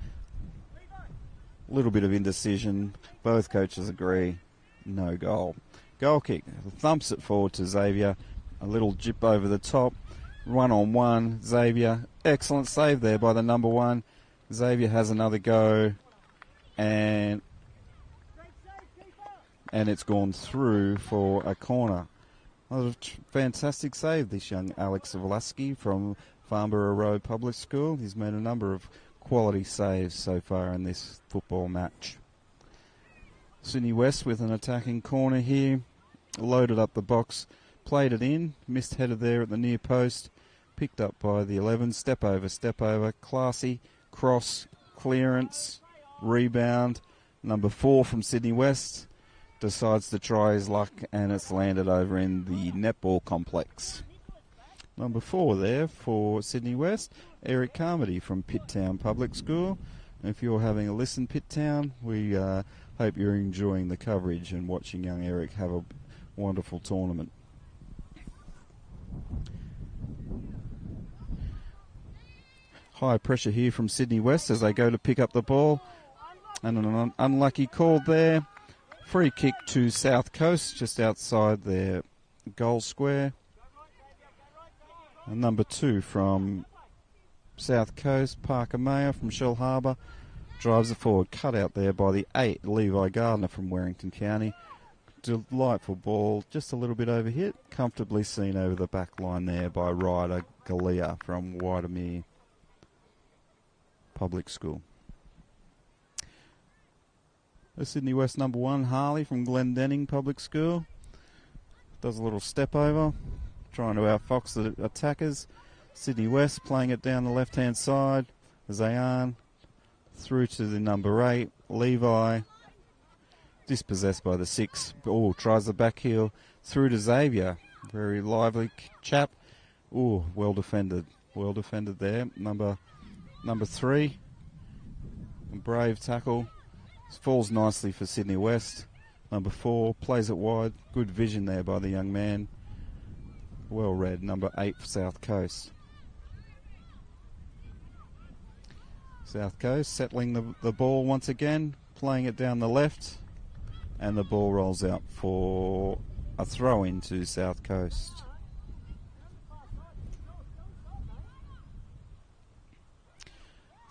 a little bit of indecision. Both coaches agree, no goal. Goal kick, thumps it forward to Xavier. A little jip over the top. 1-on-1, Xavier. Excellent save there by the number 1. Xavier has another go, and it's gone through for a corner. A fantastic save, this young Alex Vlasky from Farnborough Road Public School. He's made a number of quality saves so far in this football match. Sydney West with an attacking corner here. Loaded up the box, played it in, missed header there at the near post. Picked up by the 11, step over, classy, cross, clearance, rebound. Number 4 from Sydney West decides to try his luck, and it's landed over in the netball complex. Number 4 there for Sydney West, Eric Carmody from Pitt Town Public School. If you're having a listen, Pitt Town, we hope you're enjoying the coverage and watching young Eric have a wonderful tournament. High pressure here from Sydney West as they go to pick up the ball. And an unlucky call there. Free kick to South Coast, just outside their goal square. And number 2 from South Coast, Parker Mayer from Shell Harbour. drives it forward. Cut out there by the 8, Levi Gardner from Warrington County. Delightful ball, just a little bit overhit. Comfortably seen over the back line there by Ryder Galea from Widermere Public School. The Sydney West number 1, Harley from Glendenning Public School. Does a little step over, trying to outfox the attackers. Sydney West playing it down the left-hand side. Zayan through to the number 8, Levi. Dispossessed by the 6. Oh, tries the back heel through to Xavier. Very lively chap. Oh, well defended. Well defended there. Number 3. Brave tackle. Falls nicely for Sydney West. Number 4 plays it wide. Good vision there by the young man. Well read. Number 8 for South Coast. South Coast settling the ball once again. Playing it down the left. And the ball rolls out for a throw in to South Coast.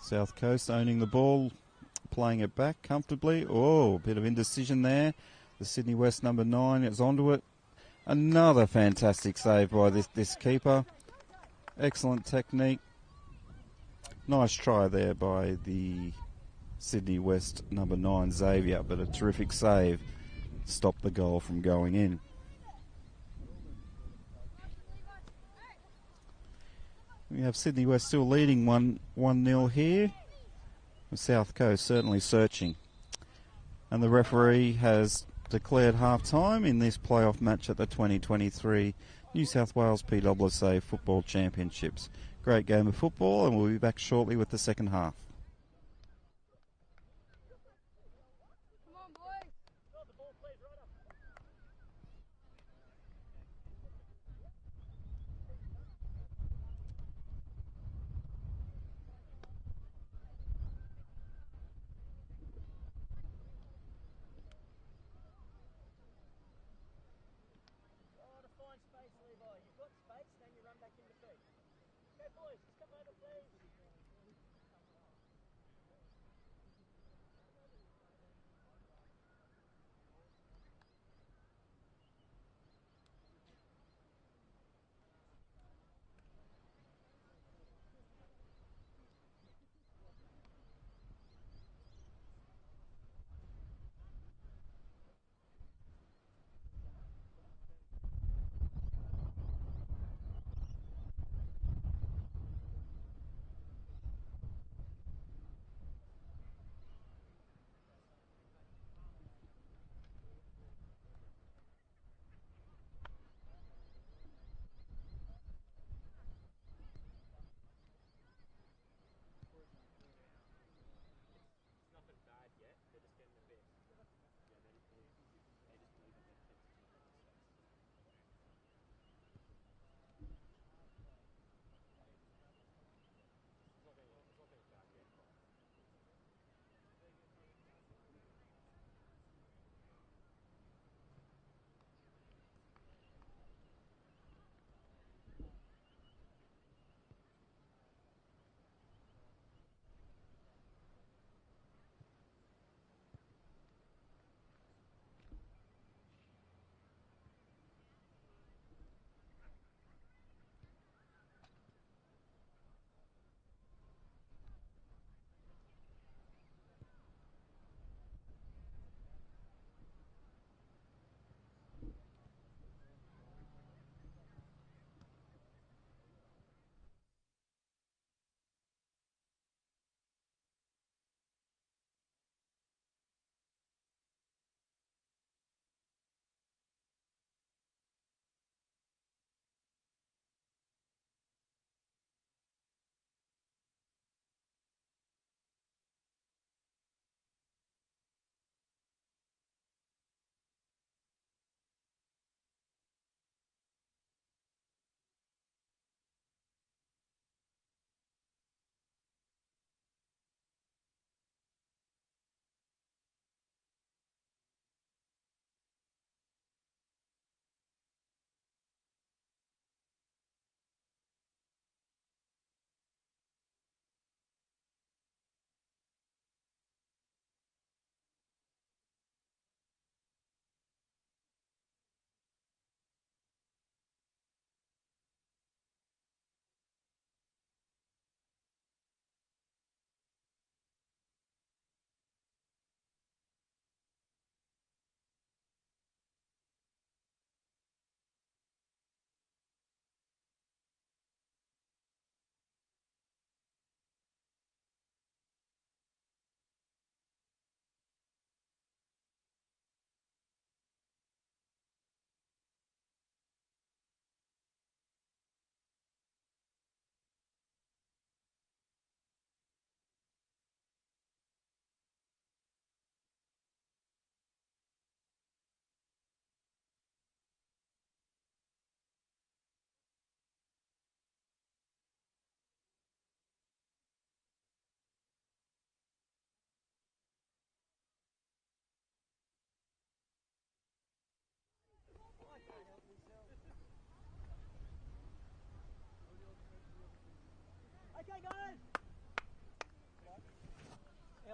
South Coast owning the ball, playing it back comfortably. Oh, a bit of indecision there. The Sydney West number 9 is onto it. Another fantastic save by this keeper. Excellent technique. Nice try there by the Sydney West number 9 Xavier, but a terrific save stopped the goal from going in. We have Sydney West still leading 1-0 here. South Coast certainly searching. And the referee has declared half-time in this playoff match at the 2023 New South Wales PSSA Football Championships. Great game of football, and we'll be back shortly with the second half. Space, then you run back into feet. Okay, boys, let's come over, please.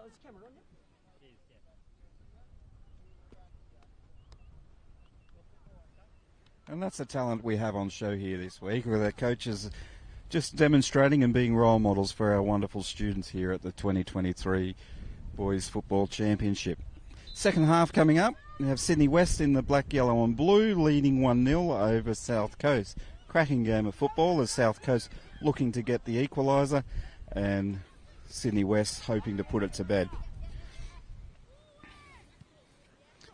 There's a camera on you. And that's the talent we have on show here this week, with our coaches just demonstrating and being role models for our wonderful students here at the 2023 Boys Football Championship. Second half coming up. We have Sydney West in the black, yellow and blue, leading 1-0 over South Coast. Cracking game of football as South Coast looking to get the equaliser and Sydney West hoping to put it to bed.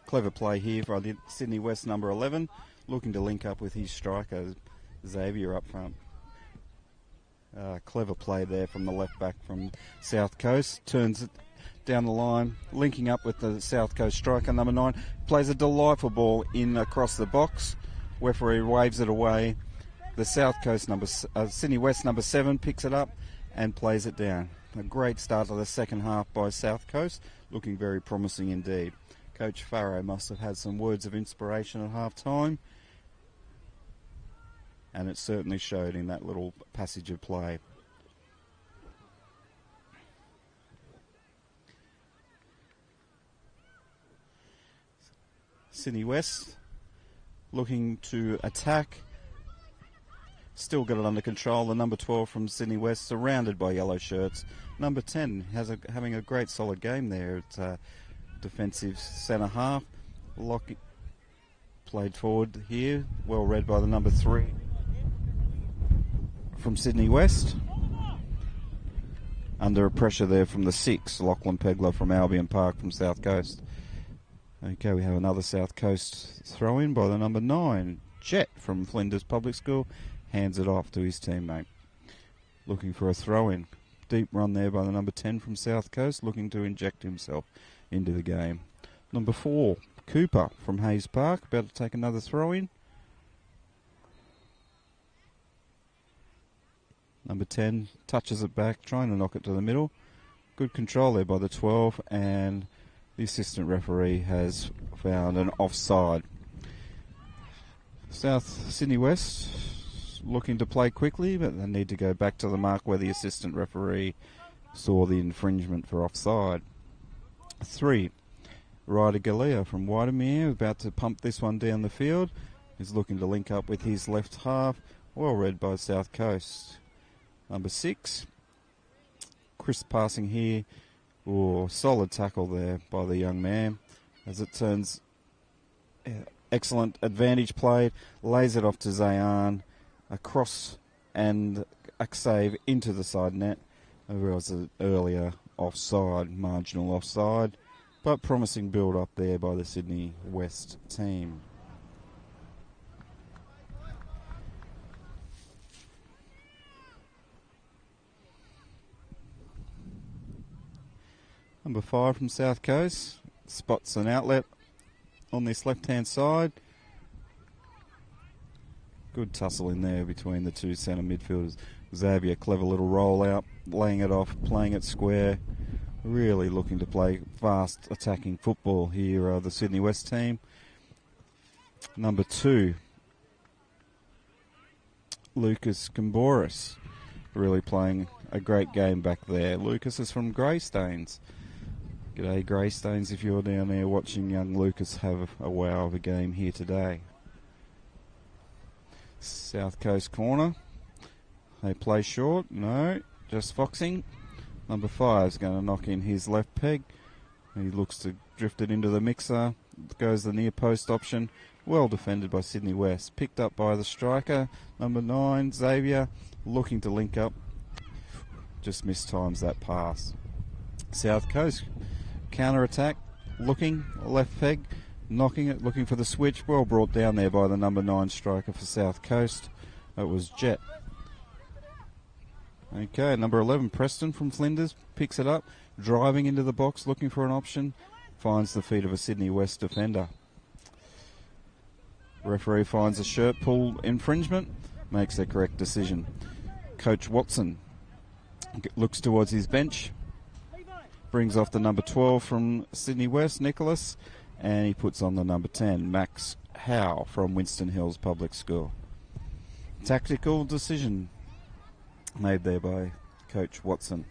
Clever play here by the Sydney West number 11, looking to link up with his striker, Xavier, up front. Clever play there from the left back from South Coast. Turns it down the line, linking up with the South Coast striker, number 9. Plays a delightful ball in across the box. Referee waves it away. The South Coast Sydney West number 7 picks it up and plays it down. A great start to the second half by South Coast, looking very promising indeed. Coach Farrow must have had some words of inspiration at half time, and it certainly showed in that little passage of play. Sydney West looking to attack. Still got it under control. The number 12 from Sydney West, surrounded by yellow shirts. Number 10 having a great solid game there at defensive centre half. Played forward here, well read by the number 3 from Sydney West. Under pressure there from the 6, Lachlan Pegler from Albion Park from South Coast. Okay, we have another South Coast throw in by the number 9, Jet from Flinders Public School. Hands it off to his teammate. Looking for a throw in. Deep run there by the number 10 from South Coast, looking to inject himself into the game. Number 4, Cooper from Hayes Park, about to take another throw in. Number 10 touches it back, trying to knock it to the middle. Good control there by the 12, and the assistant referee has found an offside. South Sydney West looking to play quickly, but they need to go back to the mark where the assistant referee saw the infringement for offside. 3, Ryder Galea from Wydermere, about to pump this one down the field. He's looking to link up with his left half. Well read by South Coast. Number 6, Chris passing here. Solid tackle there by the young man. As it turns, excellent advantage played. Lays it off to Zayan. Across and a save into the side net. There was an earlier offside, marginal offside, but promising build up there by the Sydney West team. Number 5 from South Coast spots an outlet on this left-hand side. Good tussle in there between the two centre midfielders. Xavier, clever little roll out, laying it off, playing it square. Really looking to play fast attacking football here, the Sydney West team. Number 2, Lucas Camboris, really playing a great game back there. Lucas is from Greystanes. G'day Greystanes, if you're down there watching young Lucas have a wow of a game here today. South Coast corner. They play short. No, just foxing. Number 5 is going to knock in his left peg. He looks to drift it into the mixer. Goes the near post option. Well defended by Sydney West. Picked up by the striker. Number 9, Xavier, looking to link up. Just mistimes that pass. South Coast counter-attack. Looking, left peg. Knocking it, looking for the switch. Well brought down there by the number 9 striker for South Coast. That was Jet. Okay, number 11, Preston from Flinders, picks it up, driving into the box, looking for an option, finds the feet of a Sydney West defender. Referee finds a shirt pull infringement, makes the correct decision. Coach Watson looks towards his bench, brings off the number 12 from Sydney West, Nicholas, and he puts on the number 10, Max Howe from Winston Hills Public School. Tactical decision made there by Coach Watson.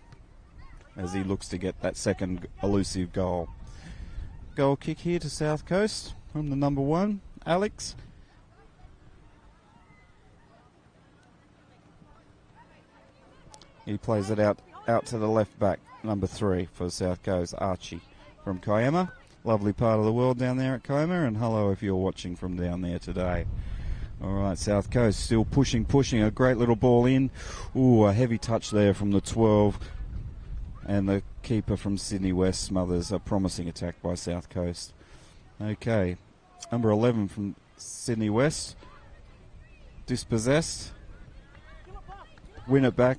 as he looks to get that second elusive goal. Goal kick here to South Coast from the number 1, Alex. He plays it out to the left back, number 3 for South Coast, Archie from Kiama. Lovely part of the world down there at Kiama, and hello if you're watching from down there today. All right, South Coast still pushing, a great little ball in. Ooh, a heavy touch there from the 12, and the keeper from Sydney West smothers a promising attack by South Coast. Okay, number 11 from Sydney West, dispossessed, win it back.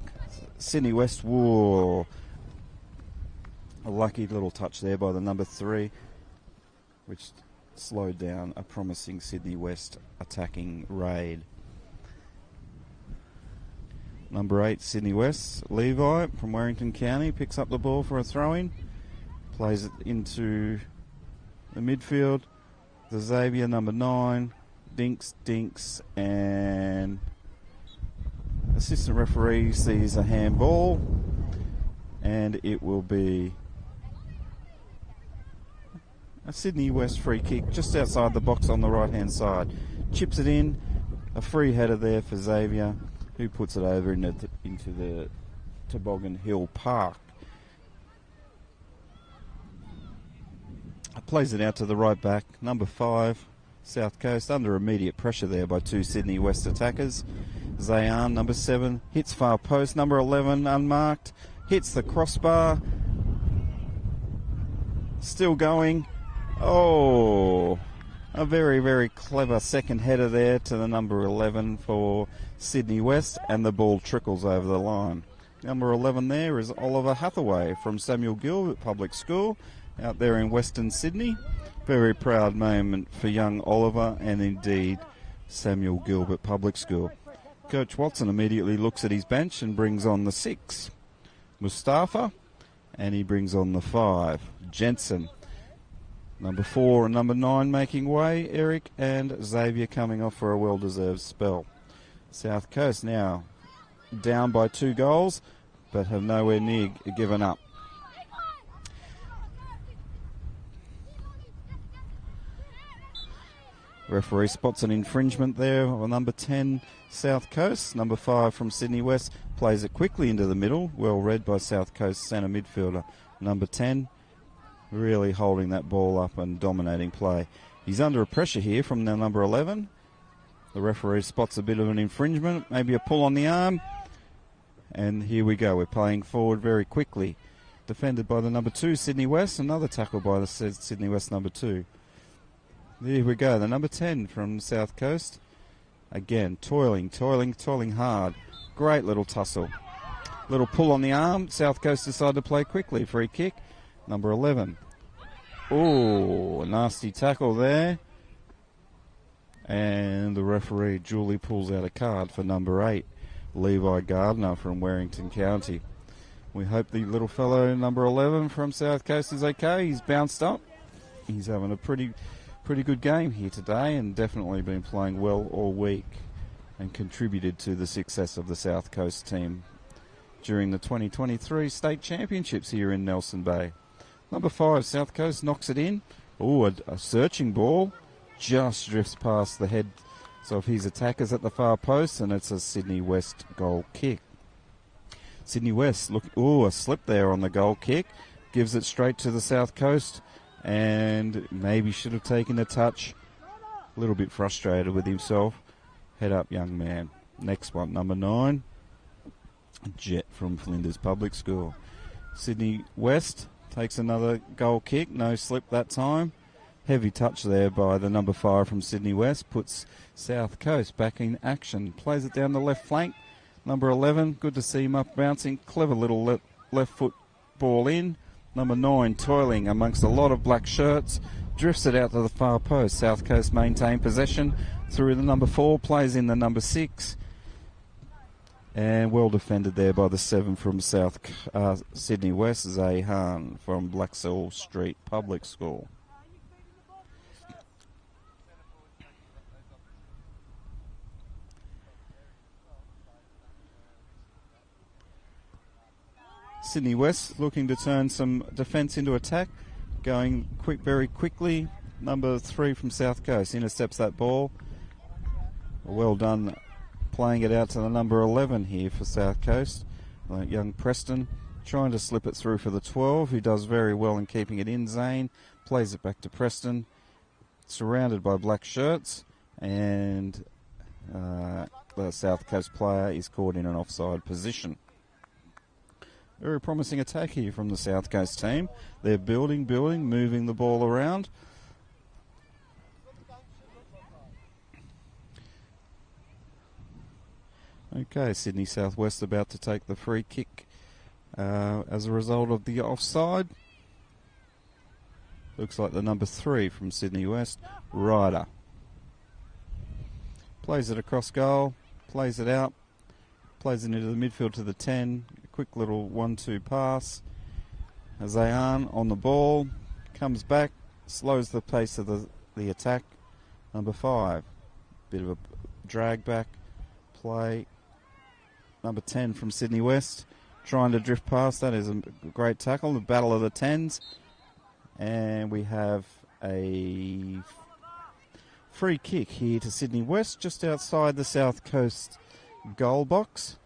Sydney West, whoa, a lucky little touch there by the number 3, which slowed down a promising Sydney West attacking raid. Number 8, Sydney West, Levi from Warrington County, picks up the ball for a throw-in, plays it into the midfield. The Xavier, number 9, dinks, and assistant referee sees a handball, and it will be a Sydney West free kick just outside the box on the right-hand side. Chips it in, a free header there for Xavier, who puts it over into the Toboggan Hill Park. Plays it out to the right back, number 5, South Coast, under immediate pressure there by 2 Sydney West attackers. Zayan, number 7, hits far post, number 11, unmarked, hits the crossbar, still going. Oh, a very, very clever second header there to the number 11 for Sydney West, and the ball trickles over the line. Number 11 there is Oliver Hathaway from Samuel Gilbert Public School out there in Western Sydney. Very proud moment for young Oliver and indeed Samuel Gilbert Public School. Coach Watson immediately looks at his bench and brings on the 6, Mustafa, and he brings on the 5, Jensen. Number 4 and number 9 making way, Eric and Xavier coming off for a well-deserved spell. South Coast now down by 2 goals, but have nowhere near given up. Referee spots an infringement there on number 10, South Coast. Number 5 from Sydney West plays it quickly into the middle. Well read by South Coast centre midfielder. Number 10 really holding that ball up and dominating play. He's under pressure here from the number 11. The referee spots a bit of an infringement, maybe a pull on the arm. And here we go. We're playing forward very quickly. Defended by the number 2, Sydney West. Another tackle by the Sydney West number 2. There we go, the number 10 from South Coast. Again, toiling hard. Great little tussle. Little pull on the arm. South Coast decided to play quickly. Free kick. Number 11. Oh, a nasty tackle there. And the referee duly pulls out a card for number 8, Levi Gardner from Warrington County. We hope the little fellow, number 11 from South Coast, is okay. He's bounced up. He's having a pretty good game here today and definitely been playing well all week and contributed to the success of the South Coast team during the 2023 state championships here in Nelson Bay. Number 5, South Coast knocks it in. Oh, a searching ball. Just drifts past the heads of his attackers at the far post, and it's a Sydney West goal kick. Sydney West, a slip there on the goal kick. Gives it straight to the South Coast, and maybe should have taken a touch. A little bit frustrated with himself. Head up, young man. Next one, number 9, Jet from Flinders Public School. Sydney West takes another goal kick. No slip that time. Heavy touch there by the number 5 from Sydney West. Puts South Coast back in action. Plays it down the left flank. Number 11, good to see him up bouncing. Clever little left foot ball in. Number 9, toiling amongst a lot of black shirts. Drifts it out to the far post. South Coast maintain possession through the number 4. Plays in the number 6. And well defended there by the 7 from South Sydney West, Zahan from Blacksall Street Public School. Sydney West looking to turn some defence into attack, going very quickly. Number 3 from South Coast intercepts that ball. Well done playing it out to the number 11 here for South Coast. Young Preston trying to slip it through for the 12, who does very well in keeping it in. Zane plays it back to Preston, surrounded by black shirts, and the South Coast player is caught in an offside position. Very promising attack here from the South Coast team. They're building, moving the ball around. Okay, Sydney Southwest about to take the free kick as a result of the offside. Looks like the number 3 from Sydney West, Ryder. Plays it across goal, plays it out, plays it into the midfield to the 10. A quick little 1-2 pass. Zayan on the ball, comes back, slows the pace of the attack. Number 5, bit of a drag back play. Number 10 from Sydney West, trying to drift past. That is a great tackle, the battle of the 10s. And we have a free kick here to Sydney West, just outside the South Coast goal box.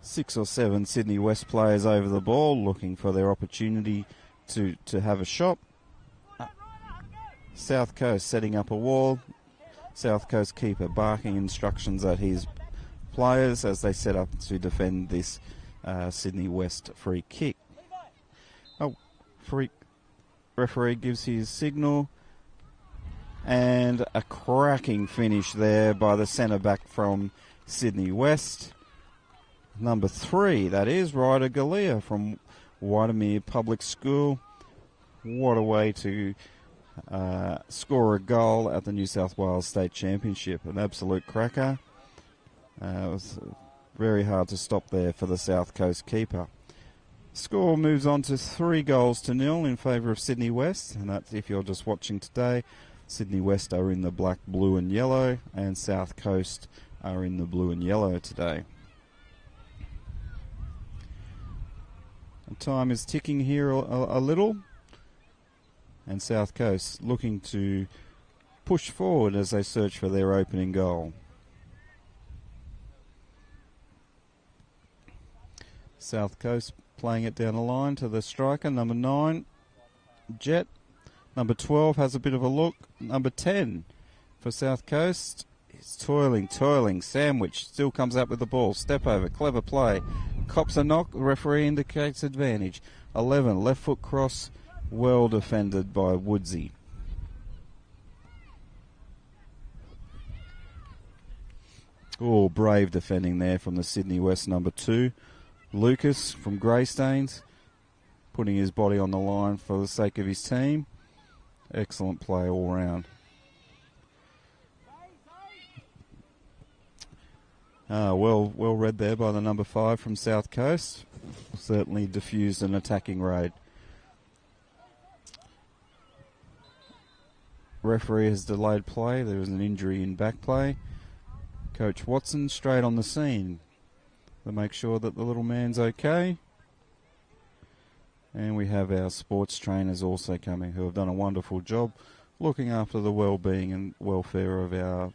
6 or 7 Sydney West players over the ball, looking for their opportunity to have a shot. South Coast setting up a wall. South Coast keeper barking instructions at his players as they set up to defend this Sydney West free kick. Referee gives his signal, and a cracking finish there by the centre back from Sydney West. Number 3, that is, Ryder Galea from Wydermere Public School. What a way to score a goal at the New South Wales State Championship. An absolute cracker. It was very hard to stop there for the South Coast keeper. Score moves on to 3-0 in favour of Sydney West, and that's if you're just watching today. Sydney West are in the black, blue and yellow, and South Coast are in the blue and yellow today. Time is ticking here a little, and South Coast looking to push forward as they search for their opening goal. South Coast playing it down the line to the striker, number 9, Jet. Number 12 has a bit of a look. Number 10 for South Coast is toiling. Sandwich still comes up with the ball. Step over, clever play. Cops a knock, the referee indicates advantage. 11, left foot cross, well defended by Woodsy. Oh, brave defending there from the Sydney West number 2. Lucas from Greystanes, putting his body on the line for the sake of his team. Excellent play all round. Well read there by the number 5 from South Coast. Certainly diffused an attacking raid. Referee has delayed play. There was an injury in back play. Coach Watson straight on the scene to make sure that the little man's okay. And we have our sports trainers also coming, who have done a wonderful job looking after the well-being and welfare of our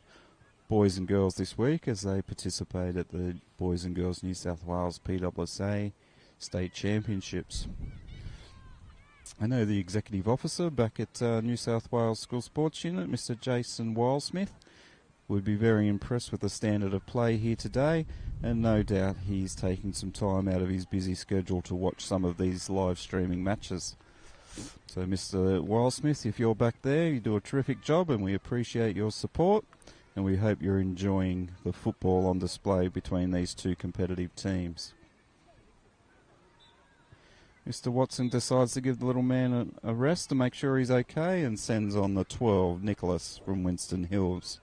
boys and girls this week as they participate at the Boys and Girls New South Wales PSSA State Championships. I know the Executive Officer back at New South Wales School Sports Unit, Mr. Jason Wildsmith, would be very impressed with the standard of play here today, and no doubt he's taking some time out of his busy schedule to watch some of these live streaming matches. So Mr. Wildsmith, if you're back there, you do a terrific job and we appreciate your support, and we hope you're enjoying the football on display between these two competitive teams. Mr. Watson decides to give the little man a rest to make sure he's okay and sends on the 12, Nicholas from Winston Hills.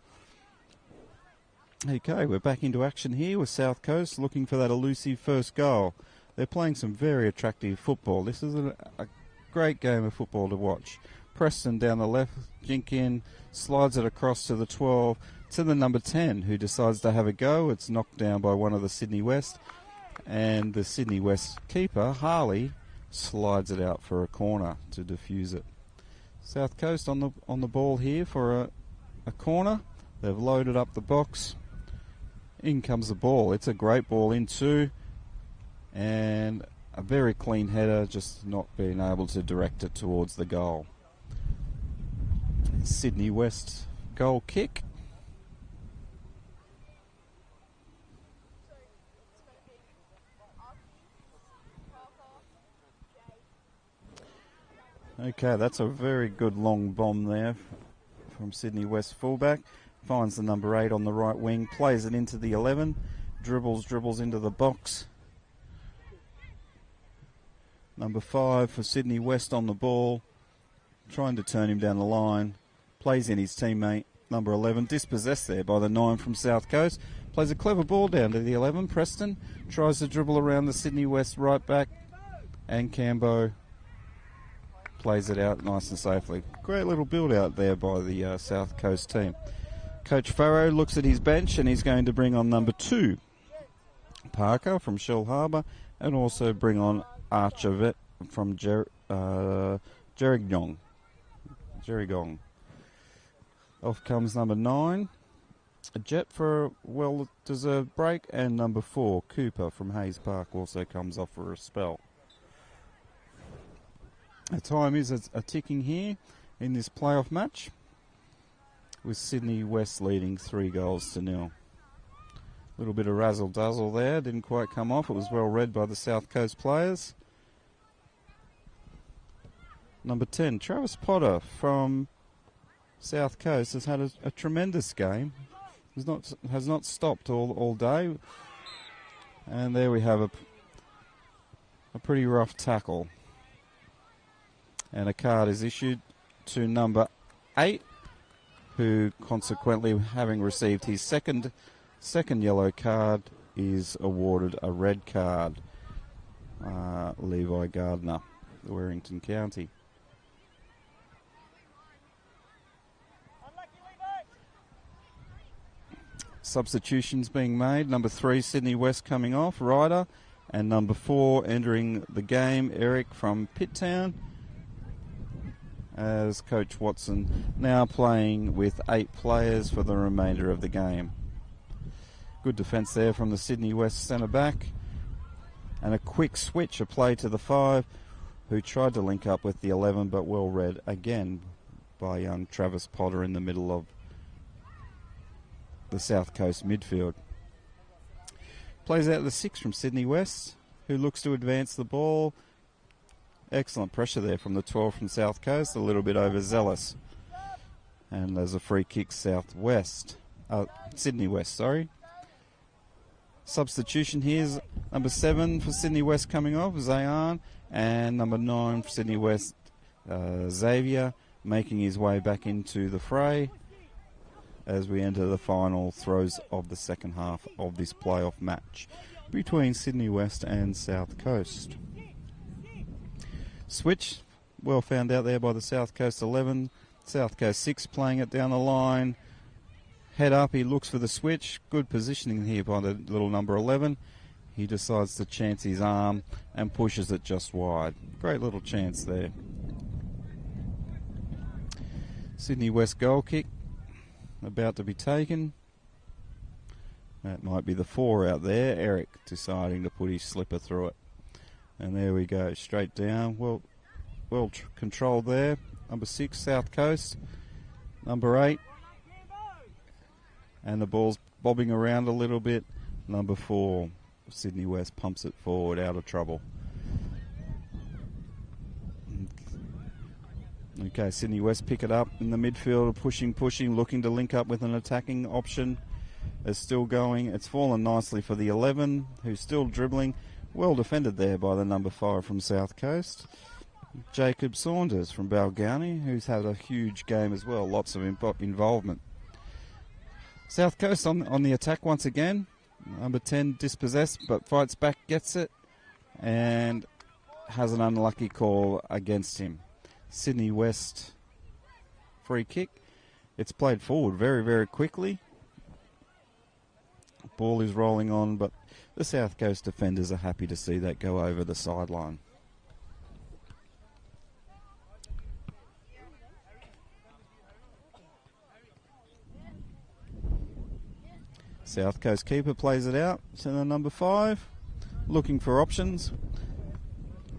Okay, we're back into action here with South Coast looking for that elusive first goal. They're playing some very attractive football. This is a great game of football to watch. Preston down the left, jink in, slides it across to the 12, to the number 10, who decides to have a go. It's knocked down by one of the Sydney West. And the Sydney West keeper, Harley, slides it out for a corner to defuse it. South Coast on the ball here for a corner. They've loaded up the box. In comes the ball. It's a great ball in too. And a very clean header, just not being able to direct it towards the goal. Sydney West goal kick. Okay, that's a very good long bomb there from Sydney West fullback. Finds the number 8 on the right wing, plays it into the 11, dribbles into the box. Number 5 for Sydney West on the ball, trying to turn him down the line. Plays in his teammate, number 11, dispossessed there by the 9 from South Coast. Plays a clever ball down to the 11, Preston. Tries to dribble around the Sydney West right back, and Cambo plays it out nice and safely. Great little build out there by the South Coast team. Coach Farrow looks at his bench and he's going to bring on number 2, Parker from Shell Harbour, and also bring on Archer from Gerringong. Off comes number 9, a Jet for a well-deserved break, and number 4, Cooper from Hayes Park, also comes off for a spell. The time is a ticking here in this playoff match, with Sydney West leading 3-0. A little bit of razzle-dazzle there, didn't quite come off. It was well read by the South Coast players. Number 10, Travis Potter from South Coast has had a tremendous game. Has not stopped all day. And there we have a pretty rough tackle. And a card is issued to number 8, who consequently, having received his second yellow card, is awarded a red card. Levi Gardner, Warrington County. Substitutions being made. Number 3, Sydney West coming off, Ryder. And number 4 entering the game, Eric from Pitt Town. As Coach Watson now playing with 8 players for the remainder of the game. Good defence there from the Sydney West centre back. And a quick switch, a play to the 5, who tried to link up with the 11, but well read again by young Travis Potter in the middle of the South Coast midfield. Plays out the 6 from Sydney West, who looks to advance the ball. Excellent pressure there from the 12 from South Coast, a little bit overzealous. And there's a free kick Sydney West, sorry. Substitution here's number 7 for Sydney West coming off, Zayan, and number 9 for Sydney West, Xavier, making his way back into the fray as we enter the final throws of the second half of this playoff match between Sydney West and South Coast. Switch, well found out there by the South Coast 11. South Coast 6 playing it down the line. Head up, he looks for the switch. Good positioning here by the little number 11. He decides to chance his arm and pushes it just wide. Great little chance there. Sydney West goal kick about to be taken. That might be the 4 out there. Eric deciding to put his slipper through it. And there we go, straight down. Well controlled there. Number 6, South Coast. Number 8. And the ball's bobbing around a little bit. Number 4, Sydney West pumps it forward, out of trouble. Okay, Sydney West pick it up in the midfield, pushing, looking to link up with an attacking option. It's still going. It's fallen nicely for the 11, who's still dribbling. Well defended there by the number 5 from South Coast. Jacob Saunders from Balgownie, who's had a huge game as well. Lots of involvement. South Coast on the attack once again. Number 10 dispossessed, but fights back, gets it, and has an unlucky call against him. Sydney West free kick. It's played forward very, very quickly. ball is rolling on, but the South Coast defenders are happy to see that go over the sideline. South Coast keeper plays it out. Centre number 5, looking for options.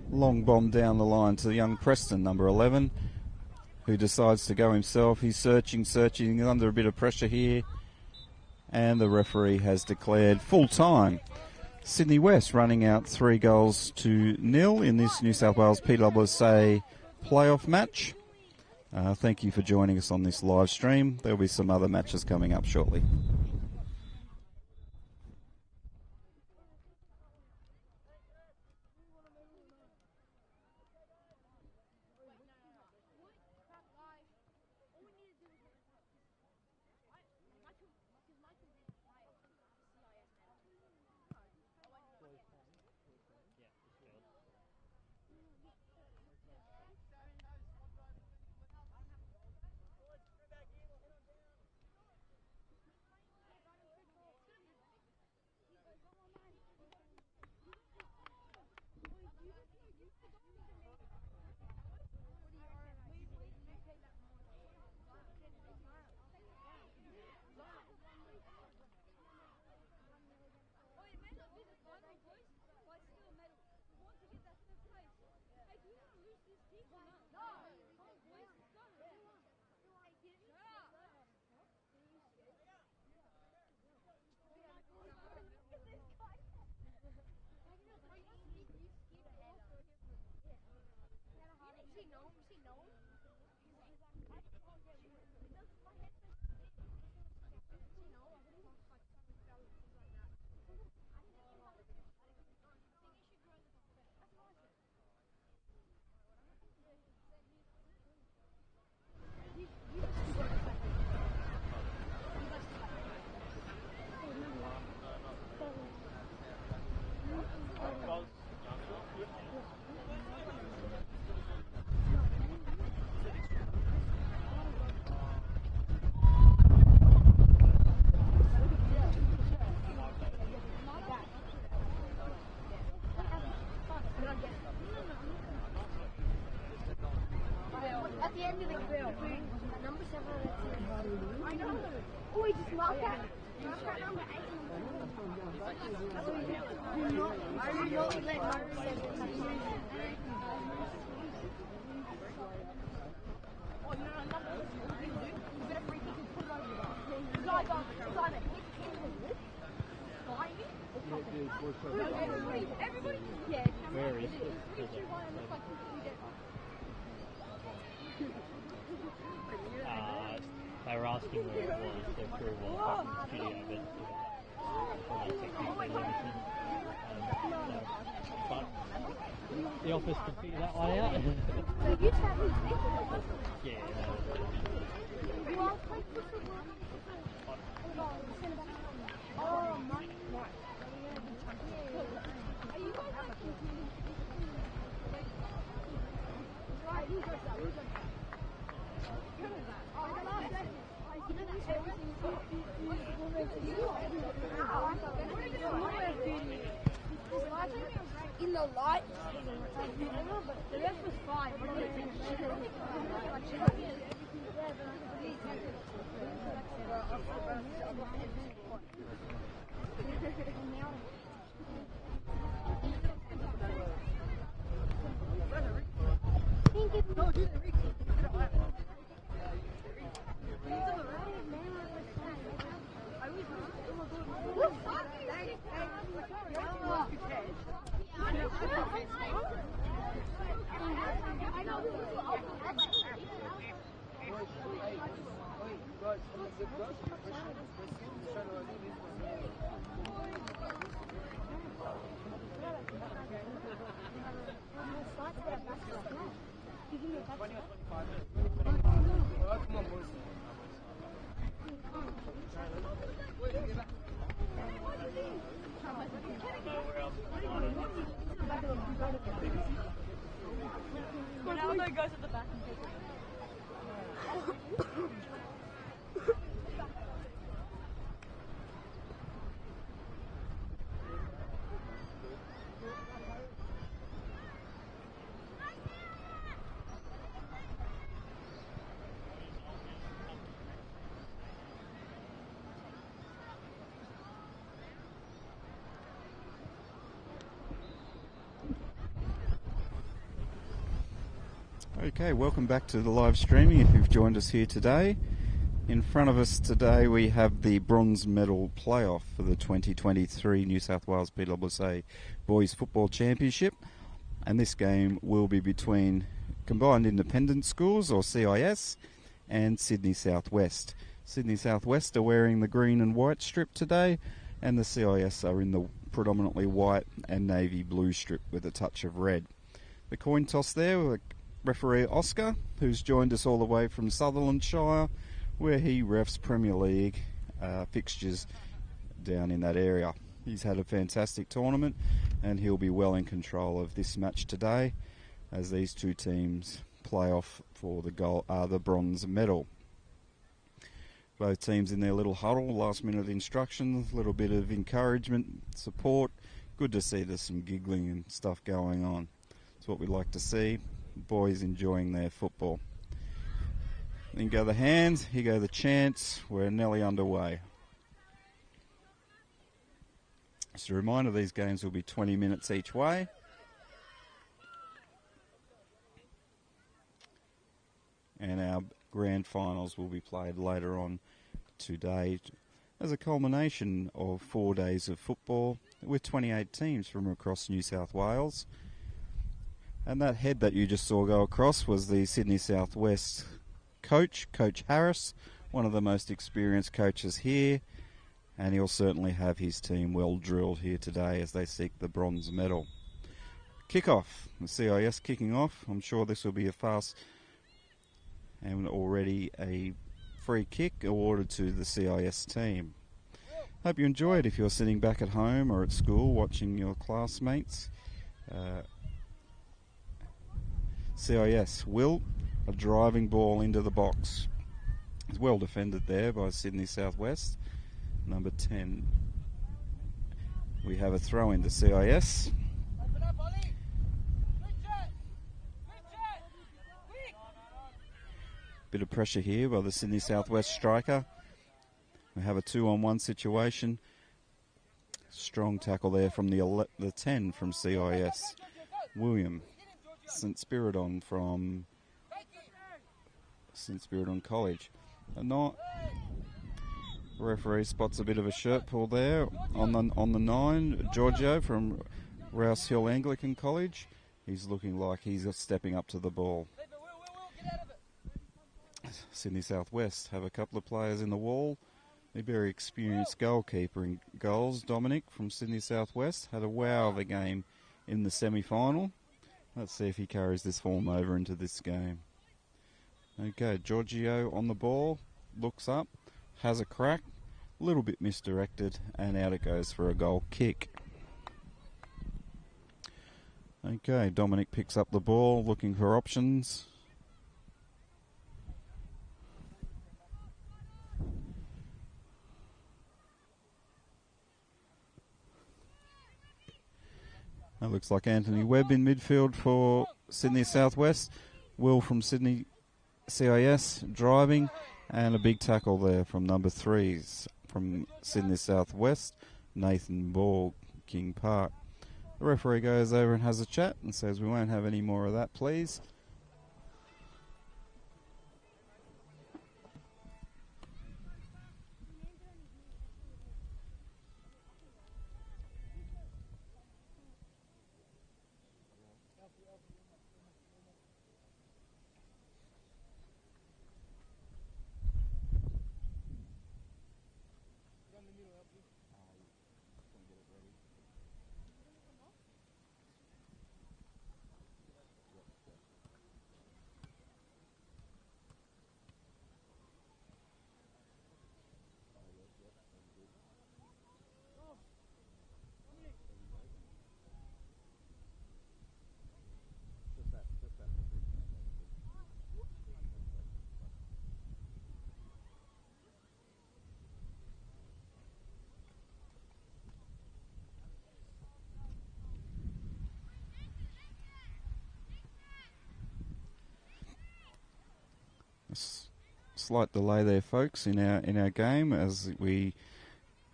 Long bomb down the line to young Preston, number 11, who decides to go himself. He's searching, he's under a bit of pressure here. And the referee has declared full time. Sydney West running out 3-0 in this New South Wales PSSA playoff match. Thank you for joining us on this live stream. There'll be some other matches coming up shortly. At the end of the grill, number 7 on that team. I know. Oh, he just marked that. Mark that number 8. I do not let number 7 touch you. Oh, no, number 7. You better free kick and put it over the bar. Simon, hit the king with it. Behind you. Everybody? Yeah. Where is it? 3, 2, 1, and looks like you get. They were asking where it was, the crew was in the studio, but technically limited. But the office can figure that one out. So you tell me, Yeah. you all play football? Oh, Mike. Are you guys like right, who does that? In the light, but the rest was fine. Ronaldo goes at the back and takes it. Okay, welcome back to the live streaming if you've joined us here today. In front of us today we have the bronze medal playoff for the 2023 New South Wales PSSA Boys Football Championship, and this game will be between Combined Independent Schools, or CIS, and Sydney Southwest. Sydney Southwest are wearing the green and white strip today, and the CIS are in the predominantly white and navy blue strip with a touch of red. The coin toss there with referee Oscar, who's joined us all the way from Sutherlandshire, where he refs Premier League fixtures down in that area. He's had a fantastic tournament, and he'll be well in control of this match today as these two teams play off for the bronze medal. Both teams in their little huddle, last minute instructions, a little bit of encouragement, support. Good to see there's some giggling and stuff going on. It's what we like to see. Boys enjoying their football. Then go the hands, here go the chants. We're nearly underway. Just a reminder, these games will be 20 minutes each way. And our grand finals will be played later on today as a culmination of 4 days of football with 28 teams from across New South Wales. And that head that you just saw go across was the Sydney Southwest coach, Coach Harris, one of the most experienced coaches here, and he'll certainly have his team well drilled here today as they seek the bronze medal. Kickoff, the CIS kicking off. I'm sure this will be a fast and already a free kick awarded to the CIS team. Hope you enjoyed if you're sitting back at home or at school watching your classmates. CIS will a driving ball into the box. It's well defended there by Sydney Southwest. Number 10. We have a throw into CIS. Bit of pressure here by the Sydney Southwest striker. We have a 2-on-1 situation. Strong tackle there from the 10 from CIS. William St. Spiridon from St. Spiridon College. Referee spots a bit of a shirt pull there on the 9. Giorgio from Rouse Hill Anglican College. He's looking like he's stepping up to the ball. Sydney Southwest have a couple of players in the wall. A very experienced goalkeeper in goals. Dominic from Sydney Southwest had a wow of a game in the semi-final. Let's see if he carries this form over into this game. Okay, Giorgio on the ball, looks up, has a crack, a little bit misdirected, and out it goes for a goal kick. Okay, Dominic picks up the ball, looking for options. That looks like Anthony Webb in midfield for Sydney Southwest. Will from Sydney CIS driving, and a big tackle there from number 3 from Sydney Southwest, Nathan Ball, King Park. The referee goes over and has a chat and says, "We won't have any more of that, please." Slight delay there, folks, in our game as we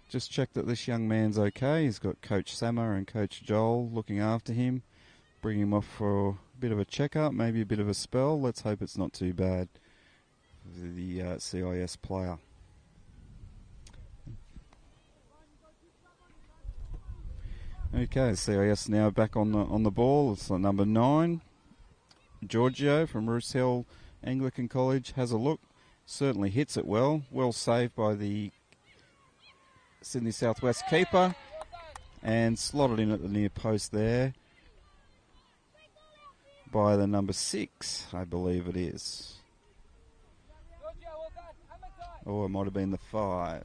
just check that this young man's okay. He's got Coach Sammer and Coach Joel looking after him, bringing him off for a bit of a check-up, maybe a bit of a spell. Let's hope it's not too bad for the CIS player. Okay, CIS now back on the ball. It's number 9, Giorgio from Roos Hill Anglican College has a look. Certainly hits it well. Well saved by the Sydney Southwest keeper and slotted in at the near post there by the number 6, I believe it is. Or it might have been the 5.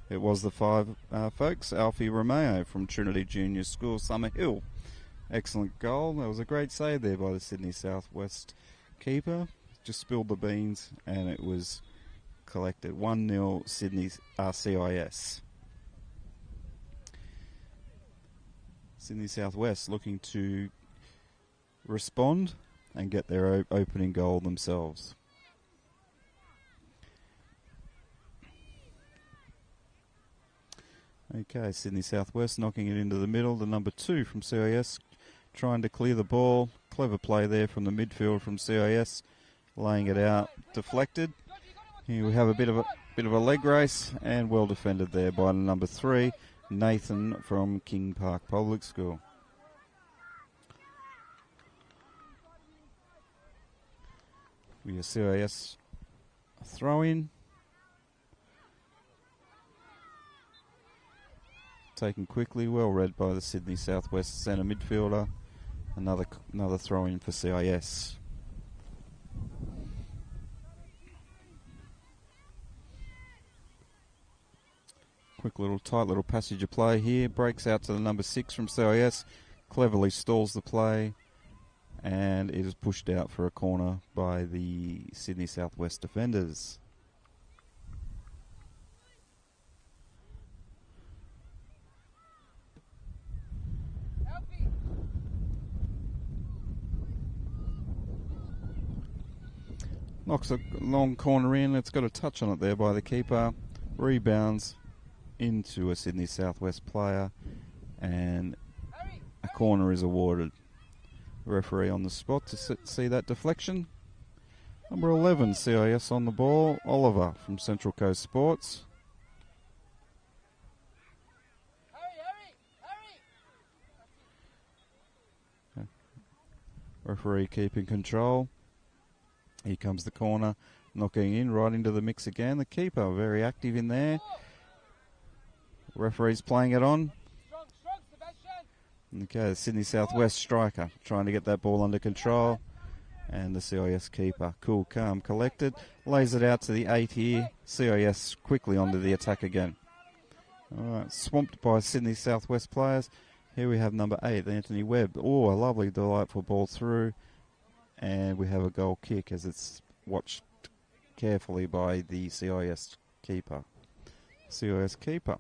It was the 5, folks. Alfie Romeo from Trinity Junior School, Summer Hill. Excellent goal. That was a great save there by the Sydney Southwest keeper. Just spilled the beans and it was collected. 1-0 Sydney CIS. Sydney Southwest looking to respond and get their opening goal themselves. Okay, Sydney Southwest knocking it into the middle. The number 2 from CIS trying to clear the ball. Clever play there from the midfield from CIS, laying it out, deflected. Here we have a bit of a leg race, and well defended there by the number 3, Nathan from King Park Public School. We have CIS throw in. Taken quickly, well read by the Sydney Southwest centre midfielder. Another throw in for CIS. Quick tight little passage of play here. Breaks out to the number 6 from CIS. Cleverly stalls the play. And it is pushed out for a corner by the Sydney Southwest defenders. Knocks a long corner in. It's got a touch on it there by the keeper. Rebounds into a Sydney Southwest player. And a corner is awarded. Referee on the spot to see that deflection. Number 11, CIS on the ball. Oliver from Central Coast Sports. Referee keeping control. Here comes the corner, knocking in right into the mix again. The keeper very active in there. Referee's playing it on. Okay, the Sydney Southwest striker trying to get that ball under control. And the CIS keeper, cool, calm, collected. Lays it out to the 8 here. CIS quickly onto the attack again. All right, swamped by Sydney Southwest players. Here we have number 8, Anthony Webb. Oh, a lovely, delightful ball through. And we have a goal kick as it's watched carefully by the CIS keeper. CIS keeper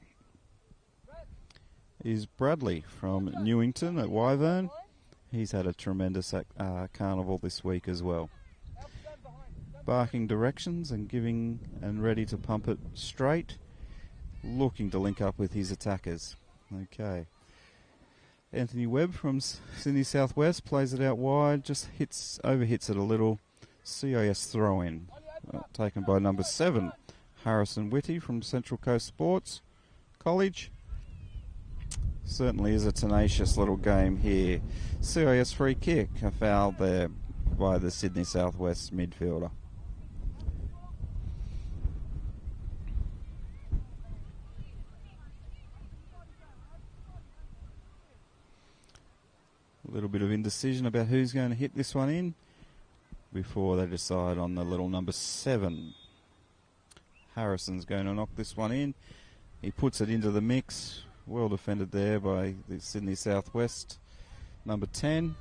is Bradley from Newington at Wyvern. He's had a tremendous carnival this week as well. Barking directions and giving and ready to pump it straight. Looking to link up with his attackers. Okay. Anthony Webb from Sydney Southwest plays it out wide, just overhits it a little. CIS throw in, taken by number 7, Harrison Whitty from Central Coast Sports College. Certainly is a tenacious little game here. CIS free kick, a foul there by the Sydney Southwest midfielder. A little bit of indecision about who's going to hit this one in before they decide on the little number 7. Harrison's going to knock this one in. He puts it into the mix. Well defended there by the Sydney Southwest. Number 10.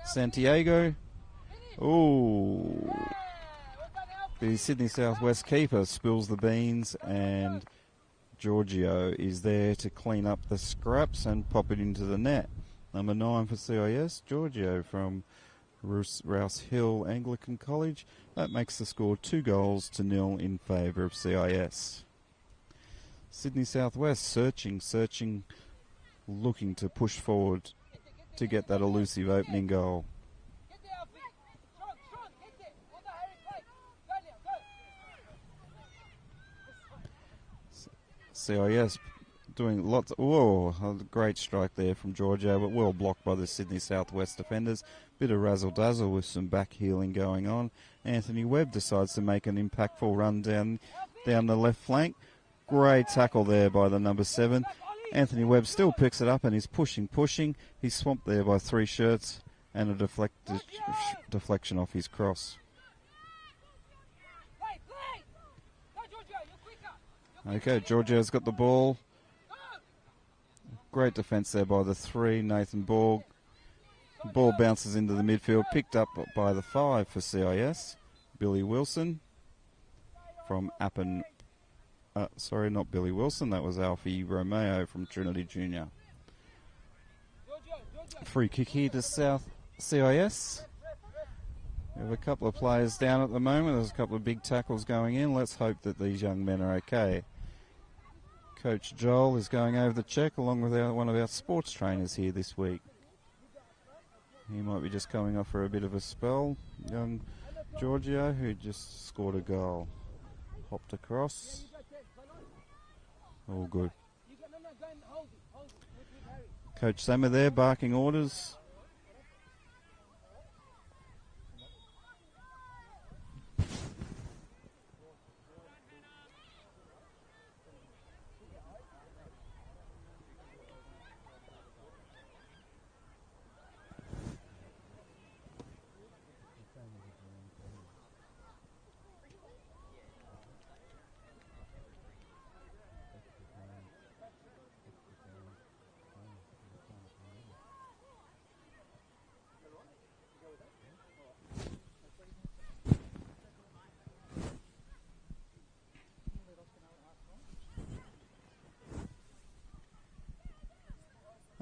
Santiago. Oh, the Sydney Southwest keeper spills the beans and Giorgio is there to clean up the scraps and pop it into the net. Number 9 for CIS, Giorgio from Rouse Hill Anglican College. That makes the score 2-0 in favour of CIS. Sydney Southwest searching, looking to push forward to get that elusive opening goal. CIS doing lots. Whoa, a great strike there from Georgia, but well blocked by the Sydney Southwest defenders. Bit of razzle-dazzle with some back heeling going on. Anthony Webb decides to make an impactful run down the left flank. Great tackle there by the number 7. Anthony Webb still picks it up and is pushing. He's swamped there by 3 shirts and a deflection off his cross. Okay, Georgia's got the ball. Great defence there by the 3, Nathan Borg. Ball bounces into the midfield, picked up by the 5 for CIS, Billy Wilson from Appin. Sorry, not Billy Wilson, that was Alfie Romeo from Trinity Junior. Free kick here to South CIS. We have a couple of players down at the moment. There's a couple of big tackles going in. Let's hope that these young men are okay. Coach Joel is going over the check along with one of our sports trainers here this week. He might be just coming off for a bit of a spell. Young Giorgio, who just scored a goal. Hopped across. All good. Coach Sammer there barking orders.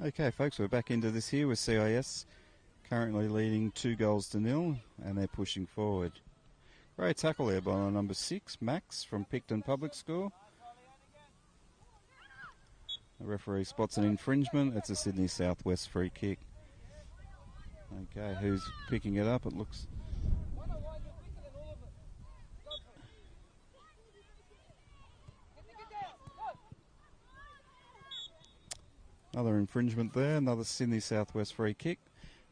Okay, folks, we're back into this here with CIS, currently leading 2-0, and they're pushing forward. Great tackle there by number 6, Max from Picton Public School. The referee spots an infringement. It's a Sydney Southwest free kick. Okay, who's picking it up? It looks... Another infringement there, another Sydney Southwest free kick.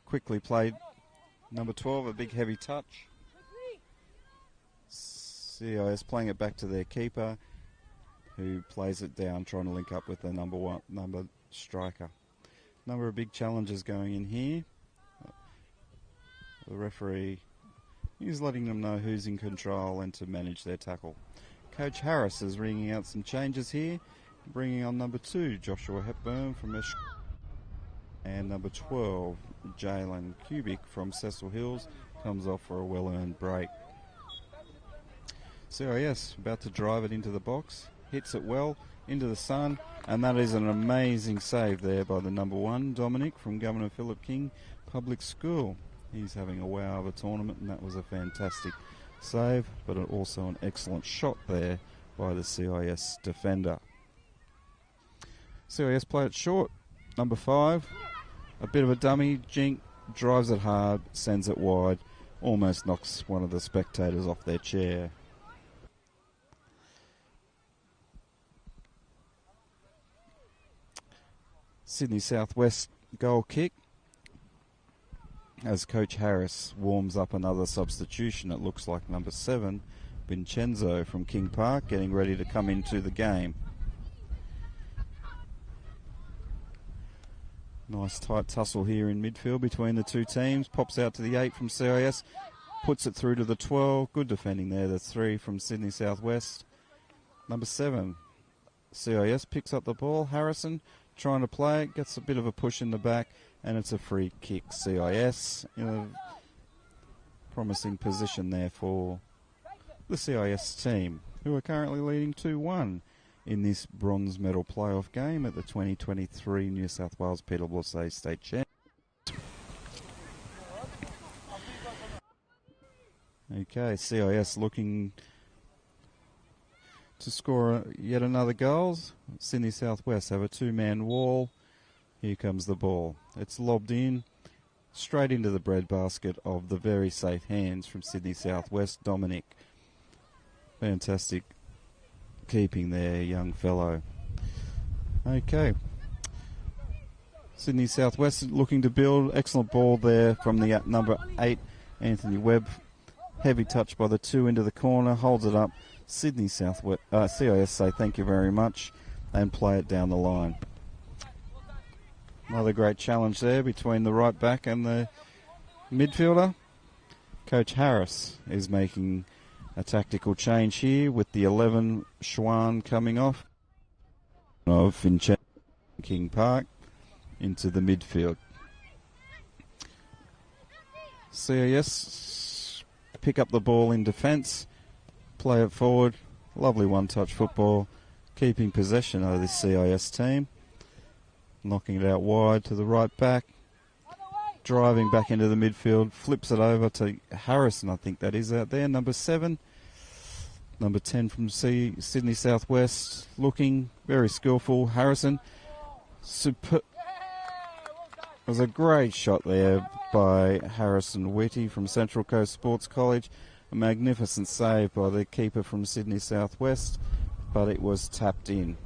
Quickly played. Number 12, a big heavy touch. CIS playing it back to their keeper, who plays it down, trying to link up with the number striker. Number of big challenges going in here. The referee is letting them know who's in control and to manage their tackle. Coach Harris is ringing out some changes here. Bringing on number 2, Joshua Hepburn from Esh, and number 12, Jalen Kubik from Cecil Hills, comes off for a well-earned break. CIS about to drive it into the box, hits it well into the sun, and that is an amazing save there by the number 1, Dominic from Governor Philip King Public School. He's having a wow of a tournament, and that was a fantastic save, but also an excellent shot there by the CIS defender. CIS play it short. Number 5, a bit of a dummy. Jink drives it hard, sends it wide, almost knocks one of the spectators off their chair. Sydney Southwest goal kick. As Coach Harris warms up another substitution, it looks like number 7, Vincenzo from King Park, getting ready to come into the game. Nice tight tussle here in midfield between the two teams. Pops out to the 8 from CIS. Puts it through to the 12. Good defending there. The 3 from Sydney Southwest. Number 7, CIS picks up the ball. Harrison trying to play it. Gets a bit of a push in the back. And it's a free kick. CIS in a promising position there for the CIS team, who are currently leading 2-1. In this bronze medal playoff game at the 2023 New South Wales PSSA State Championships. Okay, CIS looking to score yet another goal. Sydney Southwest have a 2-man wall. Here comes the ball. It's lobbed in, straight into the breadbasket of the very safe hands from Sydney Southwest, Dominic. Fantastic keeping there, young fellow. Okay. Sydney Southwest looking to build. Excellent ball there from the number 8, Anthony Webb. Heavy touch by the 2 into the corner. Holds it up. Sydney Southwest, CIS say thank you very much and play it down the line. Another great challenge there between the right back and the midfielder. Coach Harris is making a tactical change here with the 11 Schwan coming off of King Park into the midfield. CIS pick up the ball in defence, play it forward. Lovely one-touch football, keeping possession of this CIS team. Knocking it out wide to the right back. Driving back into the midfield. Flips it over to Harrison, I think that is out there. Number 7. Number 10 from Sydney Southwest. Looking very skillful. Harrison. It was a great shot there by Harrison Whitty from Central Coast Sports College. A magnificent save by the keeper from Sydney Southwest, but it was tapped in.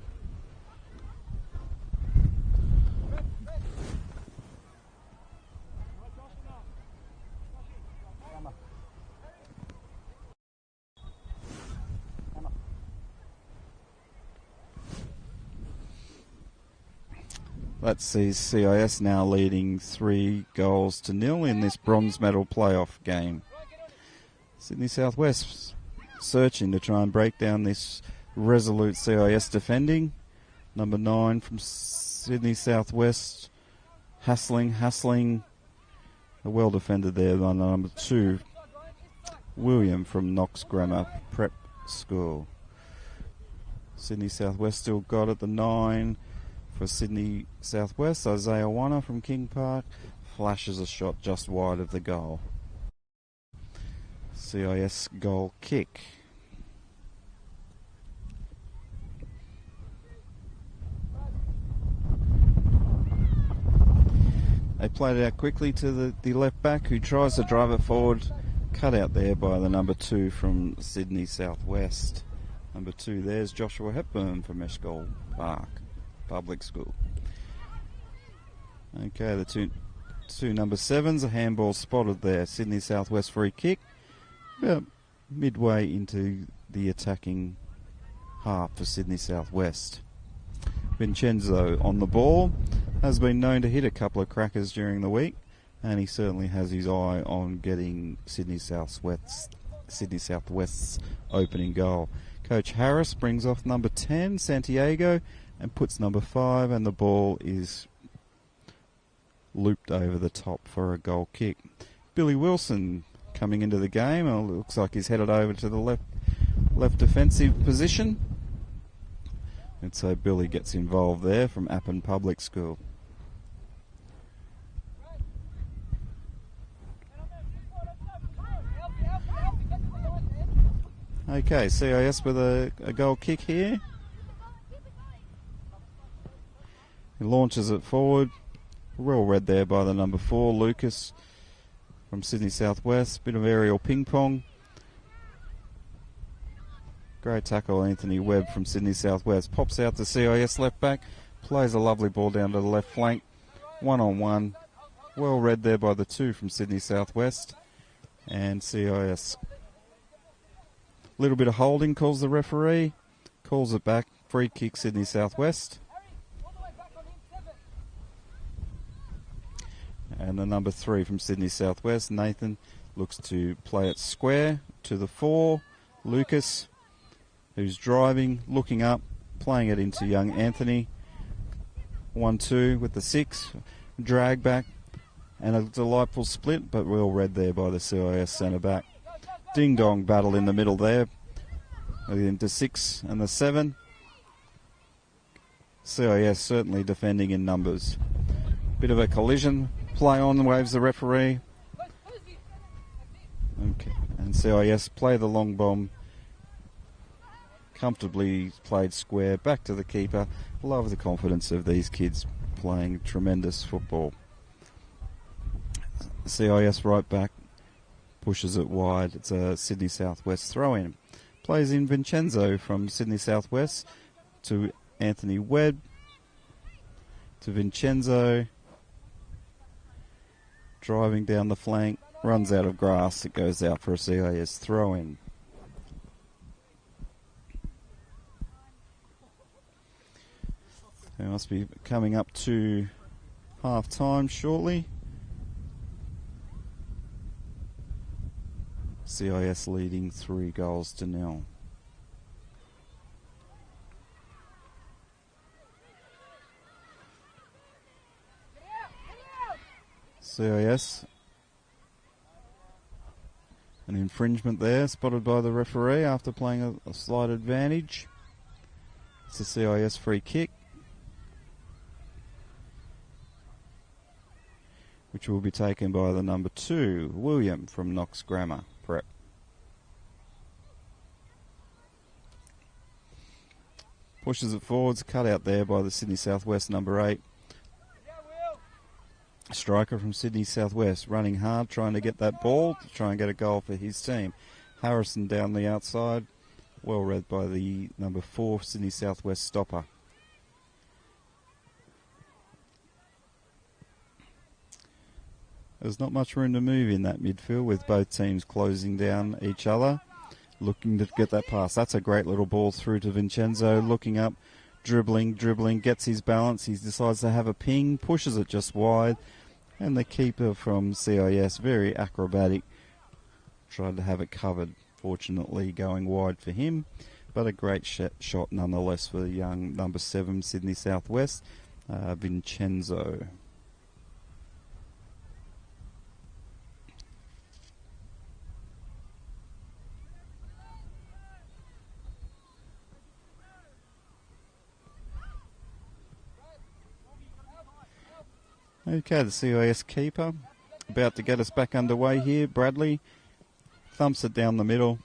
That sees CIS now leading 3-0 in this bronze medal playoff game. Sydney Southwest searching to try and break down this resolute CIS defending. Number 9 from Sydney Southwest, hassling. Well defended there by number 2, William from Knox Grammar Prep School. Sydney Southwest still got it, the 9 for Sydney Southwest. Isaiah Warner from King Park flashes a shot just wide of the goal. CIS goal kick. They played it out quickly to the left back, who tries to drive it forward. Cut out there by the number 2 from Sydney Southwest. Number 2 there's Joshua Hepburn from Eshcol Park Public School. Okay, the two number 7s, a handball spotted there. Sydney Southwest free kick. About midway into the attacking half for Sydney Southwest. Vincenzo on the ball. Has been known to hit a couple of crackers during the week, and he certainly has his eye on getting Sydney Southwest's opening goal. Coach Harris brings off number 10, Santiago, and puts number 5, and the ball is looped over the top for a goal kick. Billy Wilson coming into the game, and it looks like he's headed over to the left defensive position. And so Billy gets involved there from Appin Public School. Okay, CIS with a goal kick here. He launches it forward. Well read there by the number 4, Lucas from Sydney Southwest. Bit of aerial ping pong. Great tackle, Anthony Webb from Sydney Southwest. Pops out to CIS left back. Plays a lovely ball down to the left flank. 1-on-1. Well read there by the 2 from Sydney Southwest. And CIS. Little bit of holding, calls the referee. Calls it back. Free kick, Sydney Southwest. And the number 3 from Sydney Southwest, Nathan, looks to play it square to the 4, Lucas, who's driving, looking up, playing it into young Anthony. 1-2 with the 6, drag back, and a delightful split, but well read there by the CIS centre back. Ding-dong battle in the middle there, into 6 and the 7. CIS certainly defending in numbers. Bit of a collision. Play on, waves the referee. Okay, and CIS play the long bomb. Comfortably played square, back to the keeper. Love the confidence of these kids playing tremendous football. CIS right back pushes it wide. It's a Sydney Southwest throw-in. Plays in Vincenzo from Sydney Southwest to Anthony Webb to Vincenzo. Driving down the flank, runs out of grass. It goes out for a CIS throw-in. They must be coming up to half-time shortly. CIS leading 3-0. CIS. An infringement there, spotted by the referee after playing a slight advantage. It's a CIS free kick, which will be taken by the number 2, William from Knox Grammar Prep. Pushes it forwards, cut out there by the Sydney Southwest number 8. Striker from Sydney Southwest, running hard, trying to get that ball, to try and get a goal for his team. Harrison down the outside, well read by the number 4 Sydney Southwest stopper. There's not much room to move in that midfield with both teams closing down each other, looking to get that pass. That's a great little ball through to Vincenzo, looking up, dribbling, gets his balance. He decides to have a ping, pushes it just wide, and the keeper from CIS, very acrobatic, tried to have it covered. Fortunately, going wide for him, but a great shot nonetheless for the young number 7 Sydney Southwest, Vincenzo. Okay, the CIS keeper about to get us back underway here. Bradley thumps it down the middle.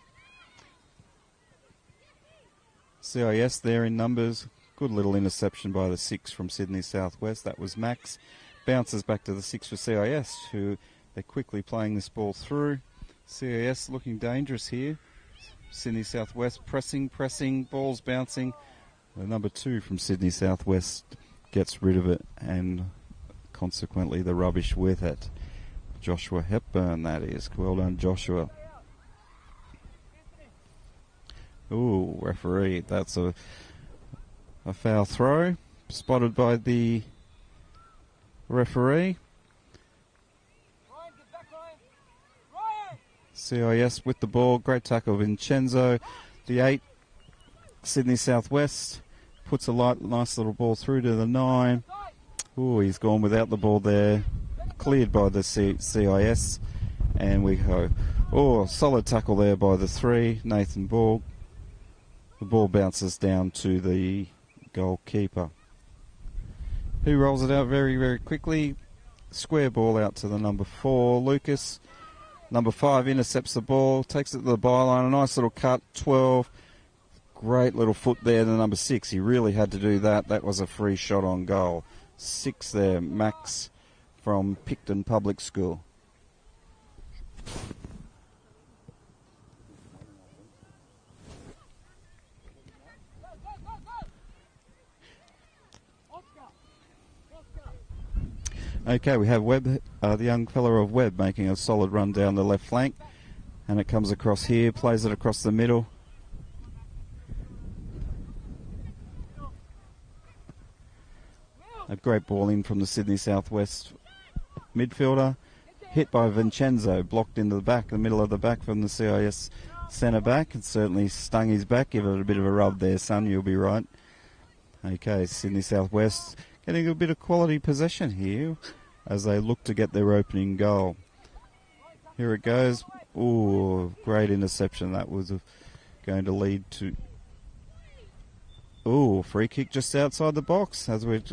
CIS there in numbers. Good little interception by the 6 from Sydney Southwest. That was Max. Bounces back to the 6 for CIS, who they're quickly playing this ball through. CIS looking dangerous here. Sydney Southwest pressing, balls bouncing. The number 2 from Sydney Southwest gets rid of it, and consequently the rubbish with it. Joshua Hepburn, that is. Well done, Joshua. Ooh, referee. That's a foul throw. Spotted by the referee. CIS with the ball. Great tackle, Vincenzo. The 8, Sydney Southwest, puts a nice little ball through to the 9. Ooh, he's gone without the ball there. Cleared by the CIS. And we go. Oh, solid tackle there by the 3, Nathan Borg. The ball bounces down to the goalkeeper, who rolls it out very, very quickly. Square ball out to the number 4, Lucas. Number 5 intercepts the ball, takes it to the byline. A nice little cut, 12. Great little foot there to number 6. He really had to do that. That was a free shot on goal. 6 there, Max from Picton Public School. Okay, we have Webb, the young fellow of Webb, making a solid run down the left flank. And it comes across here, plays it across the middle. A great ball in from the Sydney Southwest midfielder. Hit by Vincenzo, blocked into the back, the middle of the back from the CIS centre back. It certainly stung his back. Give it a bit of a rub there, son, you'll be right. Okay, Sydney Southwest getting a bit of quality possession here as they look to get their opening goal. Here it goes. Ooh, great interception. That was going to lead to... Ooh, free kick just outside the box as we're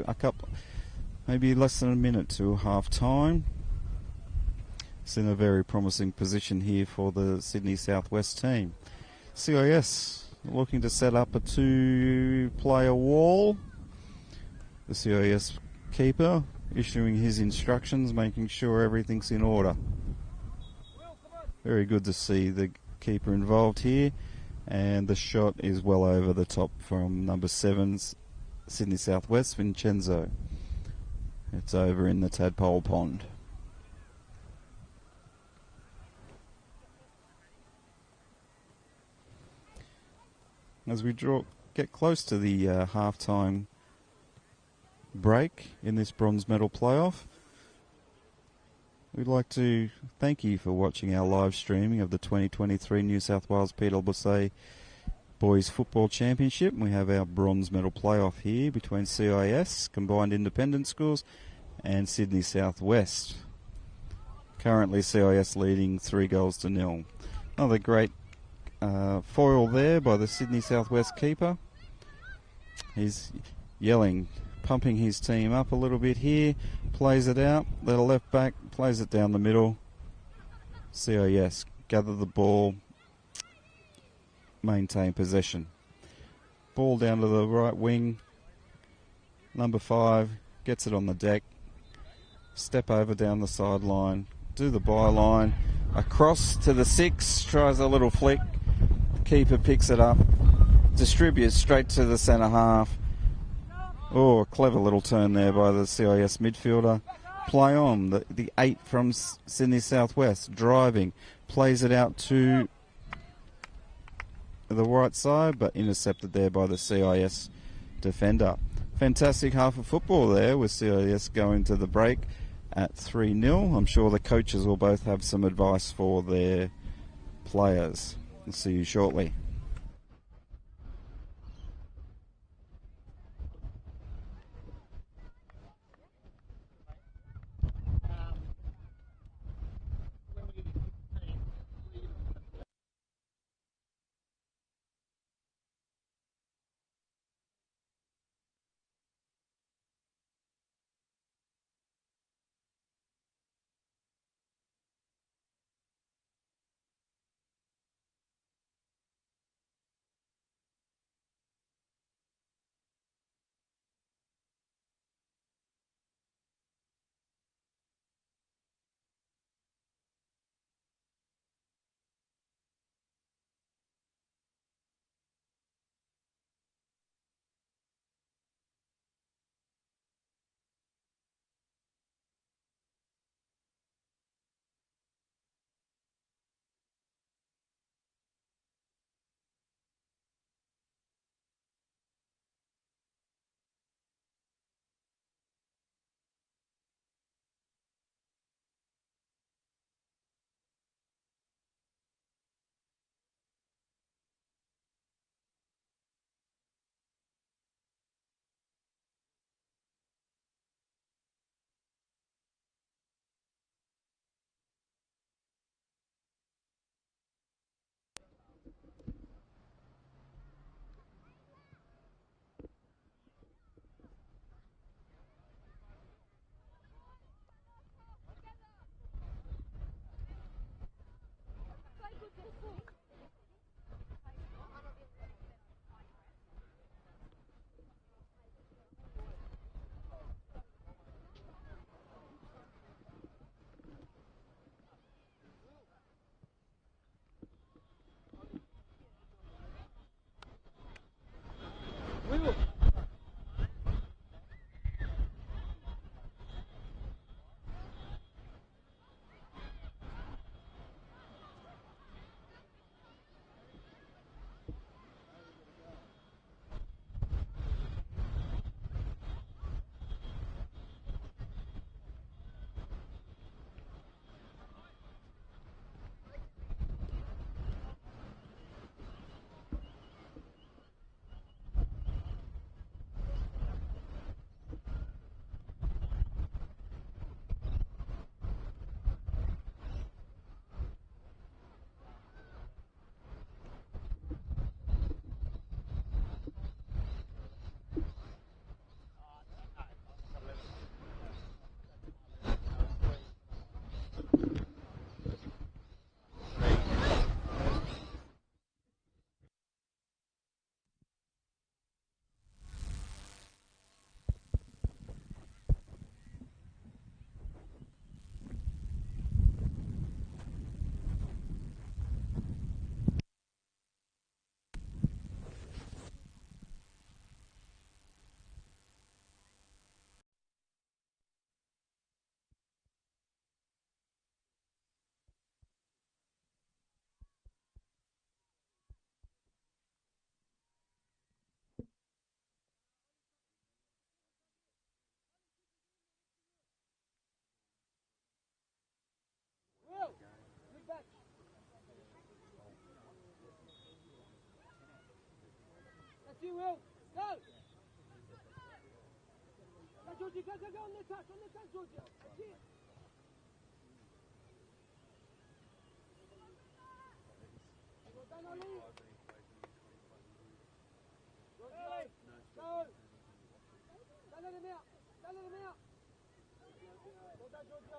maybe less than a minute to half time. It's in a very promising position here for the Sydney Southwest team. CIS looking to set up a 2-player wall. The CIS keeper, issuing his instructions, making sure everything's in order. Very good to see the keeper involved here, and the shot is well over the top from number 7's Sydney Southwest, Vincenzo. It's over in the tadpole pond. As we get close to the half-time break in this bronze medal playoff, we'd like to thank you for watching our live streaming of the 2023 New South Wales PSSA Boys Football Championship. We have our bronze medal playoff here between CIS, Combined Independent Schools, and Sydney Southwest. Currently CIS leading 3-0. Another great foil there by the Sydney Southwest keeper. He's yelling, pumping his team up a little bit here, plays it out, let a left back, plays it down the middle. CIS gather the ball, maintain possession. Ball down to the right wing. Number 5 gets it on the deck. Step over down the sideline, do the byline, across to the 6, tries a little flick. Keeper picks it up, distributes straight to the centre half. Oh, a clever little turn there by the CIS midfielder. Play on, the 8 from Sydney Southwest, driving, plays it out to the right side, but intercepted there by the CIS defender. Fantastic half of football there with CIS going to the break at 3-0. I'm sure the coaches will both have some advice for their players. I'll see you shortly. you, Will. Go. Go, Georgie, go on the touch, Georgie. That's it. Well done, Ollie. Georgie, go. Don't let him out. Well done, Georgie.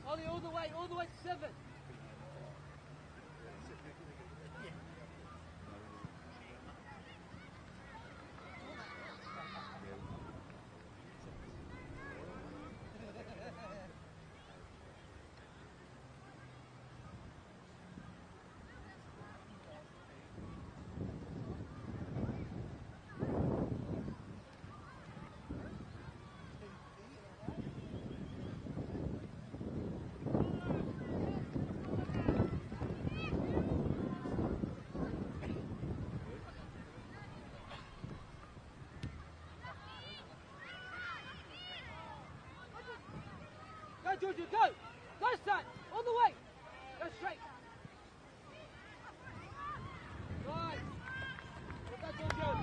Ollie, all the way to 7. Go, Georgia, go! Go, son! On the way! Go straight! Right! Well done, Georgia!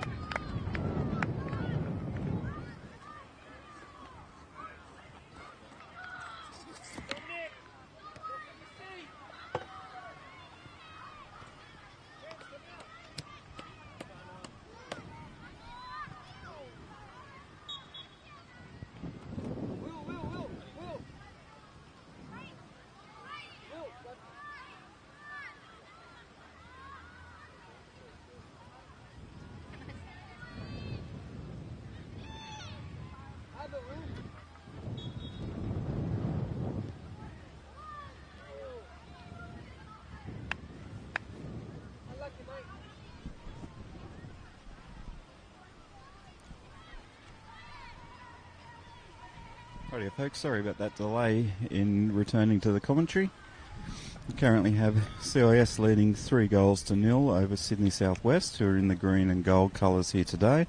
Rightio folks, sorry about that delay in returning to the commentary. We currently have CIS leading 3-0 over Sydney Southwest, who are in the green and gold colours here today.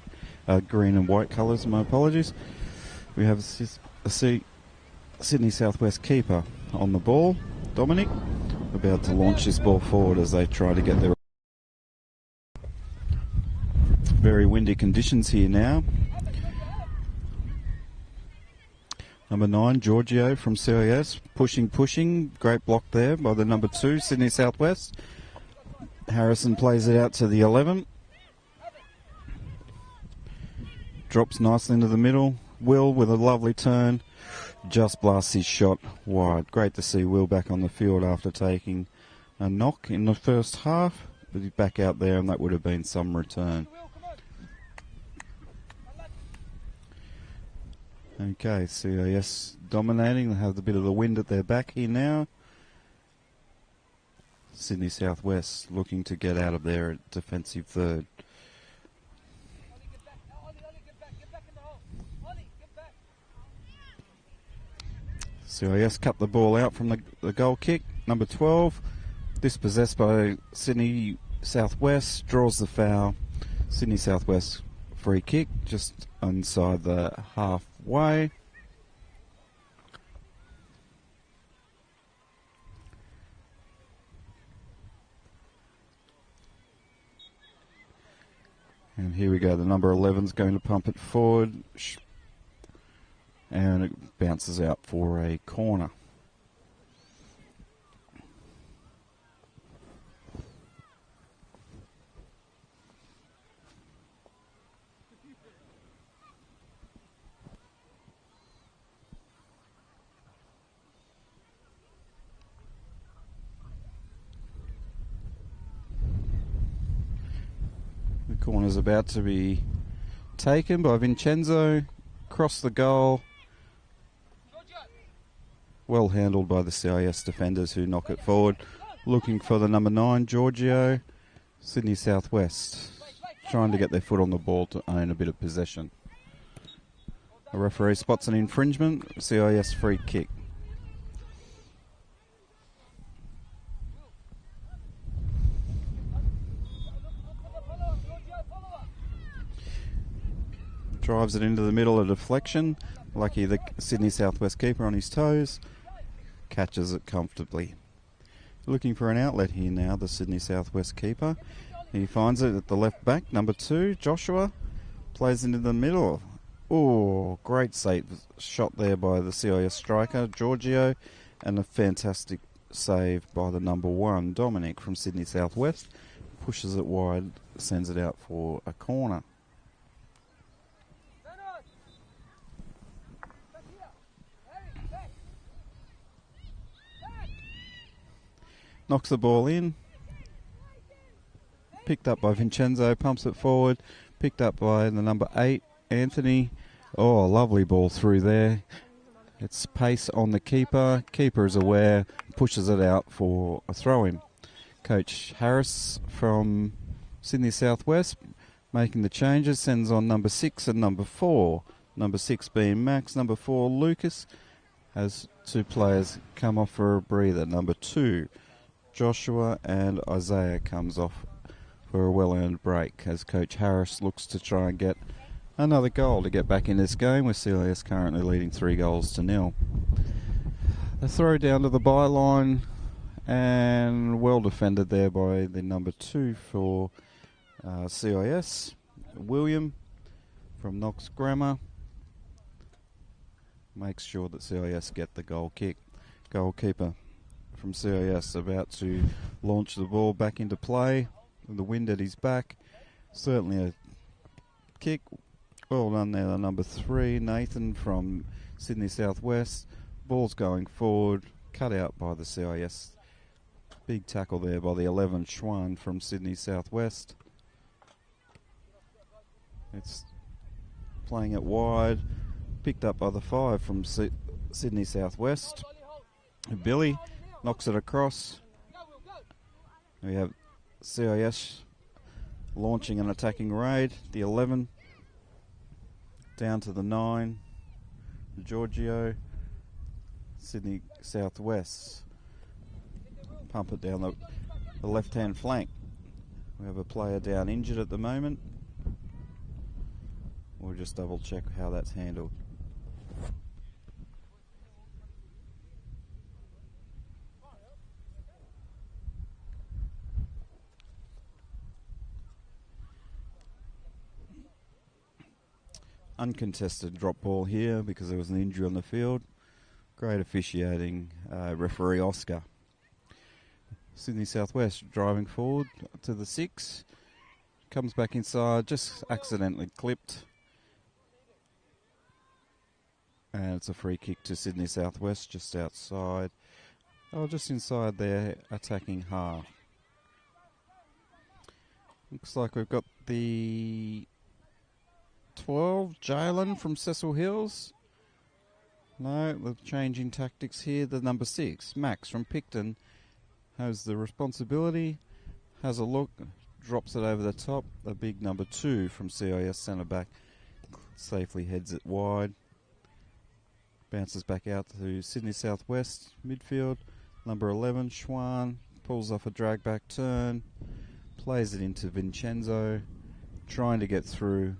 Green and white colours, my apologies. We have a Sydney Southwest keeper on the ball, Dominic, about to launch this ball forward as they try to get their... Very windy conditions here now. Number 9, Giorgio from CIS, pushing. Great block there by the number 2, Sydney Southwest. Harrison plays it out to the 11. Drops nicely into the middle. Will with a lovely turn. Just blasts his shot wide. Great to see Will back on the field after taking a knock in the first half. But he's back out there and that would have been some return. Okay, CIS dominating. They have a bit of the wind at their back here now. Sydney Southwest looking to get out of their defensive third. CIS cut the ball out from the goal kick. Number 12, dispossessed by Sydney Southwest, draws the foul. Sydney Southwest free kick just inside the halfway. And here we go, the number 11's going to pump it forward. And it bounces out for a corner. The corner's about to be taken by Vincenzo. Cross the goal. Well handled by the CIS defenders who knock it forward. Looking for the number 9, Giorgio. Sydney Southwest trying to get their foot on the ball to own a bit of possession. A referee spots an infringement. CIS free kick. Drives it into the middle, a deflection. Lucky the Sydney Southwest keeper on his toes. Catches it comfortably. Looking for an outlet here now, the Sydney Southwest keeper. He finds it at the left back, number 2, Joshua. Plays into the middle. Oh, great save shot there by the CIS striker, Giorgio. And a fantastic save by the number 1, Dominic from Sydney Southwest. Pushes it wide, sends it out for a corner. Knocks the ball in. Picked up by Vincenzo, pumps it forward. Picked up by the number 8, Anthony. Oh, lovely ball through there. It's pace on the keeper. Keeper is aware, pushes it out for a throw-in. Coach Harris from Sydney Southwest making the changes, sends on number 6 and number 4. Number 6 being Max, number 4 Lucas. Has 2 players come off for a breather. Number 2 Joshua, and Isaiah comes off for a well-earned break as Coach Harris looks to try and get another goal to get back in this game, with CIS currently leading 3-0. A throw down to the byline, and well defended there by the number 2 for CIS, William from Knox Grammar. Makes sure that CIS get the goal kick. Goalkeeper from CIS about to launch the ball back into play with the wind at his back. Certainly a kick. Well done there, the number 3, Nathan from Sydney Southwest. Ball's going forward, cut out by the CIS. Big tackle there by the 11, Schwan from Sydney Southwest. It's playing it wide, picked up by the 5 from Sydney Southwest. Billy knocks it across. We have CIS launching an attacking raid. The 11 down to the 9. Giorgio. Sydney Southwest pump it down the left-hand flank. We have a player down injured at the moment. We'll just double check how that's handled. Uncontested drop ball here because there was an injury on the field. Great officiating, referee Oscar. Sydney Southwest driving forward to the 6. Comes back inside, just accidentally clipped. And it's a free kick to Sydney Southwest just outside. Oh, just inside their attacking half. Looks like we've got the 12, Jalen from Cecil Hills. No, the changing tactics here. The number 6, Max from Picton, has the responsibility, has a look, drops it over the top. The big number 2 from CIS centre back safely heads it wide. Bounces back out to Sydney Southwest midfield. Number 11, Schwan, pulls off a drag back turn, plays it into Vincenzo, trying to get through.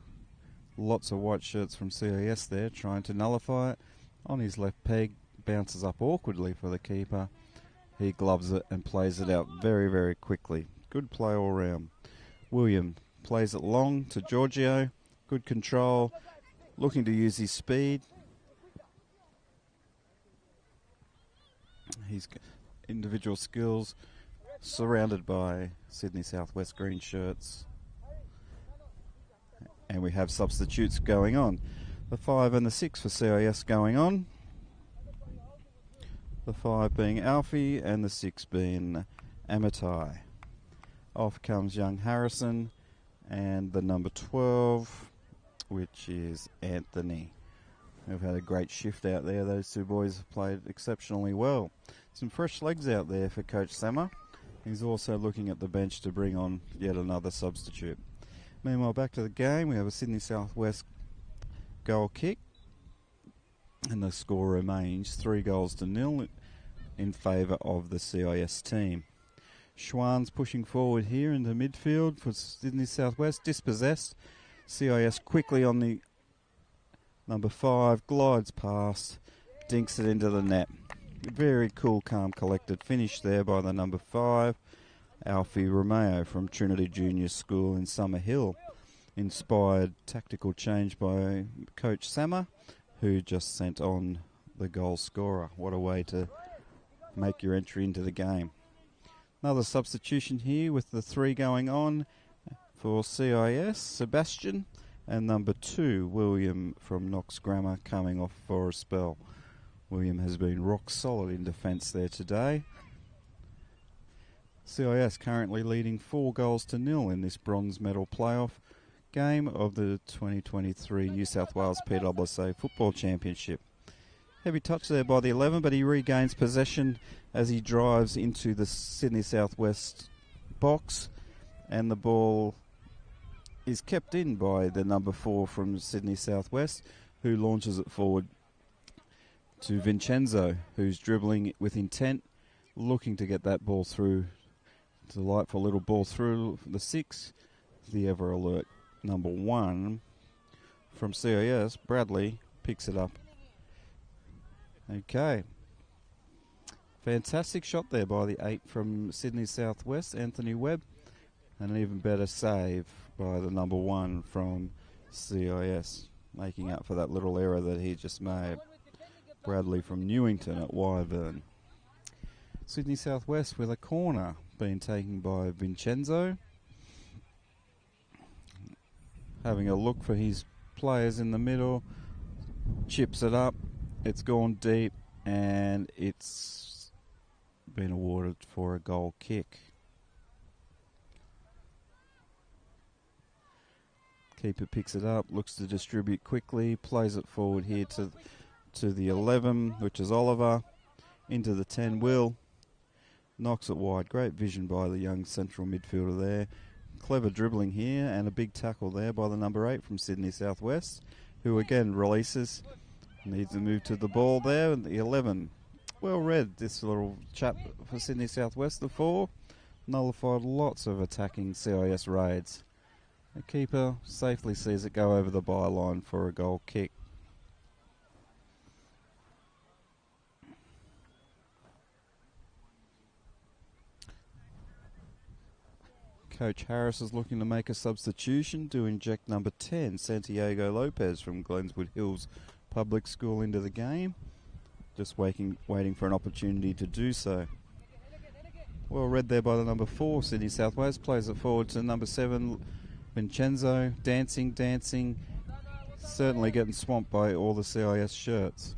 Lots of white shirts from CIS there, trying to nullify it. On his left peg, bounces up awkwardly for the keeper. He gloves it and plays it out very, very quickly. Good play all round. William plays it long to Giorgio. Good control, looking to use his speed. His individual skills, surrounded by Sydney Southwest green shirts. And we have substitutes going on. The 5 and the 6 for CIS going on. The 5 being Alfie and the 6 being Amatai. Off comes young Harrison and the number 12, which is Anthony. They've had a great shift out there. Those two boys have played exceptionally well. Some fresh legs out there for Coach Sammer. He's also looking at the bench to bring on yet another substitute. Meanwhile, back to the game. We have a Sydney Southwest goal kick. And the score remains 3-0 in favour of the CIS team. Schwan's pushing forward here into midfield for Sydney Southwest. Dispossessed. CIS quickly on the number 5. Glides past. Dinks it into the net. Very cool, calm, collected finish there by the number 5. Alfie Romeo from Trinity Junior School in Summerhill. Inspired tactical change by Coach Sammer, who just sent on the goal scorer. What a way to make your entry into the game. Another substitution here with the 3 going on for CIS, Sebastian, and number 2, William from Knox Grammar, coming off for a spell. William has been rock solid in defence there today. CIS currently leading 4-0 in this bronze medal playoff game of the 2023 New South Wales PSSA Football Championship. Heavy touch there by the 11, but he regains possession as he drives into the Sydney Southwest box, and the ball is kept in by the number 4 from Sydney Southwest, who launches it forward to Vincenzo, who's dribbling with intent, looking to get that ball through. Delightful little ball through the 6. The ever alert number 1 from CIS, Bradley, picks it up. Okay. Fantastic shot there by the 8 from Sydney Southwest, Anthony Webb. And an even better save by the number 1 from CIS, making up for that little error that he just made. Bradley from Newington at Wyvern. Sydney Southwest with a corner being taken by Vincenzo. Having a look for his players in the middle. Chips it up. It's gone deep and it's been awarded for a goal kick. Keeper picks it up, looks to distribute quickly, plays it forward here to the 11, which is Oliver, into the 10, Will. Knocks it wide. Great vision by the young central midfielder there. Clever dribbling here and a big tackle there by the number 8 from Sydney Southwest, who again releases. Needs to move to the ball there. And the 11. Well read, this little chap for Sydney Southwest. The 4 nullified lots of attacking CIS raids. The keeper safely sees it go over the byline for a goal kick. Coach Harris is looking to make a substitution to inject number 10, Santiago Lopez from Glenswood Hills Public School, into the game. Just waiting for an opportunity to do so. Well read there by the number 4, Sydney Southwest. Plays it forward to number 7, Vincenzo. Dancing. Certainly getting swamped by all the CIS shirts.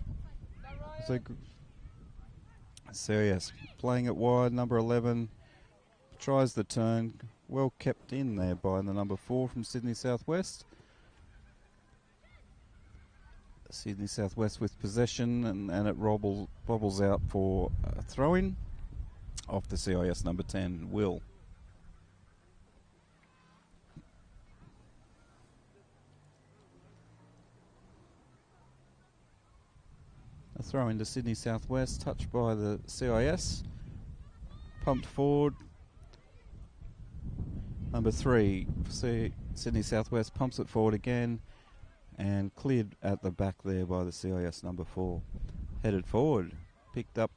So CIS playing it wide. Number 11 tries the turn. Well kept in there by the number 4 from Sydney Southwest. Sydney Southwest with possession, and it bobbles out for a throw-in off the CIS number 10, Will. A throw into Sydney Southwest, touched by the CIS, pumped forward. Number 3, Sydney Southwest pumps it forward again and cleared at the back there by the CIS number 4. Headed forward, picked up,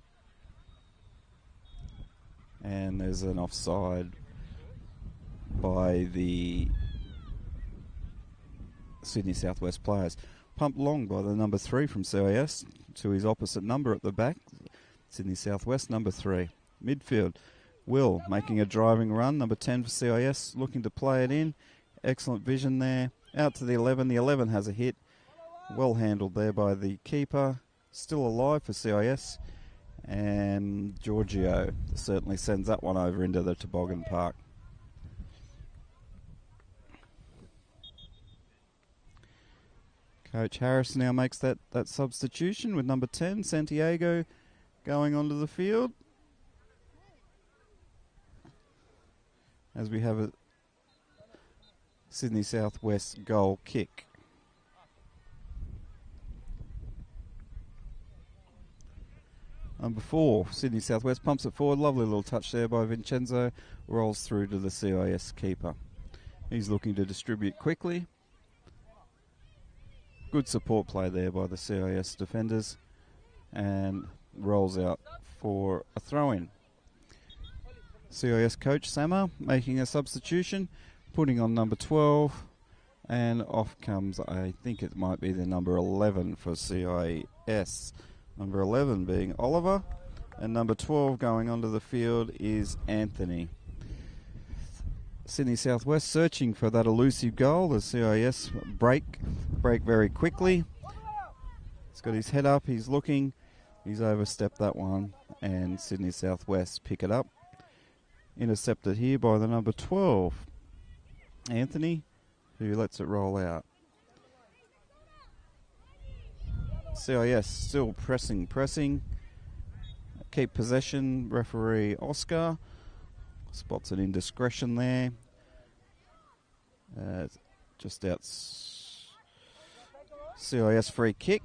and there's an offside by the Sydney Southwest players. Pumped long by the number 3 from CIS to his opposite number at the back, Sydney Southwest number 3. Midfield, Will making a driving run, number 10 for CIS, looking to play it in. Excellent vision there. Out to the 11. The 11 has a hit. Well handled there by the keeper. Still alive for CIS. And Giorgio certainly sends that one over into the toboggan park. Coach Harris now makes that substitution with number 10, Santiago, going onto the field. As we have a Sydney Southwest goal kick. Number 4, Sydney Southwest pumps it forward. Lovely little touch there by Vincenzo. Rolls through to the CIS keeper. He's looking to distribute quickly. Good support play there by the CIS defenders. And rolls out for a throw-in. CIS coach Samar making a substitution, putting on number 12, and off comes, I think it might be the number 11 for CIS. Number 11 being Oliver, and number 12 going onto the field is Anthony. Sydney Southwest searching for that elusive goal. The CIS break very quickly. He's got his head up, he's looking, he's overstepped that one, and Sydney Southwest pick it up. Intercepted here by the number 12, Anthony, who lets it roll out. CIS still pressing. Keep possession, referee Oscar. Spots an indiscretion there. Just out. CIS free kick.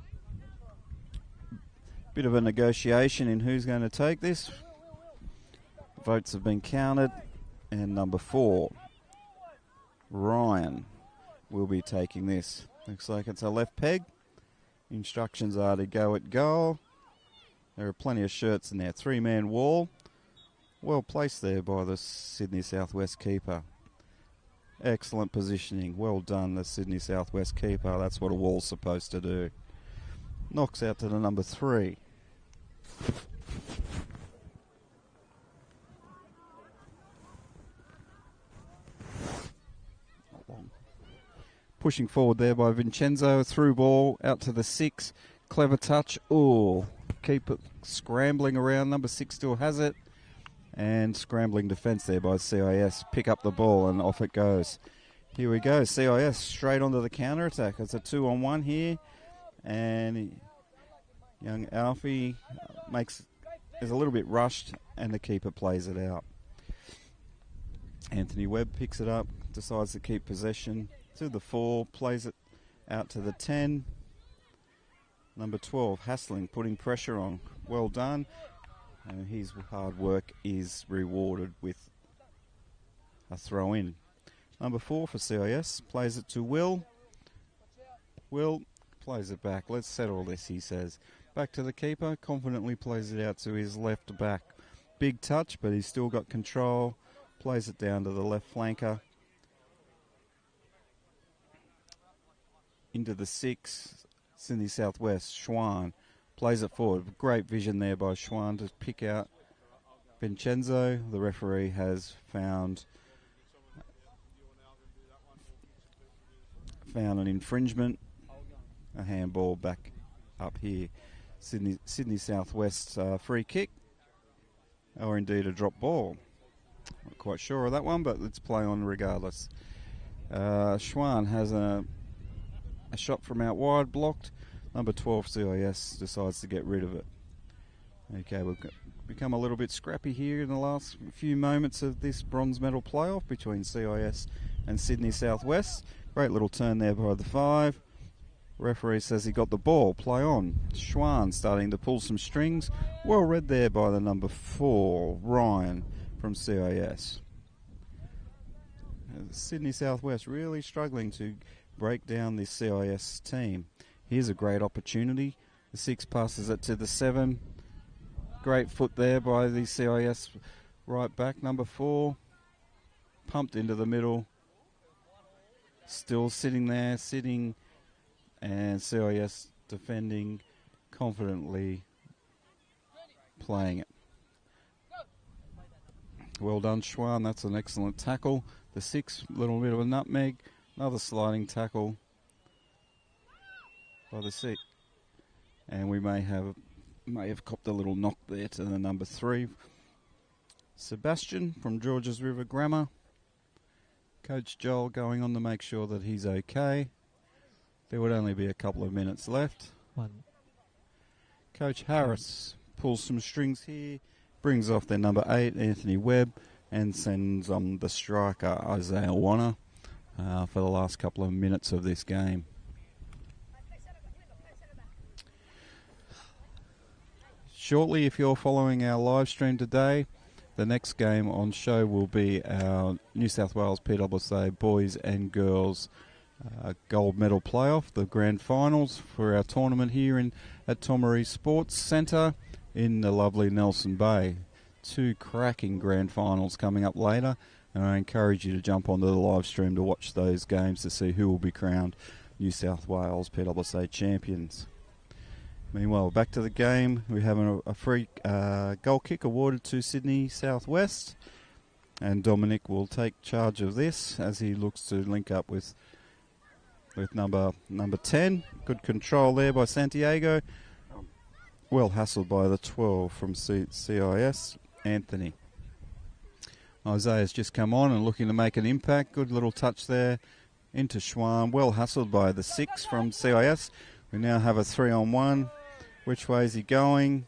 Bit of a negotiation in who's going to take this. Votes have been counted, and number 4, Ryan, will be taking this. Looks like it's a left peg. Instructions are to go at goal. There are plenty of shirts in there. 3-man wall. Well placed there by the Sydney Southwest keeper. Excellent positioning. Well done, the Sydney Southwest keeper. That's what a wall's supposed to do. Knocks out to the number 3. Pushing forward there by Vincenzo. Through ball out to the 6. Clever touch. Oh, keep it scrambling around. Number 6 still has it. And scrambling defence there by CIS. Pick up the ball and off it goes. Here we go. CIS straight onto the counter attack. It's a 2-on-1 here. And young Alfie is a little bit rushed, and the keeper plays it out. Anthony Webb picks it up, decides to keep possession. To the 4, plays it out to the 10. Number 12, Hassling, putting pressure on. Well done. And his hard work is rewarded with a throw-in. Number 4 for CIS, plays it to Will. Will plays it back. Let's settle this, he says. Back to the keeper, confidently plays it out to his left back. Big touch, but he's still got control. Plays it down to the left flanker. Into the 6, Sydney Southwest, Schwan plays it forward. Great vision there by Schwan to pick out Vincenzo. The referee has found an infringement, a handball back up here. Sydney Southwest free kick, or indeed a drop ball. Not quite sure of that one, but let's play on regardless. Schwan has a shot from out wide blocked. Number 12 CIS decides to get rid of it. Okay, we've become a little bit scrappy here in the last few moments of this bronze medal playoff between CIS and Sydney Southwest. Great little turn there by the 5. Referee says he got the ball. Play on. Schwan starting to pull some strings. Well read there by the number 4, Ryan from CIS. Sydney Southwest really struggling to break down this CIS team. Here's a great opportunity. The 6 passes it to the 7. Great foot there by the CIS right back, number 4. Pumped into the middle. Still sitting there, and CIS defending confidently, playing it. Well done, Schwan. That's an excellent tackle. The 6, little bit of a nutmeg. Another sliding tackle by the 6. And we may have copped a little knock there to the number 3. Sebastian from Georges River Grammar. Coach Joel going on to make sure that he's okay. There would only be a couple of minutes left. 1. Coach Harris pulls some strings here, brings off their number 8, Anthony Webb, and sends on the striker, Isaiah Warner, for the last couple of minutes of this game. Shortly, if you're following our live stream today, the next game on show will be our New South Wales PSSA boys and girls gold medal playoff, the grand finals for our tournament here at Tomaree Sports Centre in the lovely Nelson Bay. 2 cracking grand finals coming up later, and I encourage you to jump onto the live stream to watch those games to see who will be crowned New South Wales PSSA champions. Meanwhile, back to the game. We have a free goal kick awarded to Sydney Southwest, and Dominic will take charge of this as he looks to link up with number 10. Good control there by Santiago. Well hassled by the 12 from CIS, Anthony. Isaiah's just come on and looking to make an impact. Good little touch there into Schwan. Well hassled by the 6 from CIS. We now have a 3-on-1. Which way is he going?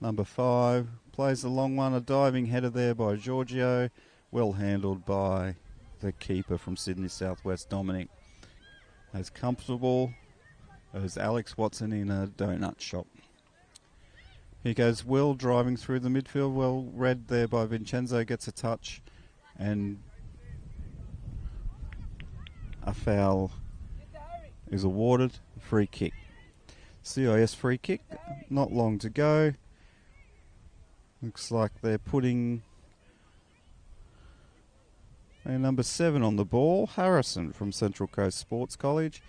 Number 5 plays the long one. A diving header there by Giorgio. Well handled by the keeper from Sydney Southwest, Dominic. As comfortable as Alex Watson in a donut shop. He goes Will driving through the midfield. Well read there by Vincenzo. Gets a touch. And a foul is awarded. Free kick. CIS free kick, not long to go. Looks like they're putting number 7 on the ball, Harrison from Central Coast Sports College.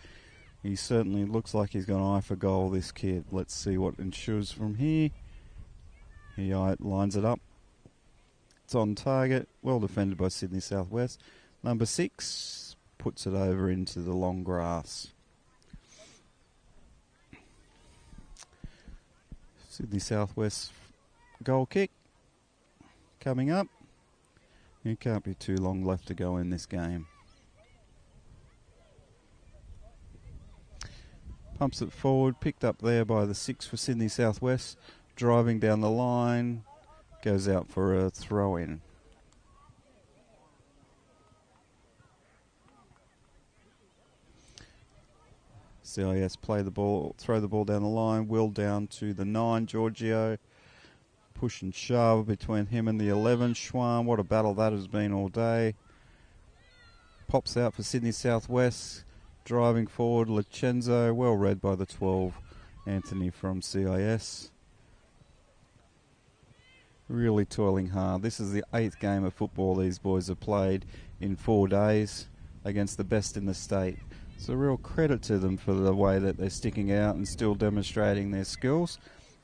He certainly looks like he's got an eye for goal, this kid. Let's see what ensues from here. He lines it up. It's on target, well defended by Sydney Southwest. Number 6 puts it over into the long grass. Sydney Southwest goal kick coming up. It can't be too long left to go in this game. Pumps it forward, picked up there by the 6 for Sydney Southwest. Driving down the line, goes out for a throw-in. CIS play the ball, throw the ball down the line. Will down to the 9, Giorgio. Push and shove between him and the 11, Schwan. What a battle that has been all day. Pops out for Sydney Southwest. Driving forward, Licenzo. Well read by the 12, Anthony from CIS. Really toiling hard. This is the 8th game of football these boys have played in 4 days against the best in the state. It's a real credit to them for the way that they're sticking out and still demonstrating their skills.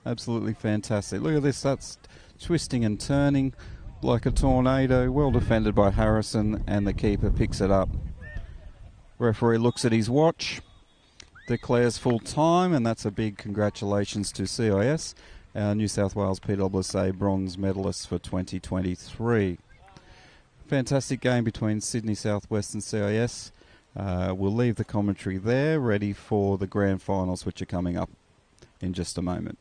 Absolutely fantastic. Look at this, that's twisting and turning like a tornado. Well defended by Harrison, and the keeper picks it up. Referee looks at his watch, declares full time, and that's a big congratulations to CIS, our New South Wales PSSA bronze medalists for 2023. Fantastic game between Sydney Southwest and CIS. We'll leave the commentary there, ready for the grand finals, which are coming up in just a moment.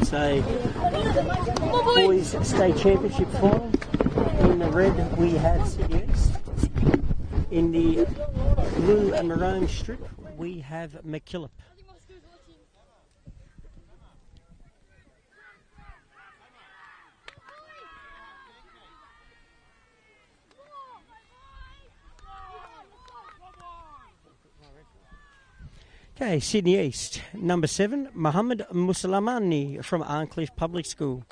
So, boys state championship final. In the red we have Sydney East. In the blue and maroon strip we have MacKillop. Okay, Sydney East, number 7, Muhammad Musalamani from Arncliffe Public School.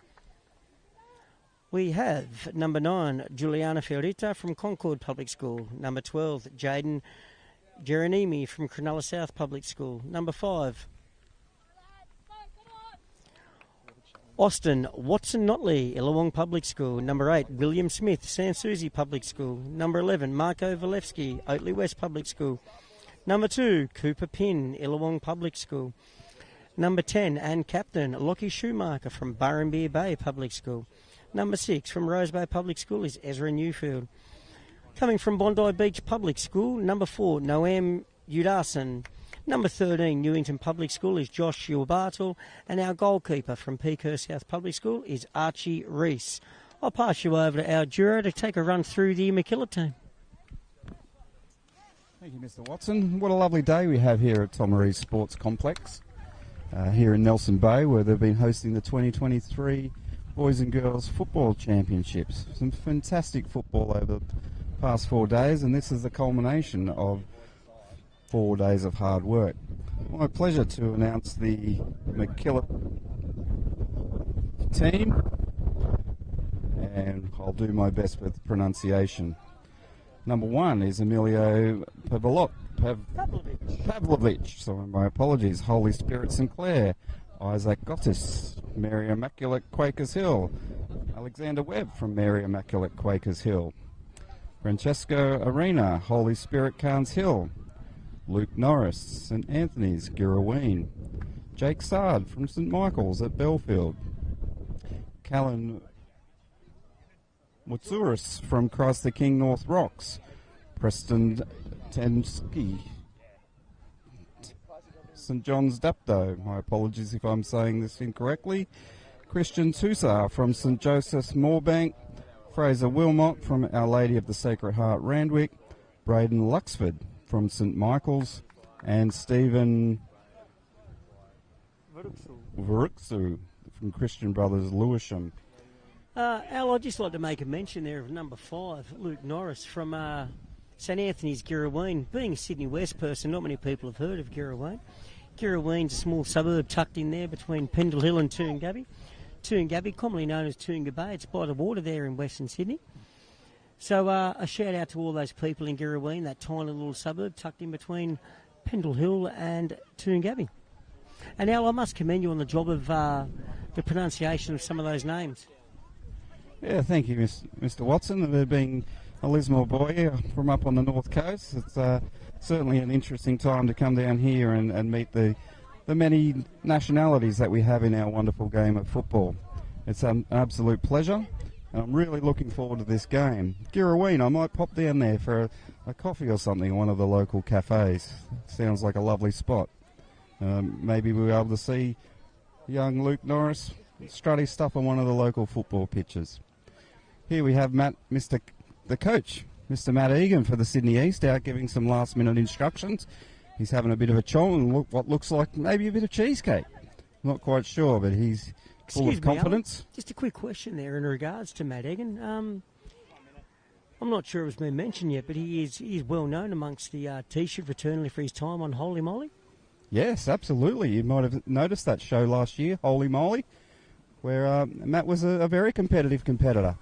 We have number 9, Juliana Fiorita from Concord Public School. Number 12, Jaden Geronimi from Cronulla South Public School. Number 5, Austin Watson Notley, Illawong Public School. Number 8, William Smith, Sanssouci Public School. Number 11, Marco Valevsky, Oatley West Public School. Number 2, Cooper Pinn, Illawong Public School. Number 10, and captain, Lockie Schumacher from Burrumbee Bay Public School. Number 6, from Rose Bay Public School is Ezra Newfield. Coming from Bondi Beach Public School, number 4, Noam Udason. Number 13, Newington Public School is Josh Bartle. And our goalkeeper from Peakhurst South Public School is Archie Reese. I'll pass you over to our juror to take a run through the MacKillop team. Thank you, Mr. Watson. What a lovely day we have here at Tomaree Sports Complex, here in Nelson Bay, where they've been hosting the 2023 Boys and Girls Football Championships. Some fantastic football over the past 4 days, and this is the culmination of 4 days of hard work. My pleasure to announce the MacKillop team, and I'll do my best with pronunciation. Number 1 is Emilio Pavlovich. So my apologies. Holy Spirit Sinclair, Isaac Gottis, Mary Immaculate Quakers Hill, Alexander Webb from Mary Immaculate Quakers Hill, Francesco Arena, Holy Spirit Carnes Hill, Luke Norris, St Anthony's Girraween, Jake Sard from St Michael's at Belfield, Callan Mutsuris from Christ the King North Rocks, Preston Tensky, St John's Dapto, my apologies if I'm saying this incorrectly, Christian Tusar from St Joseph's Moorebank, Fraser Wilmot from Our Lady of the Sacred Heart Randwick, Braden Luxford from St Michael's, and Stephen Varuksu from Christian Brothers Lewisham. Al, I'd just like to make a mention there of number 5, Luke Norris from St Anthony's Girraween. Being a Sydney West person, not many people have heard of Girraween. Girraween's a small suburb tucked in there between Pendle Hill and Toongabbie. Toongabbie, commonly known as Toonga Bay, it's by the water there in Western Sydney. So a shout out to all those people in Girraween, that tiny little suburb tucked in between Pendle Hill and Toongabbie. And Al, I must commend you on the job of the pronunciation of some of those names. Yeah, thank you, Mr. Watson. They're being a Lismore boy from up on the north coast. It's certainly an interesting time to come down here and meet the many nationalities that we have in our wonderful game of football. It's an absolute pleasure, and I'm really looking forward to this game. Girraween, I might pop down there for a coffee or something in one of the local cafes. Sounds like a lovely spot. Maybe we'll be able to see young Luke Norris strut his stuff on one of the local football pitches. Here we have the coach, Mr. Matt Egan for the Sydney East, out giving some last-minute instructions. He's having a bit of a chong and what looks like maybe a bit of cheesecake. Not quite sure, but he's full of confidence. Alan, just a quick question there in regards to Matt Egan. I'm not sure it was been mentioned yet, but he is well known amongst the T-shirt fraternity for his time on Holy Moly. Yes, absolutely. You might have noticed that show last year, Holy Moly, where Matt was a very competitive competitor.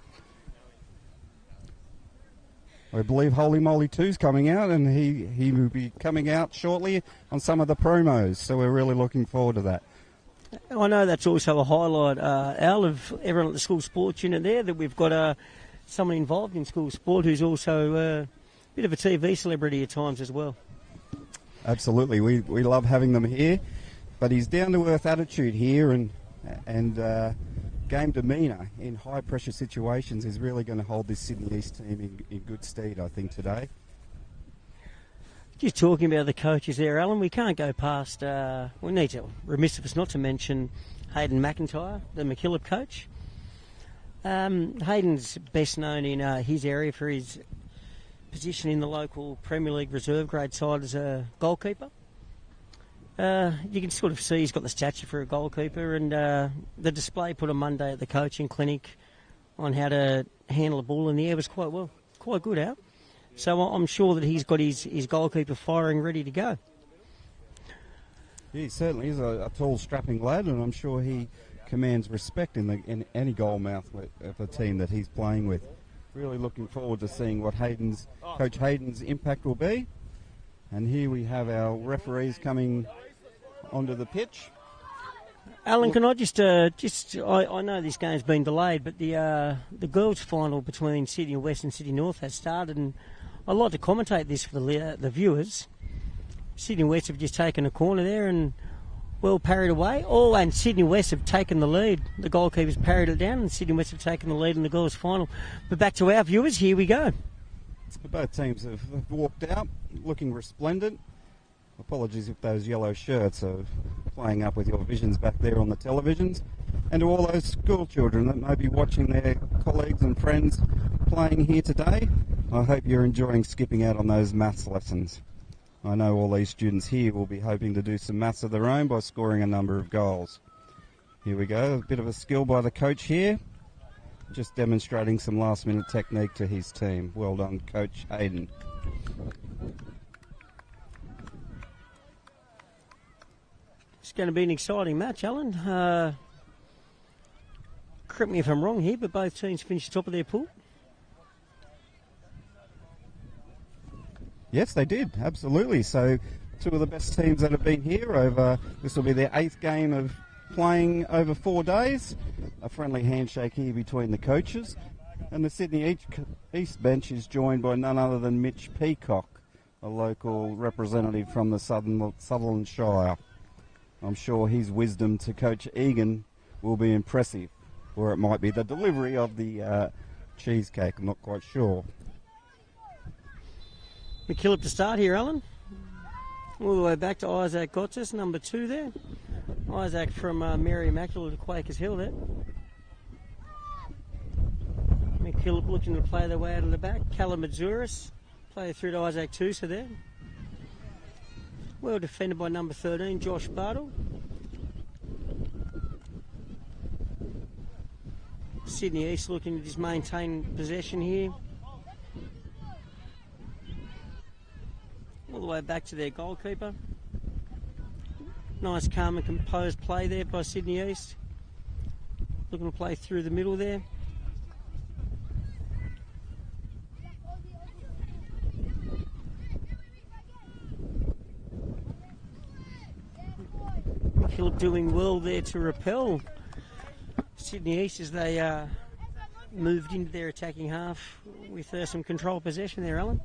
I believe Holy Moly 2's coming out, and he will be coming out shortly on some of the promos, so we're really looking forward to that. I know that's also a highlight, Al, of everyone at the school sports unit there, that we've got someone involved in school sport who's also a bit of a TV celebrity at times as well. Absolutely, we love having them here, but his down-to-earth attitude here and game demeanour in high-pressure situations is really going to hold this Sydney East team in good stead, I think, today. Just talking about the coaches there, Alan, we can't go past, we need to, remiss of us not to mention Hayden McIntyre, the MacKillop coach. Hayden's best known in his area for his position in the local Premier League reserve grade side as a goalkeeper. You can sort of see he's got the stature for a goalkeeper, and the display put on Monday at the coaching clinic on how to handle a ball in the air was quite good out. So I'm sure that he's got his goalkeeper firing ready to go. He certainly is a tall, strapping lad, and I'm sure he commands respect in any goal mouth of the team that he's playing with. Really looking forward to seeing what Coach Hayden's impact will be. And here we have our referees coming onto the pitch. Alan, can I I know this game's been delayed, but the girls' final between Sydney West and Sydney North has started, and I'd like to commentate this for the viewers. Sydney West have just taken a corner there and well parried away. And Sydney West have taken the lead. The goalkeeper's parried it down, and Sydney West have taken the lead in the girls' final. But back to our viewers, here we go. Both teams have walked out looking resplendent. Apologies if those yellow shirts are playing up with your visions back there on the televisions. And to all those school children that may be watching their colleagues and friends playing here today, I hope you're enjoying skipping out on those maths lessons. I know all these students here will be hoping to do some maths of their own by scoring a number of goals. Here we go, a bit of a skill by the coach here, just demonstrating some last-minute technique to his team. Well done, Coach Hayden. It's going to be an exciting match, Alan. Correct me if I'm wrong here, but both teams finished top of their pool. Yes, they did, absolutely. So two of the best teams that have been here this will be their 8th game of playing over 4 days. A friendly handshake here between the coaches. And the Sydney East bench is joined by none other than Mitch Peacock, a local representative from the Sutherland Shire. I'm sure his wisdom to Coach Egan will be impressive, or it might be the delivery of the cheesecake, I'm not quite sure. MacKillop to start here, Alan. All the way back to Isaac Gottis, number 2 there. Isaac from Mary Immaculate to Quakers Hill there. MacKillop looking to play their way out of the back. Callum Mazuris, play through to Isaac Tusa there. Well defended by number 13, Josh Bartle. Sydney East looking to just maintain possession here. All the way back to their goalkeeper. Nice, calm and composed play there by Sydney East. Looking to play through the middle there. MacKillop doing well there to repel Sydney East as they moved into their attacking half with some control possession there, Alan.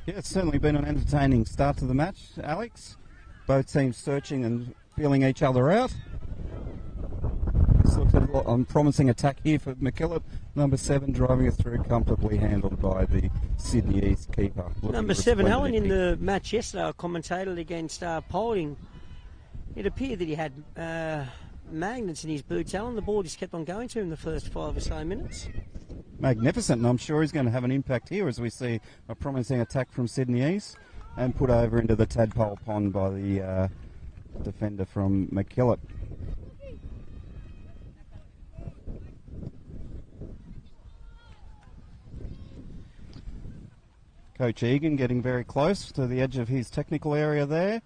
Yeah, it's certainly been an entertaining start to the match, Alex. Both teams searching and feeling each other out. This looks a promising attack here for MacKillop. Number 7 driving it through, comfortably handled by the Sydney East keeper. Number 7, Alan, in the match yesterday, I commentated against Polding. It appeared that he had magnets in his boots, Alan. The ball just kept on going to him the first 5 or so minutes. Magnificent, and I'm sure he's going to have an impact here as we see a promising attack from Sydney East and put over into the tadpole pond by the defender from MacKillop. Coach Egan getting very close to the edge of his technical area there.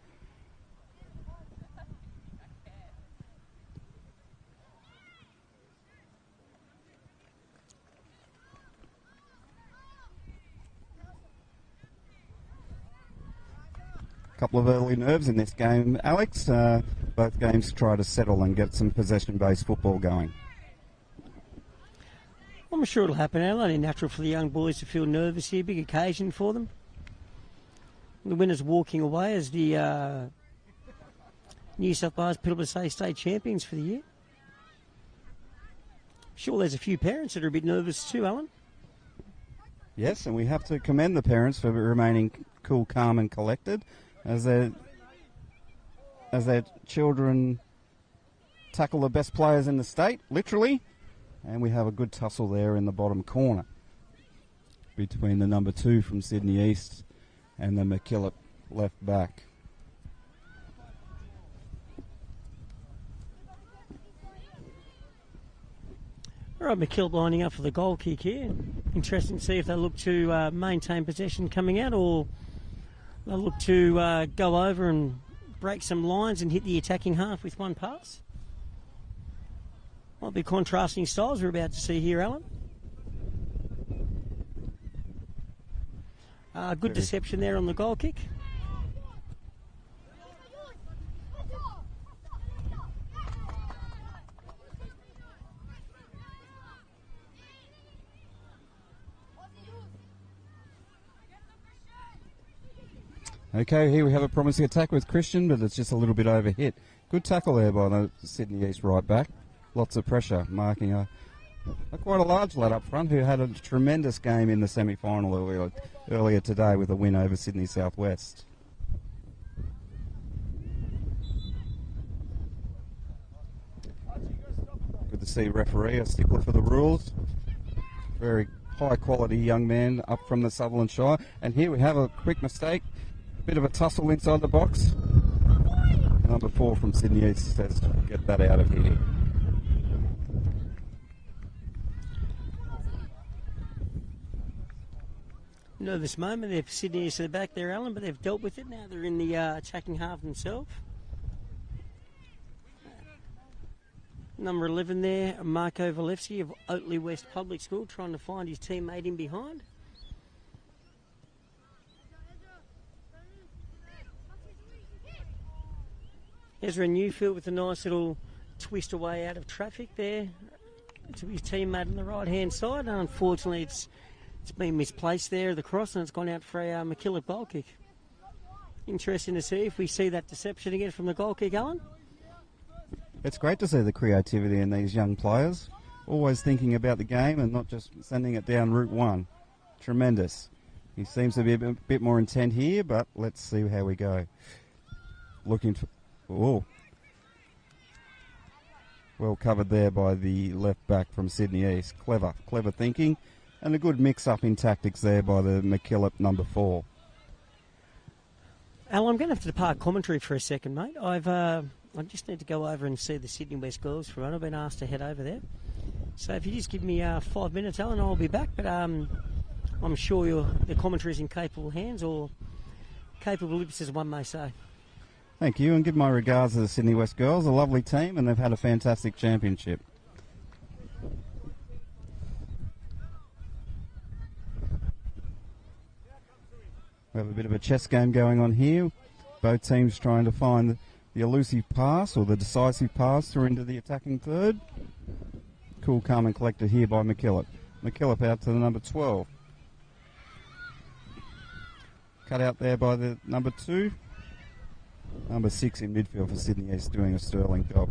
Couple of early nerves in this game, Alex. Both games try to settle and get some possession-based football going. I'm sure it'll happen, Alan. Only natural for the young boys to feel nervous here. Big occasion for them. The winners walking away as the New South Wales PSSA state champions for the year. Sure, there's a few parents that are a bit nervous too, Alan. Yes, and we have to commend the parents for remaining cool, calm and collected as their children tackle the best players in the state, literally. And we have a good tussle there in the bottom corner between the number 2 from Sydney East and the MacKillop left back. All right, MacKillop lining up for the goal kick here. Interesting to see if they look to maintain possession coming out, or they'll look to go over and break some lines and hit the attacking half with one pass. Might be contrasting styles we're about to see here, Alan. Good deception there on the goal kick. Okay, here we have a promising attack with Christian, but it's just a little bit overhit. Good tackle there by the Sydney East right back. Lots of pressure, marking quite a large lad up front who had a tremendous game in the semi-final earlier today with a win over Sydney Southwest. Good to see referee, a stickler for the rules. Very high quality young man up from the Sutherland Shire. And here we have a quick mistake. Bit of a tussle inside the box. Number 4 from Sydney East says, get that out of here. Nervous moment there for Sydney East at the back there, Alan, but they've dealt with it now. They're in the attacking half themselves. Number 11 there, Marko Valevsky of Oatley West Public School, trying to find his teammate in behind. Ezra Newfield with a nice little twist away out of traffic there to his teammate on the right-hand side. Unfortunately, it's been misplaced there, the cross, and it's gone out for a MacKillop goal kick. Interesting to see if we see that deception again from the goal kick, Alan. It's great to see the creativity in these young players, always thinking about the game and not just sending it down Route 1. Tremendous. He seems to be a bit more intent here, but let's see how we go. Looking for... Oh. Well covered there by the left back from Sydney East. Clever thinking. And a good mix-up in tactics there by the MacKillop number 4. Al, I'm going to have to depart commentary for a second, mate. I just need to go over and see the Sydney West girls for one. I've been asked to head over there. So if you just give me 5 minutes, Alan, I'll be back. But I'm sure the commentary is in capable hands, or capable lips, as one may say. Thank you, and give my regards to the Sydney West girls. A lovely team, and they've had a fantastic championship. We have a bit of a chess game going on here. Both teams trying to find the elusive pass or the decisive pass through into the attacking third. Cool, calm and collected here by MacKillop. MacKillop out to the number 12. Cut out there by the number 2. Number 6 in midfield for Sydney East doing a sterling job.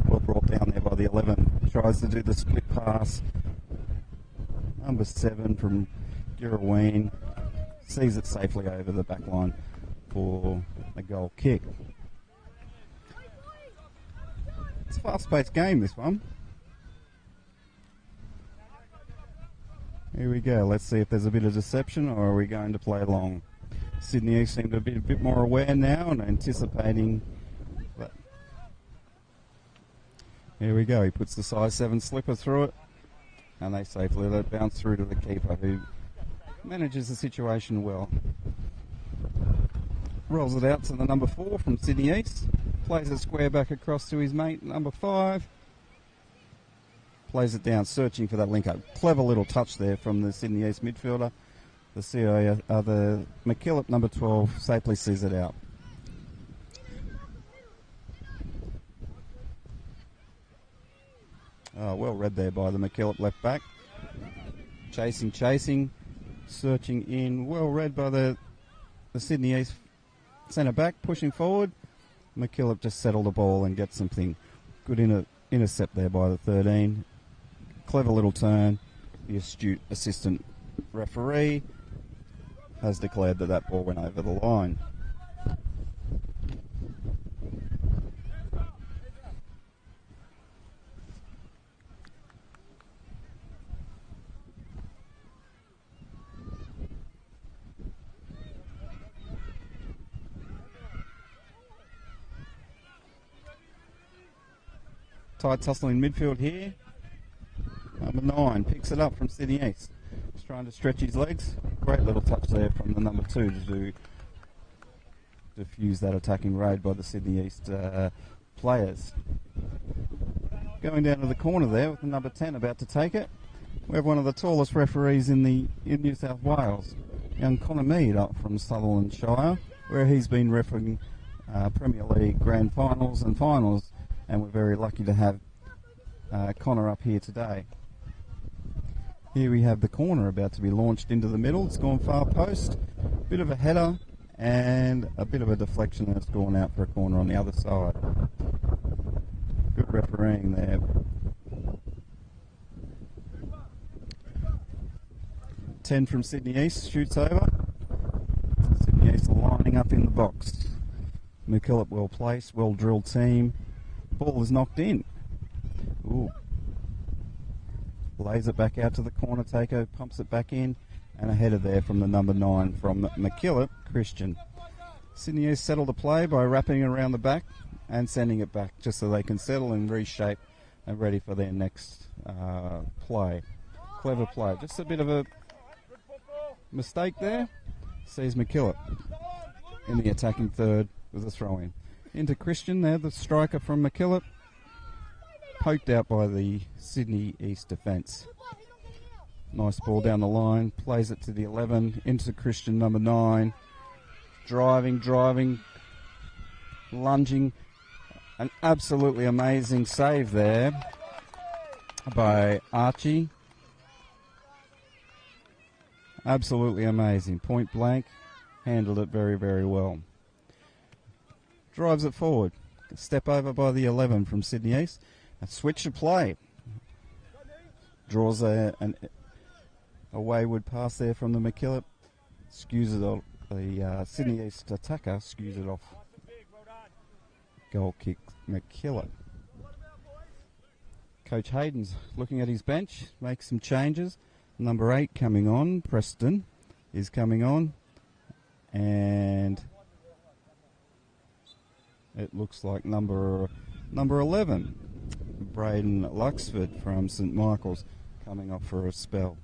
Well brought down there by the 11. Tries to do the split pass. Number 7 from Girraween sees it safely over the back line for a goal kick. It's a fast-paced game, this one. Here we go. Let's see if there's a bit of deception, or are we going to play along? Sydney East seem to be a bit more aware now and anticipating that. Here we go. He puts the size 7 slipper through it, and they safely let it bounce through to the keeper, who manages the situation well. Rolls it out to the number 4 from Sydney East. Plays it square back across to his mate, number 5. Plays it down, searching for that link-up. Clever little touch there from the Sydney East midfielder. The MacKillop, number 12, safely sees it out. Oh, well read there by the MacKillop left back. Chasing, searching in. Well read by the Sydney East centre back, pushing forward. MacKillop just settled the ball and gets something. Good intercept there by the 13. Clever little turn. The astute assistant referee has declared that that ball went over the line. Tight tussle in midfield here. Number 9 picks it up from Sydney East. He's trying to stretch his legs. Great little touch there from the number 2 to defuse that attacking raid by the Sydney East players. Going down to the corner there with the number 10 about to take it. We have one of the tallest referees in New South Wales, young Connor Mead up from Sutherland Shire, where he's been refereeing Premier League grand finals and finals, and we're very lucky to have Connor up here today. Here we have the corner about to be launched into the middle. It's gone far post, bit of a header and a bit of a deflection, and it's gone out for a corner on the other side. Good refereeing there. Ten from Sydney East shoots over. Sydney East lining up in the box. MacKillop well placed, well drilled team. Ball is knocked in. Ooh. Lays it back out to the corner. Taker pumps it back in, and a header there from the number 9 from MacKillop, Christian. Sydney East settle the play by wrapping it around the back and sending it back just so they can settle and reshape and ready for their next play. Clever play. Just a bit of a mistake there. Sees MacKillop in the attacking third with a throw-in. Into Christian there, the striker from MacKillop. Poked out by the Sydney East defence. Nice ball down the line. Plays it to the 11. Into Christian, number 9. Driving. Lunging. An absolutely amazing save there by Archie. Absolutely amazing. Point blank. Handled it very, very well. Drives it forward. Step over by the 11 from Sydney East. A switch of play. Draws a wayward pass there from the MacKillop. Skews it off. The Sydney East attacker skews it off. Goal kick, MacKillop. Coach Hayden's looking at his bench, makes some changes. Number 8 coming on, Preston is coming on. And it looks like number 11, Braden Luxford from St Michael's, coming off for a spell.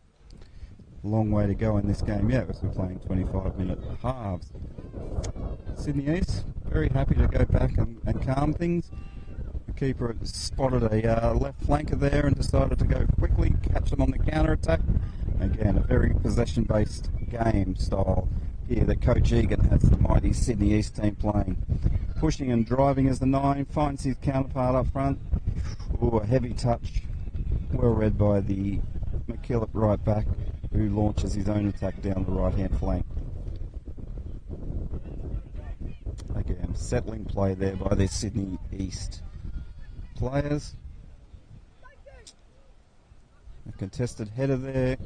Long way to go in this game yet, as we're playing 25-minute halves. Sydney East, very happy to go back and calm things. The keeper spotted a left flanker there and decided to go quickly, catch them on the counter-attack. Again, a very possession-based game style here that Coach Egan has the mighty Sydney East team playing. Pushing and driving as the 9, finds his counterpart up front. Ooh, a heavy touch Well read by the MacKillop right back, who launches his own attack down the right-hand flank. Again, settling play there by the Sydney East players. A contested header there.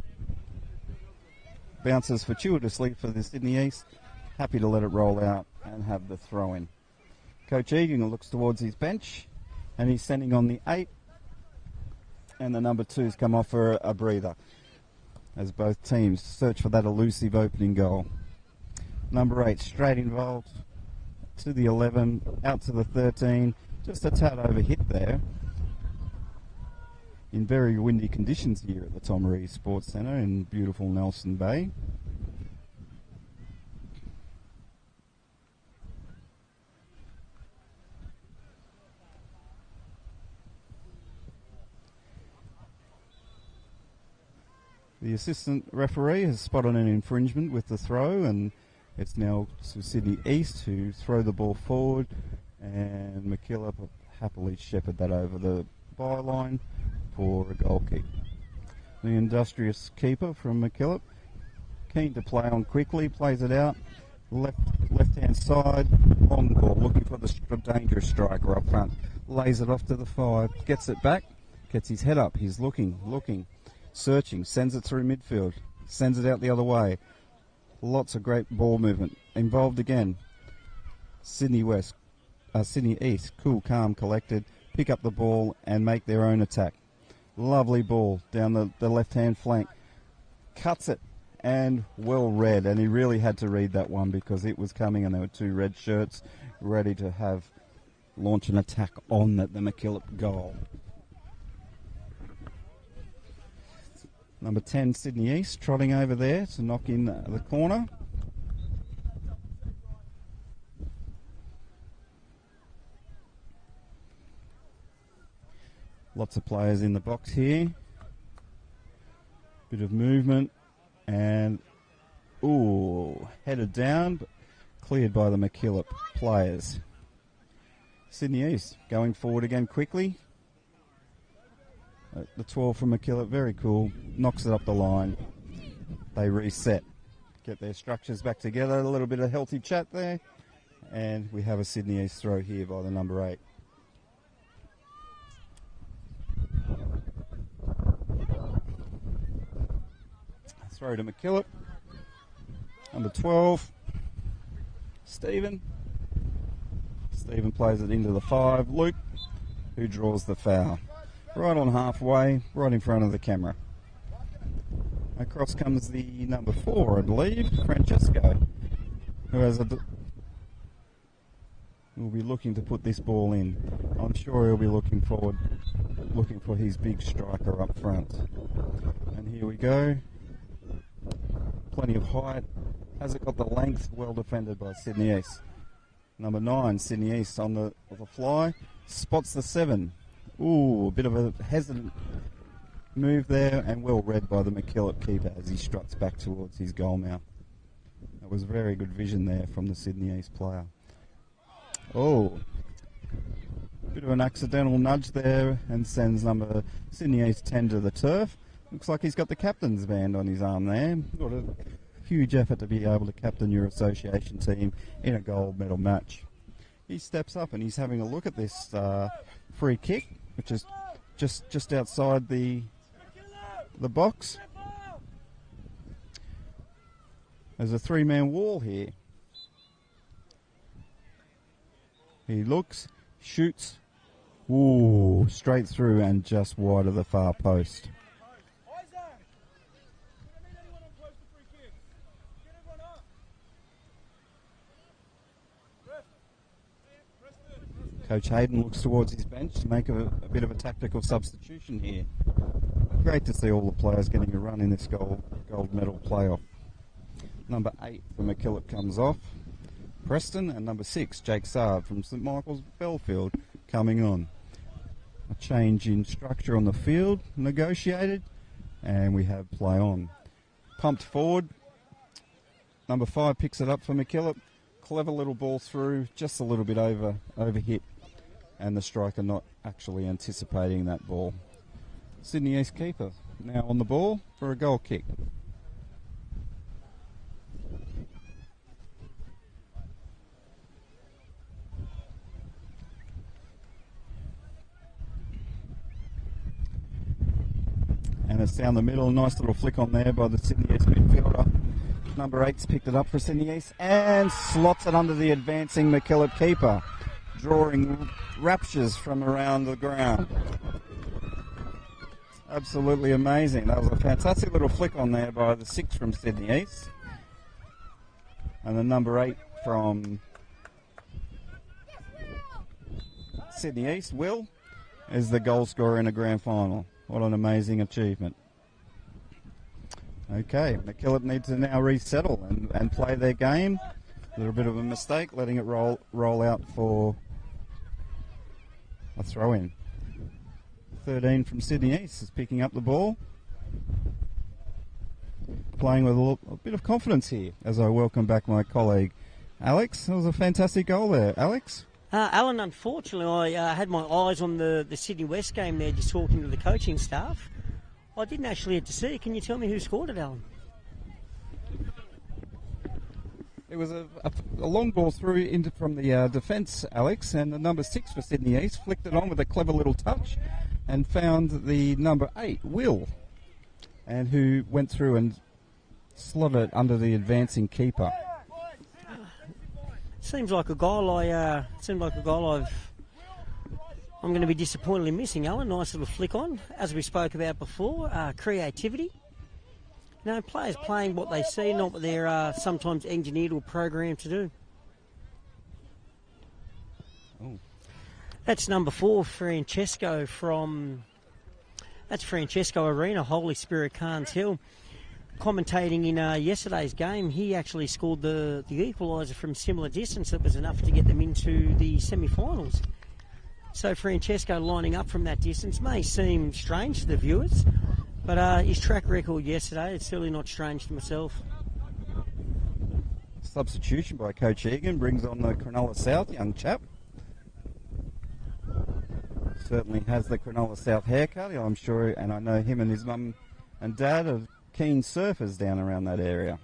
Bounces fortuitously for the Sydney East. Happy to let it roll out and have the throw in. Coach Egan looks towards his bench and he's sending on the 8. And the number 2's come off for a breather as both teams search for that elusive opening goal. Number 8 straight involved to the 11, out to the 13. Just a tad overhit there. In very windy conditions here at the Tomaree Sports Centre in beautiful Nelson Bay. The assistant referee has spotted an infringement with the throw, and it's now to Sydney East who throw the ball forward, and MacKillop happily shepherd that over the byline for a goal kick. The industrious keeper from MacKillop, keen to play on quickly, plays it out, left-hand side, long ball, looking for the dangerous striker up front, lays it off to the 5, gets it back, gets his head up, he's looking, searching, sends it through midfield, sends it out the other way. Lots of great ball movement. Involved again. Sydney East, cool, calm, collected, pick up the ball and make their own attack. Lovely ball down the left-hand flank. Cuts it and well read. And he really had to read that one because it was coming and there were 2 red shirts ready to launch an attack on the MacKillop goal. Number 10, Sydney East, trotting over there to knock in the corner. Lots of players in the box here. Bit of movement and, headed down, but cleared by the MacKillop players. Sydney East going forward again quickly. The 12 from MacKillop, very cool, knocks it up the line. They reset, get their structures back together, a little bit of healthy chat there, and we have a Sydney East throw here by the number 8. Throw to MacKillop, number 12, Stephen plays it into the 5, Luke, who draws the foul. Right on halfway, right in front of the camera. Across comes the number 4, I believe, Francesco, who will be looking to put this ball in. I'm sure he'll be looking for his big striker up front. And here we go. Plenty of height. Has it got the length? Well defended by Sydney East. Number 9, Sydney East on the fly. Spots the 7. A bit of a hesitant move there and well read by the MacKillop keeper as he struts back towards his goal mouth. That was very good vision there from the Sydney East player. Bit of an accidental nudge there and sends number Sydney East 10 to the turf. Looks like he's got the captain's band on his arm there. What a huge effort to be able to captain your association team in a gold medal match. He steps up and he's having a look at this free kick, which is just outside the box. There's a 3-man wall here. He looks, shoots, straight through and just wide of the far post. Coach Hayden looks towards his bench to make a bit of a tactical substitution here. Great to see all the players getting a run in this gold medal playoff. Number 8 for MacKillop comes off. Preston, and number 6, Jake Saab from St Michael's Belfield coming on. A change in structure on the field negotiated, and we have play on. Pumped forward. Number 5 picks it up for MacKillop. Clever little ball through, just a little bit overhit, and the striker not actually anticipating that ball. Sydney East keeper now on the ball for a goal kick. And it's down the middle, nice little flick on there by the Sydney East midfielder. Number 8's picked it up for Sydney East and slots it under the advancing MacKillop keeper, drawing raptures from around the ground. Absolutely amazing. That was a fantastic little flick on there by the 6 from Sydney East. And the number 8 from Sydney East, Will, is the goal scorer in a grand final. What an amazing achievement. Okay, MacKillop need to now resettle and play their game. A little bit of a mistake, letting it roll out for a throw-in. 13 from Sydney East is picking up the ball. Playing with a bit of confidence here as I welcome back my colleague Alex. That was a fantastic goal there. Alex? Alan, unfortunately, I had my eyes on the Sydney West game there, just talking to the coaching staff. I didn't actually get to see it. Can you tell me who scored it, Alan? It was a long ball through from the defence, Alex, and the number 6 for Sydney East flicked it on with a clever little touch and found the number 8, Will, and who went through and slotted it under the advancing keeper. Seems like a goal I'm going to be disappointingly missing, Alan. Nice little flick on, as we spoke about before. Creativity. You know, players playing what they see, not what they're sometimes engineered or programmed to do. Oh. That's number 4, Francesco Arena, Holy Spirit Carnes Hill. Commentating in yesterday's game, he actually scored the equaliser from similar distance that was enough to get them into the semi-finals. So Francesco lining up from that distance may seem strange to the viewers, but his track record yesterday, it's certainly not strange to myself. Substitution by Coach Egan brings on the Cronulla South young chap. Certainly has the Cronulla South haircut, I'm sure, and I know him and his mum and dad are keen surfers down around that area.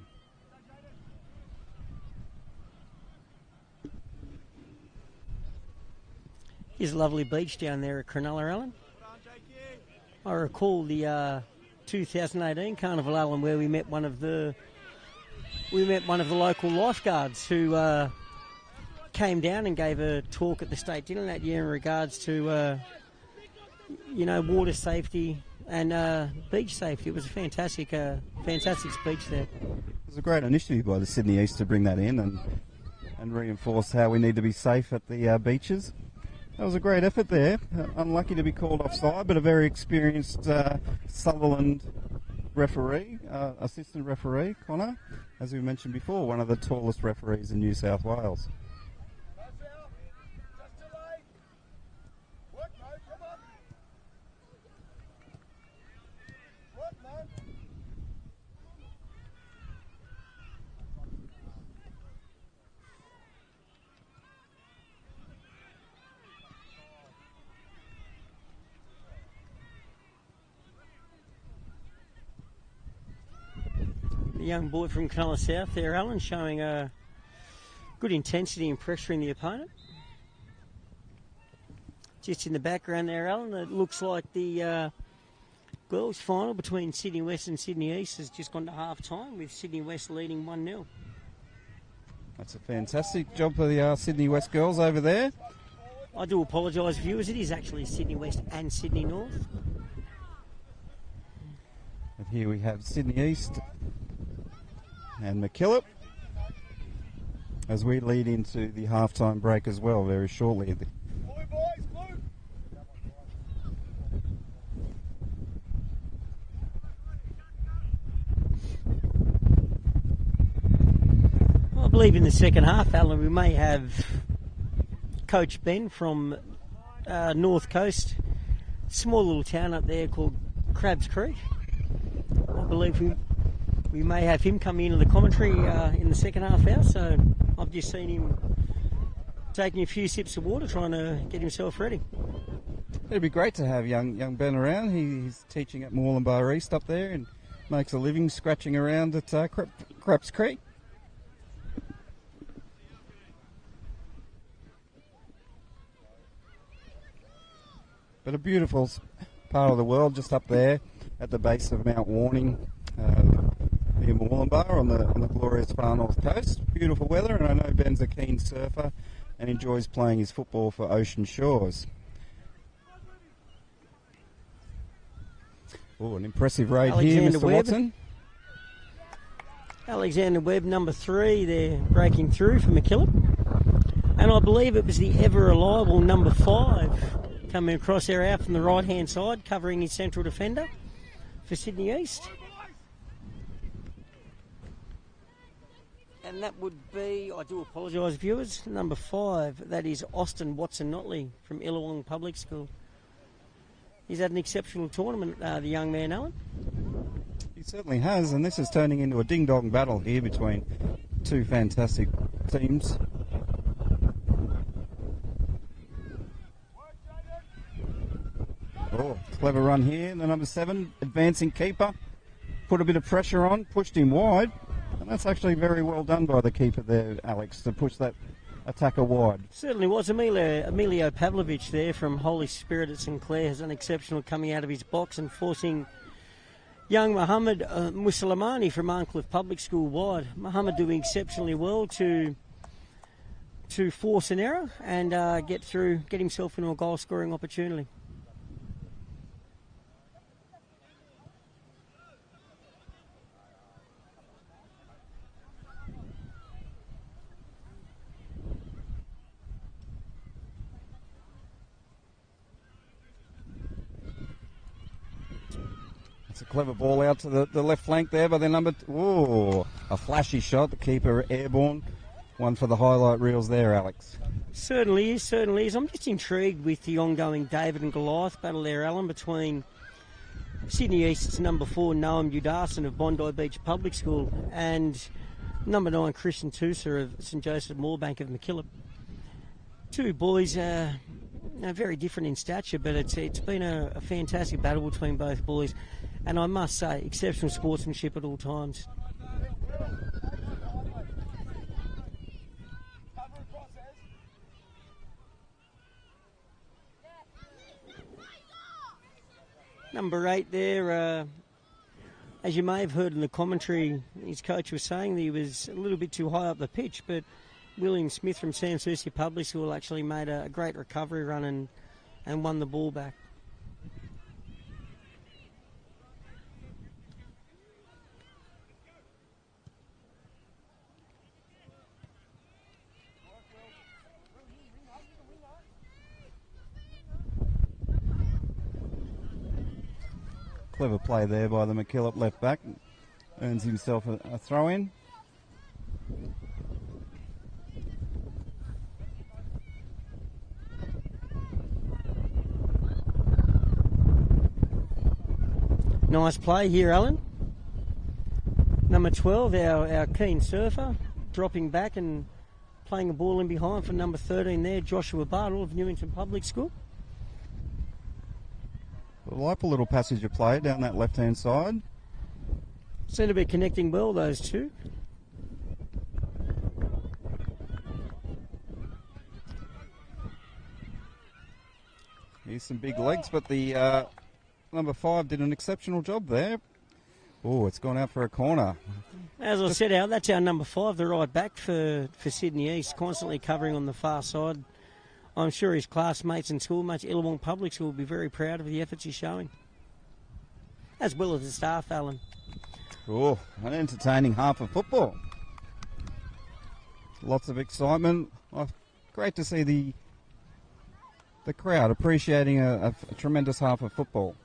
Here's a lovely beach down there at Cronulla, Alan. I recall the 2018 Carnival, Alan, where we met one of the local lifeguards who came down and gave a talk at the state dinner that year in regards to water safety and beach safety. It was a fantastic speech there. It was a great initiative by the Sydney East to bring that in and reinforce how we need to be safe at the beaches. That was a great effort there. Unlucky to be called offside, but a very experienced Sutherland referee, assistant referee, Connor, as we mentioned before, one of the tallest referees in New South Wales. The young boy from Cronulla South there, Alan, showing a good intensity and pressuring the opponent. Just in the background there, Alan, it looks like the girls' final between Sydney West and Sydney East has just gone to half-time, with Sydney West leading 1-0. That's a fantastic job for the Sydney West girls over there. I do apologise, viewers. It is actually Sydney West and Sydney North. And here we have Sydney East and MacKillop as we lead into the halftime break as well very shortly. I believe in the second half, Alan, we may have Coach Ben from North Coast, small little town up there called Crabs Creek. I believe we may have him come into the commentary in the second half hour, so I've just seen him taking a few sips of water, trying to get himself ready. It'd be great to have young Ben around. He's teaching at Moorlambar East up there and makes a living scratching around at Craps Creek. But a beautiful part of the world just up there at the base of Mount Warning near Moorlambar on the glorious far north coast. Beautiful weather, and I know Ben's a keen surfer and enjoys playing his football for Ocean Shores. Oh, an impressive raid here, Mr. Webb. Watson. Alexander Webb, number 3, they're breaking through for MacKillop. And I believe it was the ever reliable number 5 coming across there out from the right-hand side, covering his central defender for Sydney East. And that would be, I do apologise viewers, number 5, that is Austin Watson-Notley from Illawong Public School. He's had an exceptional tournament, the young man, Alan. He certainly has, and this is turning into a ding-dong battle here between two fantastic teams. Oh, clever run here. The number 7, advancing keeper, put a bit of pressure on, pushed him wide, and that's actually very well done by the keeper there, Alex, to push that attacker wide. Certainly was. Emilio Pavlovich there from Holy Spirit at St Clair has done exceptional coming out of his box and forcing young Mohammed Musalamani from Arncliffe Public School wide. Mohammed doing exceptionally well to force an error and get himself into a goal scoring opportunity. It's a clever ball out to the left flank there by the number... Oh, a flashy shot. The keeper airborne. One for the highlight reels there, Alex. Certainly is, certainly is. I'm just intrigued with the ongoing David and Goliath battle there, Alan, between Sydney East's number 4, Noam Udarson of Bondi Beach Public School and number 9, Christian Tusa of St Joseph Moorbank of MacKillop. Two boys very different in stature, but it's been a fantastic battle between both boys. And I must say, exceptional sportsmanship at all times. Number 8 there, as you may have heard in the commentary, his coach was saying that he was a little bit too high up the pitch, but William Smith from San Souci Public School actually made a great recovery run and won the ball back. Clever play there by the MacKillop left back. Earns himself a throw-in. Nice play here, Alan. Number 12, our keen surfer, dropping back and playing a ball in behind for number 13 there, Joshua Bartle of Newington Public School. I like a little passage of play down that left-hand side. Seem to be connecting well, those two. Here's some big legs, but the number 5 did an exceptional job there. Oh, it's gone out for a corner. As I said, that's our number 5, the right back for Sydney East, constantly covering on the far side. I'm sure his classmates and schoolmates at Illawong Public School will be very proud of the efforts he's showing. As well as the staff, Alan. Oh, an entertaining half of football. Lots of excitement. Oh, great to see the crowd appreciating a tremendous half of football.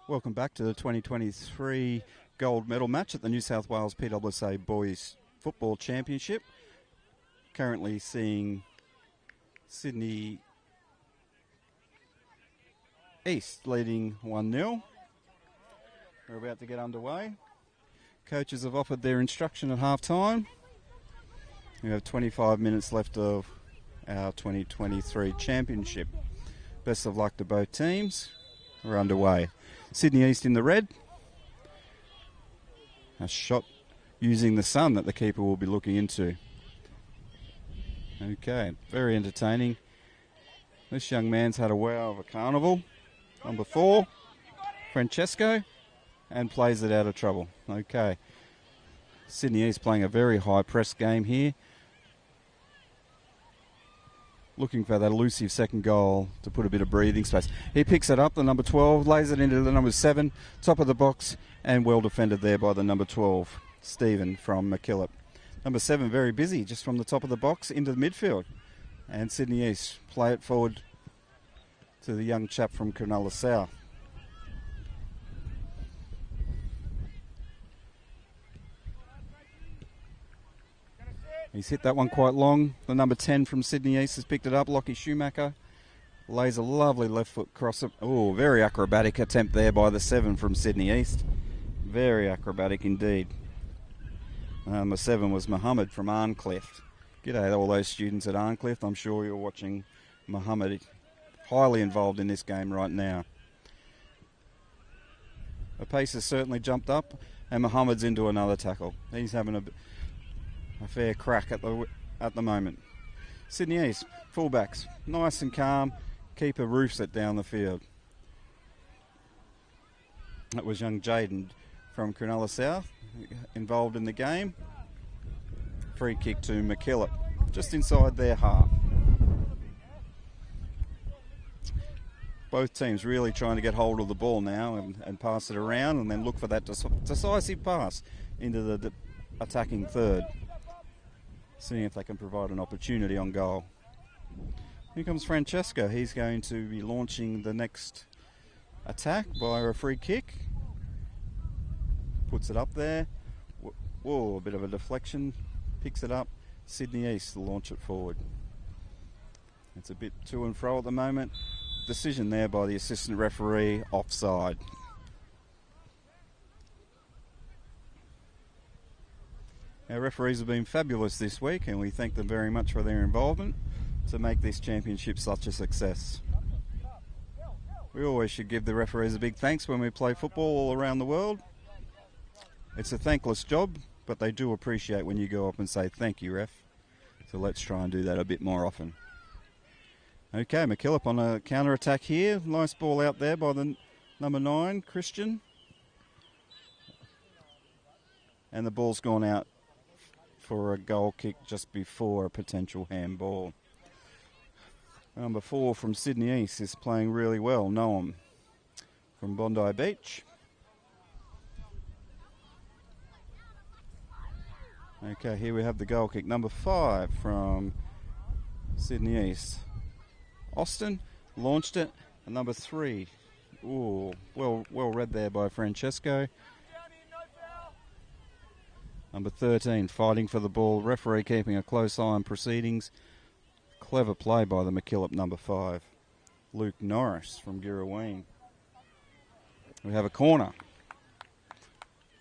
Welcome back to the 2023 gold medal match at the New South Wales PSSA Boys Football Championship. Currently seeing Sydney East leading 1-0. We're about to get underway. Coaches have offered their instruction at half-time. We have 25 minutes left of our 2023 championship. Best of luck to both teams. We're underway. Sydney East in the red. A shot using the sun that the keeper will be looking into. Okay, very entertaining. This young man's had a wow of a carnival. Number 4, Francesco, and plays it out of trouble. Okay, Sydney East playing a very high press game here. Looking for that elusive second goal to put a bit of breathing space. He picks it up, the number 12, lays it into the number 7, top of the box, and well defended there by the number 12, Stephen from MacKillop. Number 7 very busy, just from the top of the box into the midfield. And Sydney East play it forward to the young chap from Cronulla South. He's hit that one quite long. The number 10 from Sydney East has picked it up. Lockie Schumacher lays a lovely left foot cross. Oh, very acrobatic attempt there by the 7 from Sydney East. Very acrobatic indeed. Number 7 was Mohammed from Arncliffe. G'day all those students at Arncliffe. I'm sure you're watching Mohammed, highly involved in this game right now. The pace has certainly jumped up, and Mohammed's into another tackle. He's having a fair crack at the moment. Sydney East, fullbacks, nice and calm. Keeper roofs it down the field. That was young Jaden from Cronulla South, involved in the game. Free kick to MacKillop, just inside their half. Both teams really trying to get hold of the ball now and pass it around, and then look for that decisive pass into the attacking third. Seeing if they can provide an opportunity on goal. Here comes Francesco. He's going to be launching the next attack via a free kick. Puts it up there. Whoa, a bit of a deflection. Picks it up. Sydney East will launch it forward. It's a bit to and fro at the moment. Decision there by the assistant referee, offside. Our referees have been fabulous this week, and we thank them very much for their involvement to make this championship such a success. We always should give the referees a big thanks when we play football all around the world. It's a thankless job, but they do appreciate when you go up and say thank you, ref. So let's try and do that a bit more often. Okay, MacKillop on a counter-attack here. Nice ball out there by the number 9, Christian. And the ball's gone out for a goal kick just before a potential handball. Number 4 from Sydney East is playing really well, Noam from Bondi Beach. Okay, here we have the goal kick. Number 5 from Sydney East. Austin launched it, and number 3. Ooh, well read there by Francesco. Number 13 fighting for the ball. Referee keeping a close eye on proceedings. Clever play by the MacKillop number 5. Luke Norris from Girraween. We have a corner.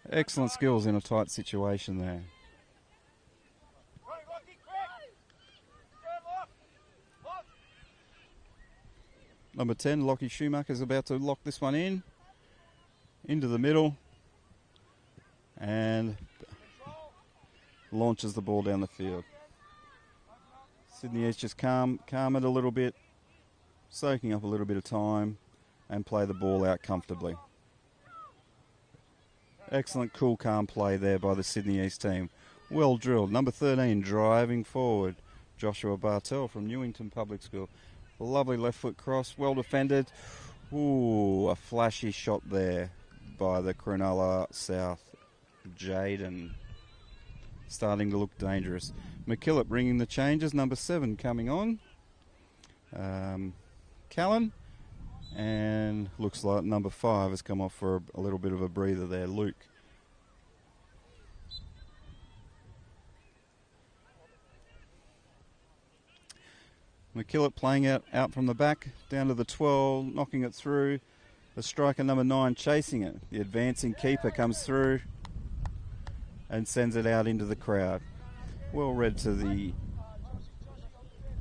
Excellent skills in a tight situation there. Number 10, Lockie Schumacher, is about to lock this one in. Into the middle. And launches the ball down the field. Sydney East just calm it a little bit, soaking up a little bit of time, and play the ball out comfortably. Excellent, cool, calm play there by the Sydney East team. Well drilled. Number 13 driving forward, Joshua Bartel from Newington Public School. A lovely left foot cross, well defended. Ooh, a flashy shot there by the Cronulla South, Jaden. Starting to look dangerous. MacKillop bringing the changes. Number 7 coming on. Callan. And looks like number 5 has come off for a little bit of a breather there, Luke. MacKillop playing out from the back, down to the 12, knocking it through. The striker number 9 chasing it. The advancing keeper comes through and sends it out into the crowd. Well read to the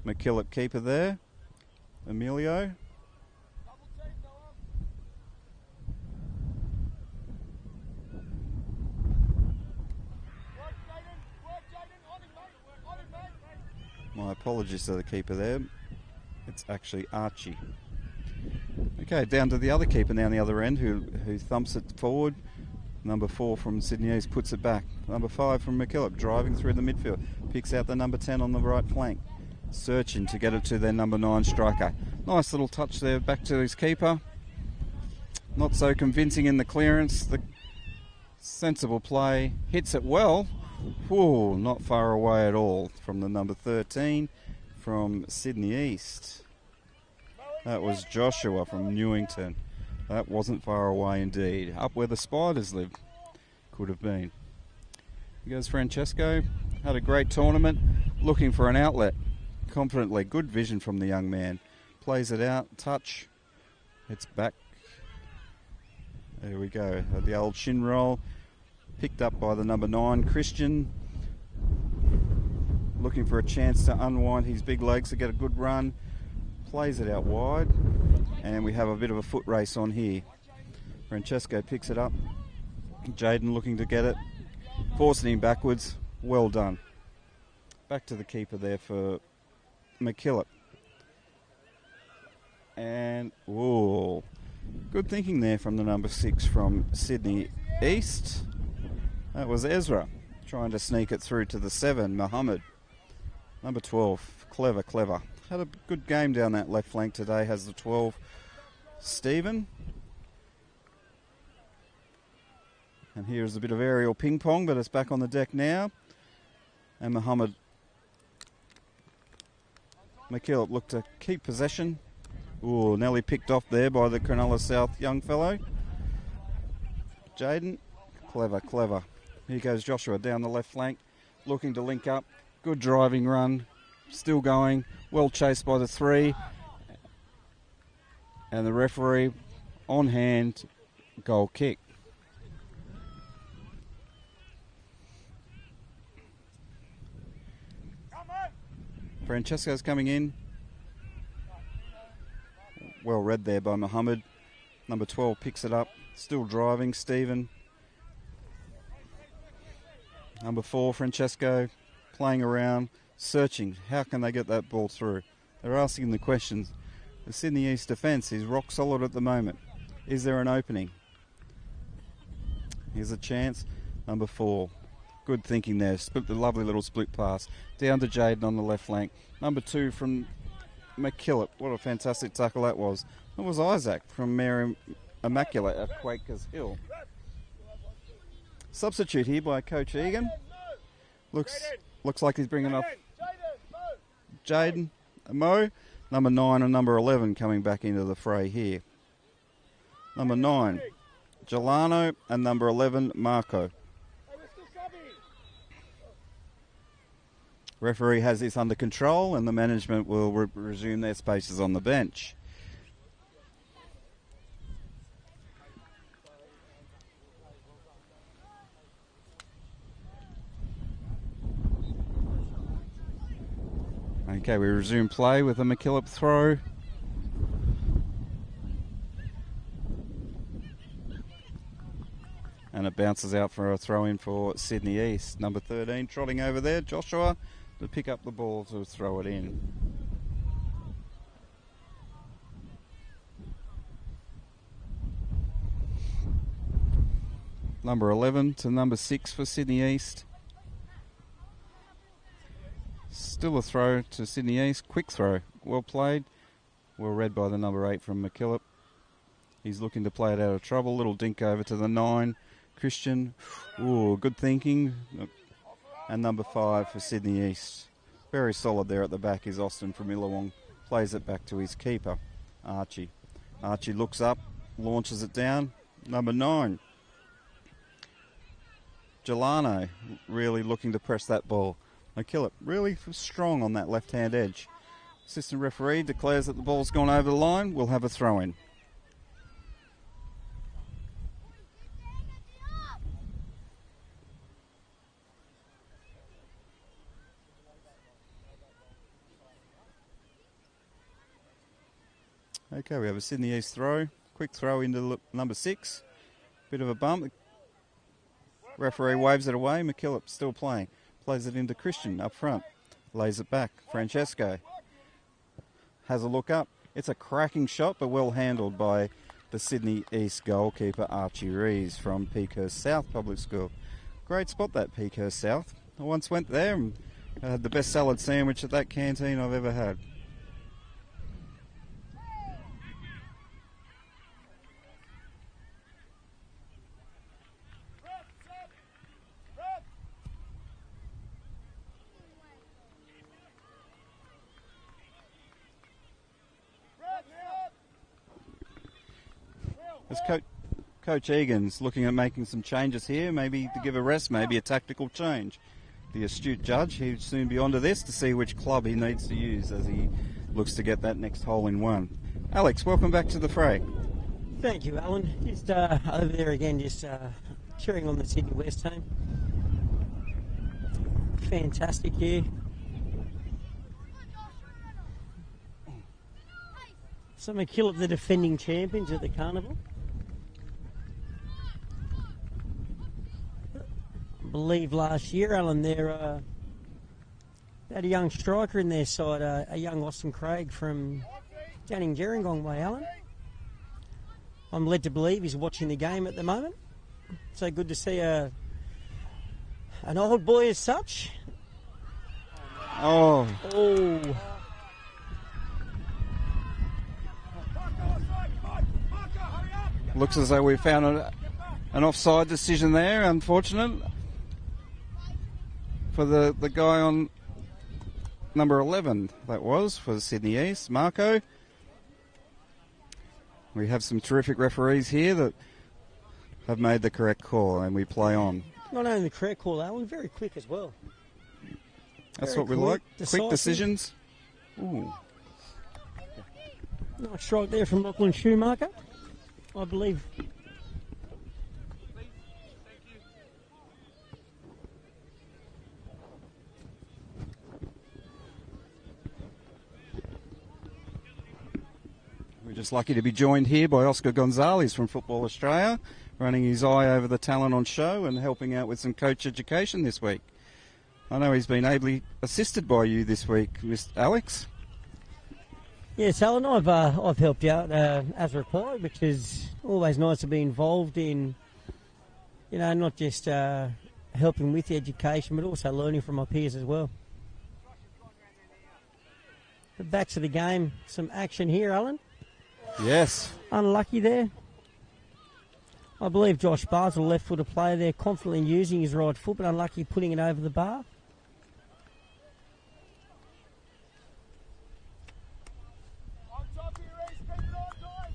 MacKillop keeper there, Emilio. My apologies to the keeper there. It's actually Archie. Okay, down to the other keeper down the other end who thumps it forward. Number 4 from Sydney East puts it back. Number 5 from MacKillop driving through the midfield. Picks out the number 10 on the right flank. Searching to get it to their number 9 striker. Nice little touch there back to his keeper. Not so convincing in the clearance. The sensible play. Hits it well. Whoa, not far away at all from the number 13 from Sydney East. That was Joshua from Newington. That wasn't far away indeed. Up where the Spiders live. Could have been. Here goes Francesco. Had a great tournament. Looking for an outlet. Confidently. Good vision from the young man. Plays it out. Touch. It's back. There we go. The old shin roll. Picked up by the number 9, Christian. Looking for a chance to unwind his big legs to get a good run. Plays it out wide. And we have a bit of a foot race on here. Francesco picks it up. Jaden looking to get it. Forcing him backwards. Well done. Back to the keeper there for MacKillop. And, whoa. Good thinking there from the number 6 from Sydney East. That was Ezra trying to sneak it through to the 7, Muhammad. Number 12, clever. Had a good game down that left flank today, has the 12, Stephen. And here's a bit of aerial ping pong, but it's back on the deck now. And Muhammad MacKillop looked to keep possession. Ooh, nearly picked off there by the Cronulla South young fellow. Jaden, clever. Here goes Joshua down the left flank, looking to link up. Good driving run, still going. Well chased by the 3. And the referee on hand, goal kick. Francesco's coming in. Well read there by Muhammad. Number 12 picks it up. Still driving, Stephen. Number 4, Francesco, playing around, searching. How can they get that ball through? They're asking the questions. The Sydney East defence is rock solid at the moment. Is there an opening? Here's a chance. Number 4. Good thinking there. Split the lovely little split pass. Down to Jaden on the left flank. Number 2 from MacKillop. What a fantastic tackle that was. That was Isaac from Mary Immaculate at Quakers Hill. Substitute here by Coach Egan. Looks like he's bringing up Jaden, Mo. Number 9 and number 11 coming back into the fray here. Number 9, Gelano, and number 11, Marco. Referee has this under control and the management will resume their spaces on the bench. Okay, we resume play with a MacKillop throw. And it bounces out for a throw in for Sydney East. Number 13 trotting over there, Joshua, to pick up the ball to throw it in. Number 11 to number 6 for Sydney East. Still a throw to Sydney East. Quick throw. Well played. Well read by the number 8 from MacKillop. He's looking to play it out of trouble. Little dink over to the 9. Christian. Ooh, good thinking. And number 5 for Sydney East. Very solid there at the back is Austin from Illawong. Plays it back to his keeper, Archie. Archie looks up, launches it down. Number 9. Gelano really looking to press that ball. MacKillop really strong on that left-hand edge. Assistant referee declares that the ball's gone over the line. We'll have a throw-in. Okay, we have a Sydney East throw. Quick throw into number 6. Bit of a bump. Referee waves it away. MacKillop still playing. Plays it into Christian up front. Lays it back. Francesco has a look up. It's a cracking shot, but well handled by the Sydney East goalkeeper Archie Rees from Peakhurst South Public School. Great spot, that Peakhurst South. I once went there and had the best salad sandwich at that canteen I've ever had. As Coach Egan's looking at making some changes here, maybe to give a rest, maybe a tactical change. The astute judge, he'll soon be onto this to see which club he needs to use as he looks to get that next hole in one. Alex, welcome back to the fray. Thank you, Alan. Just over there again, just cheering on the Sydney West team. Fantastic here. So MacKillop, the defending champions at the carnival. I believe last year, Alan, they had a young striker in their side, a young Austin Craig from down in Gerringong way, Alan. I'm led to believe he's watching the game at the moment. So good to see an old boy as such. Oh. Looks as though we found an offside decision there, unfortunate. For the guy on number 11, that was, for Sydney East, Marco. We have some terrific referees here that have made the correct call, and we play on. Not only the correct call, Alan, very quick as well. That's Very what we like. decisive. Quick decisions. Ooh. Nice strike there from Lachlan Schumacher, I believe. We're just lucky to be joined here by Oscar Gonzalez from Football Australia, running his eye over the talent on show and helping out with some coach education this week. I know he's been ably assisted by you this week, Mr. Alex. Yes, Alan, I've helped out as required, which is always nice to be involved in, you know, not just helping with the education, but also learning from my peers as well. But back to the game, some action here, Alan. Yes. Unlucky there. I believe Josh Barnes, a left-footer player there, confidently using his right foot, but unlucky putting it over the bar. On top of your race, keep it on, guys.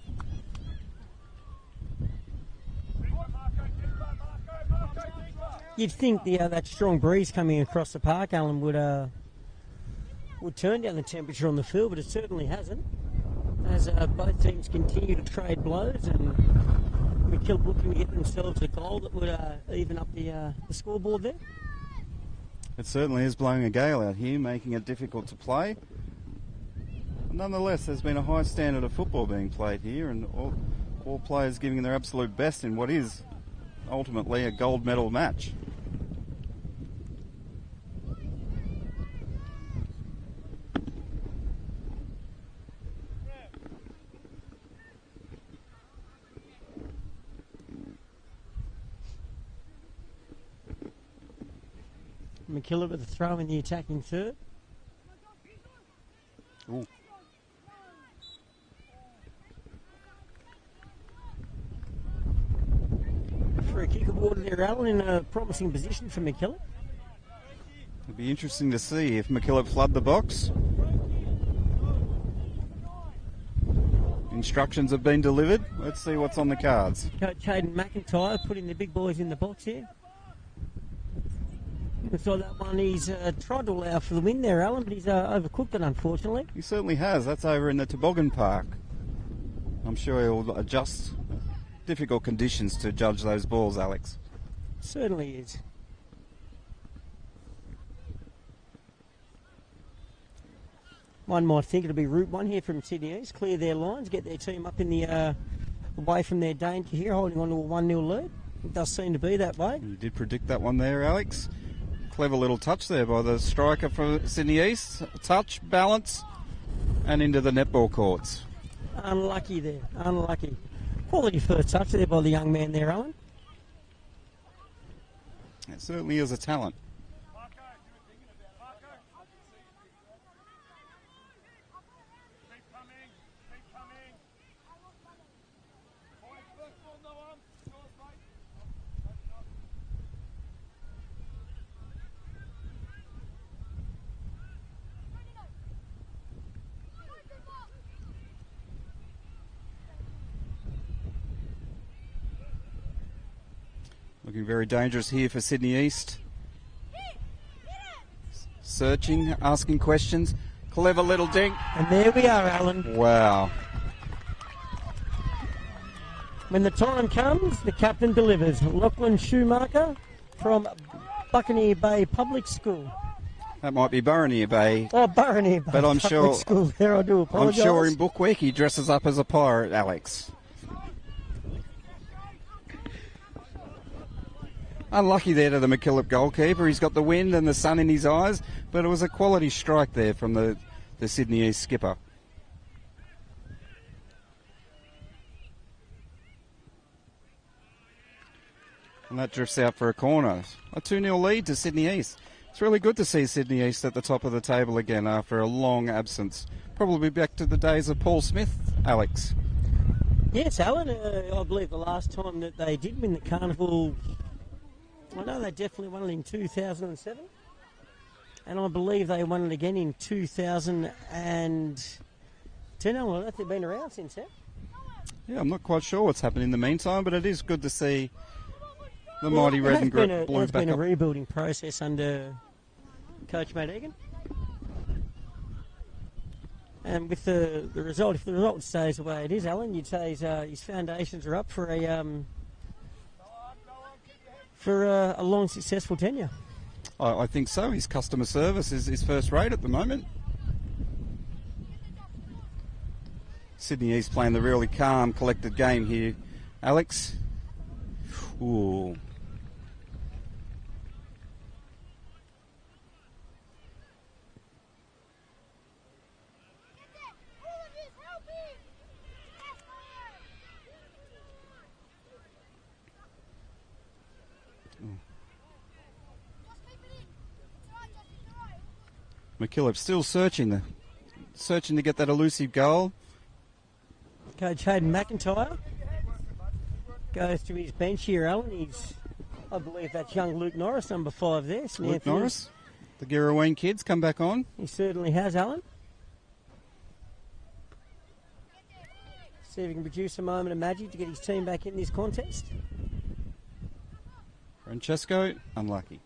Marco. You'd think that strong breeze coming across the park, Alan, would turn down the temperature on the field, but it certainly hasn't. As both teams continue to trade blows, and MacKillop looking to get themselves a goal that would even up the scoreboard there. It certainly is blowing a gale out here, making it difficult to play. Nonetheless, there's been a high standard of football being played here, and all players giving their absolute best in what is ultimately a gold medal match. MacKillop with the throw in the attacking third. Ooh. For a kick aboard there, Alan, in a promising position for MacKillop. It'll be interesting to see if MacKillop flood the box. Instructions have been delivered. Let's see what's on the cards. Coach Hayden McIntyre putting the big boys in the box here. So that one, he's tried to allow for the win there, Alan, but he's overcooked it, unfortunately. He certainly has. That's over in the toboggan park. I'm sure he'll adjust difficult conditions to judge those balls, Alex. Certainly is. One might think it'll be Route 1 here from Sydney East. Clear their lines, get their team up in the away from their danger here, holding on to a 1-0 lead. It does seem to be that way. You did predict that one there, Alex. Clever little touch there by the striker from Sydney East. Touch, balance, and into the netball courts. Unlucky there, unlucky. Quality first touch there by the young man there, Alan. It certainly is a talent. Looking very dangerous here for Sydney East. Searching, asking questions. Clever little dink. And there we are, Alan. Wow. When the time comes, the captain delivers. Lachlan Schumacher from Buccaneer Bay Public School. That might be Burraneer Bay. Oh, Burraneer Bay But I'm Public sure, School there, I do I'm apologise. sure in Book Week he dresses up as a pirate, Alex. Unlucky there to the MacKillop goalkeeper. He's got the wind and the sun in his eyes, but it was a quality strike there from the Sydney East skipper. And that drifts out for a corner. A 2-0 lead to Sydney East. It's really good to see Sydney East at the top of the table again after a long absence. Probably back to the days of Paul Smith, Alex. Yes, Alan, I believe the last time that they did win the Carnival, I know they definitely won it in 2007. And I believe they won it again in 2010. I don't know if they've been around since then. Yeah, I'm not quite sure what's happened in the meantime, but it is good to see the mighty red and blue back up. It's been a rebuilding process under Coach Matt Egan. And with the result, if the result stays the way it is, Alan, you'd say his foundations are up for a long, successful tenure. I think so. His customer service is first rate at the moment. Sydney East playing the really calm, collected game here. Alex? Ooh. MacKillop still searching to get that elusive goal. Coach Hayden McIntyre goes to his bench here, Alan. I believe that's young Luke Norris, number 5 there. Luke Norris, the Girraween kids come back on. He certainly has, Alan. See if he can produce a moment of magic to get his team back in this contest. Francesco, unlucky.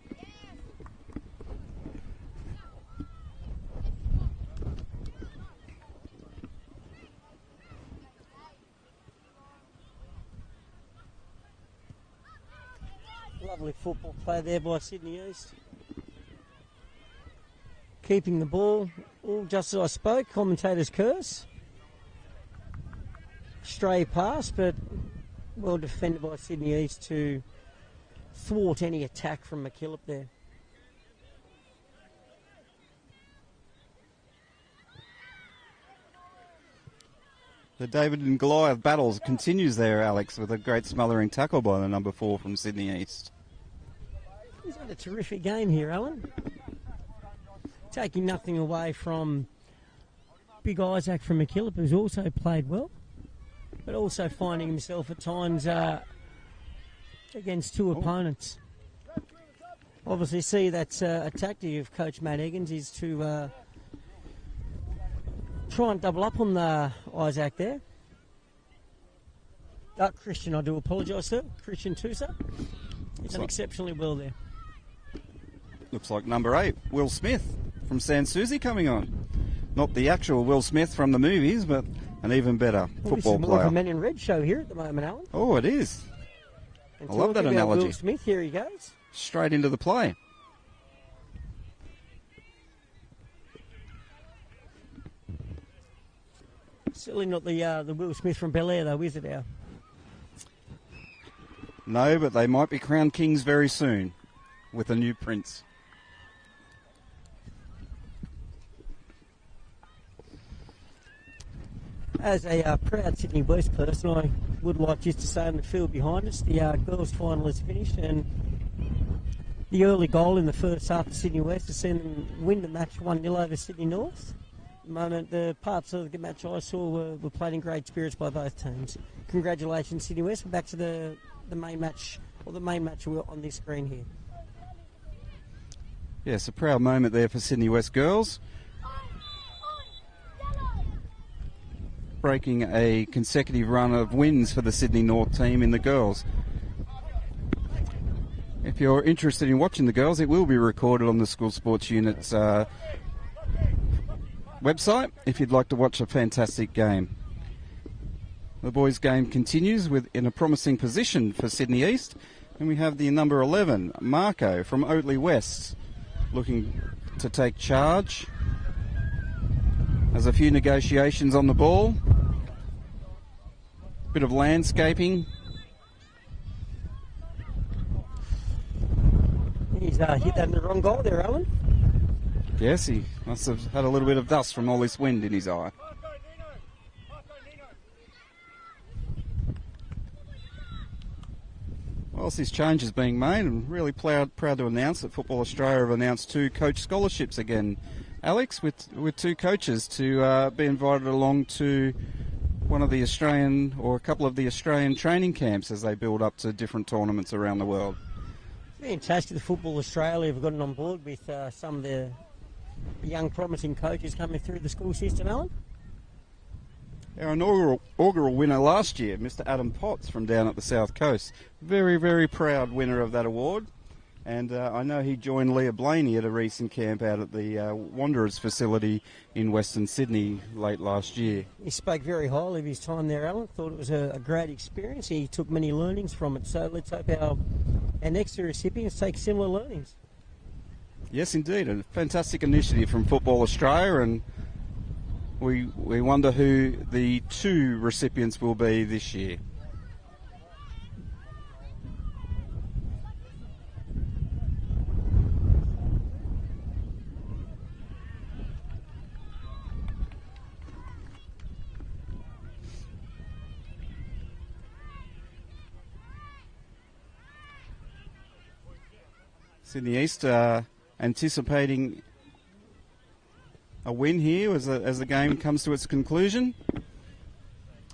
Lovely football play there by Sydney East. Keeping the ball, all just as I spoke, commentator's curse. Stray pass, but well defended by Sydney East to thwart any attack from MacKillop there. The David and Goliath battles continues there, Alex, with a great smothering tackle by the number 4 from Sydney East. He's had a terrific game here, Alan. Taking nothing away from Big Isaac from MacKillop, who's also played well, but also finding himself at times against two opponents. Obviously, see that's a tactic of Coach Matt Eggins is to try and double up on the Isaac there. Christian, I do apologise, sir. Christian Tusa. He's done like- exceptionally well there. Looks like number 8, Will Smith from Sans Souci coming on. Not the actual Will Smith from the movies, but an even better Well, football this is more of a player. Men in Red show here at the moment, Alan. Oh, it is. And I love that talking about analogy. Will Smith, here he goes. Straight into the play. Certainly not the Will Smith from Bel Air, though, is it, Al? No, but they might be crowned kings very soon with a new prince. As a proud Sydney West person, I would like just to say in the field behind us, the girls' final is finished, and the early goal in the first half of Sydney West has seen them win the match 1-0 over Sydney North. At the moment, the parts of the match I saw were played in great spirits by both teams. Congratulations, Sydney West. We're back to the main match, or the main match on this screen here. Yes, a proud moment there for Sydney West girls. Breaking a consecutive run of wins for the Sydney North team in the girls. If you're interested in watching the girls, it will be recorded on the School Sports Unit's website if you'd like to watch a fantastic game. The boys' game continues in a promising position for Sydney East, and we have the number 11, Marco from Oatley West, looking to take charge. There's a few negotiations on the ball. Bit of landscaping. He's hit that in the wrong goal there, Alan. Yes, he must have had a little bit of dust from all this wind in his eye. Whilst this change is being made, I'm really proud to announce that Football Australia have announced 2 coach scholarships again, Alex, with 2 coaches to be invited along to one of the Australian, or a couple of the Australian training camps as they build up to different tournaments around the world. Fantastic. The Football Australia have gotten on board with some of the young promising coaches coming through the school system, Alan. Our inaugural winner last year, Mr. Adam Potts from down at the South Coast. Very, very proud winner of that award. And I know he joined Leah Blaney at a recent camp out at the Wanderers facility in Western Sydney late last year. He spoke very highly of his time there, Alan. Thought it was a great experience. He took many learnings from it. So let's hope our next recipients take similar learnings. Yes, indeed. A fantastic initiative from Football Australia, and we wonder who the 2 recipients will be this year. Sydney East anticipating a win here as the game comes to its conclusion.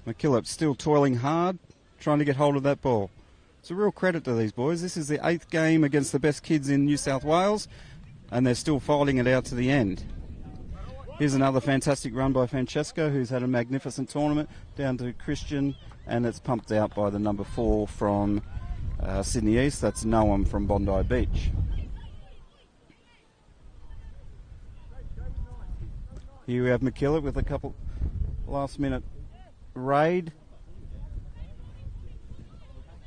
MacKillop still toiling hard, trying to get hold of that ball. It's a real credit to these boys. This is the 8th game against the best kids in New South Wales, and they're still fighting it out to the end. Here's another fantastic run by Francesco, who's had a magnificent tournament, down to Christian, and it's pumped out by the number 4 from Sydney East. That's Noam from Bondi Beach. Here we have MacKillop with a couple last-minute raid.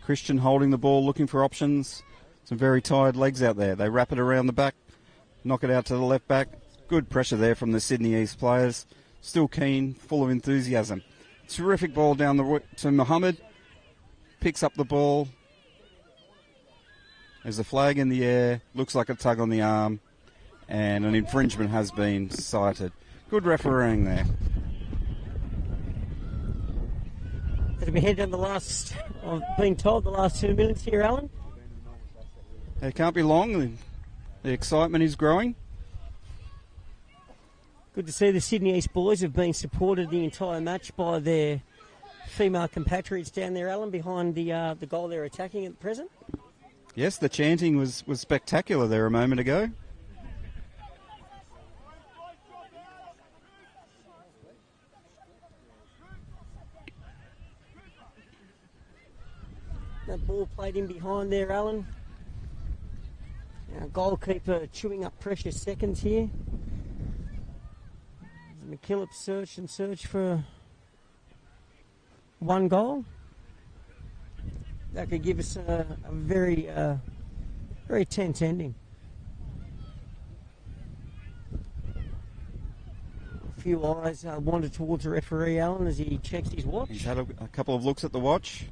Christian holding the ball, looking for options. Some very tired legs out there. They wrap it around the back, knock it out to the left back. Good pressure there from the Sydney East players. Still keen, full of enthusiasm. Terrific ball down to Mohammed. Picks up the ball. There's a flag in the air. Looks like a tug on the arm. And an infringement has been cited. Good refereeing there. As we head down I'm being told the last 2 minutes here, Alan. It can't be long. The excitement is growing. Good to see the Sydney East boys have been supported the entire match by their female compatriots down there, Alan, behind the goal they're attacking at present. Yes, the chanting was spectacular there a moment ago. ball played in behind there, Alan. Our goalkeeper chewing up precious seconds here. MacKillop search for one goal. That could give us a very tense ending. A few eyes wander towards the referee, Alan, as he checks his watch. He's had a couple of looks at the watch.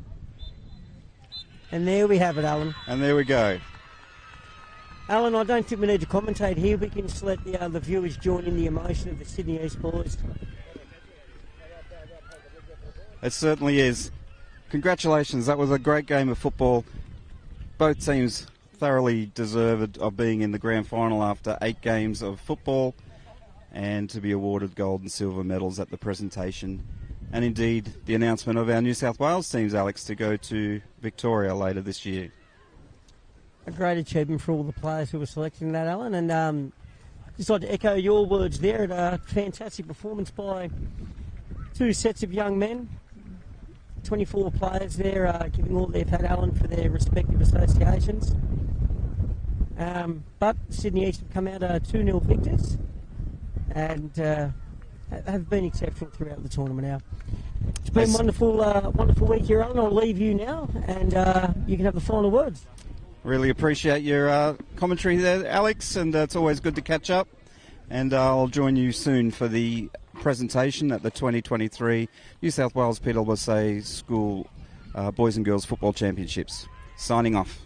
And there we have it, Alan. And there we go. Alan, I don't think we need to commentate here. We can just let the viewers join in the emotion of the Sydney East boys. It certainly is. Congratulations, that was a great game of football. Both teams thoroughly deserved of being in the grand final after 8 games of football and to be awarded gold and silver medals at the presentation. And indeed, the announcement of our New South Wales teams, Alex, to go to Victoria later this year. A great achievement for all the players who were selected in that, Alan. And just like to echo your words there, a fantastic performance by 2 sets of young men. 24 players there giving all they've had, Alan, for their respective associations. But Sydney East have come out 2-0 victors and have been exceptional throughout the tournament now. It's been a wonderful week here, Alan. I'll leave you now and you can have the final words. Really appreciate your commentary there, Alex, and it's always good to catch up. And I'll join you soon for the presentation at the 2023 New South Wales PSSA School Boys and Girls Football Championships. Signing off.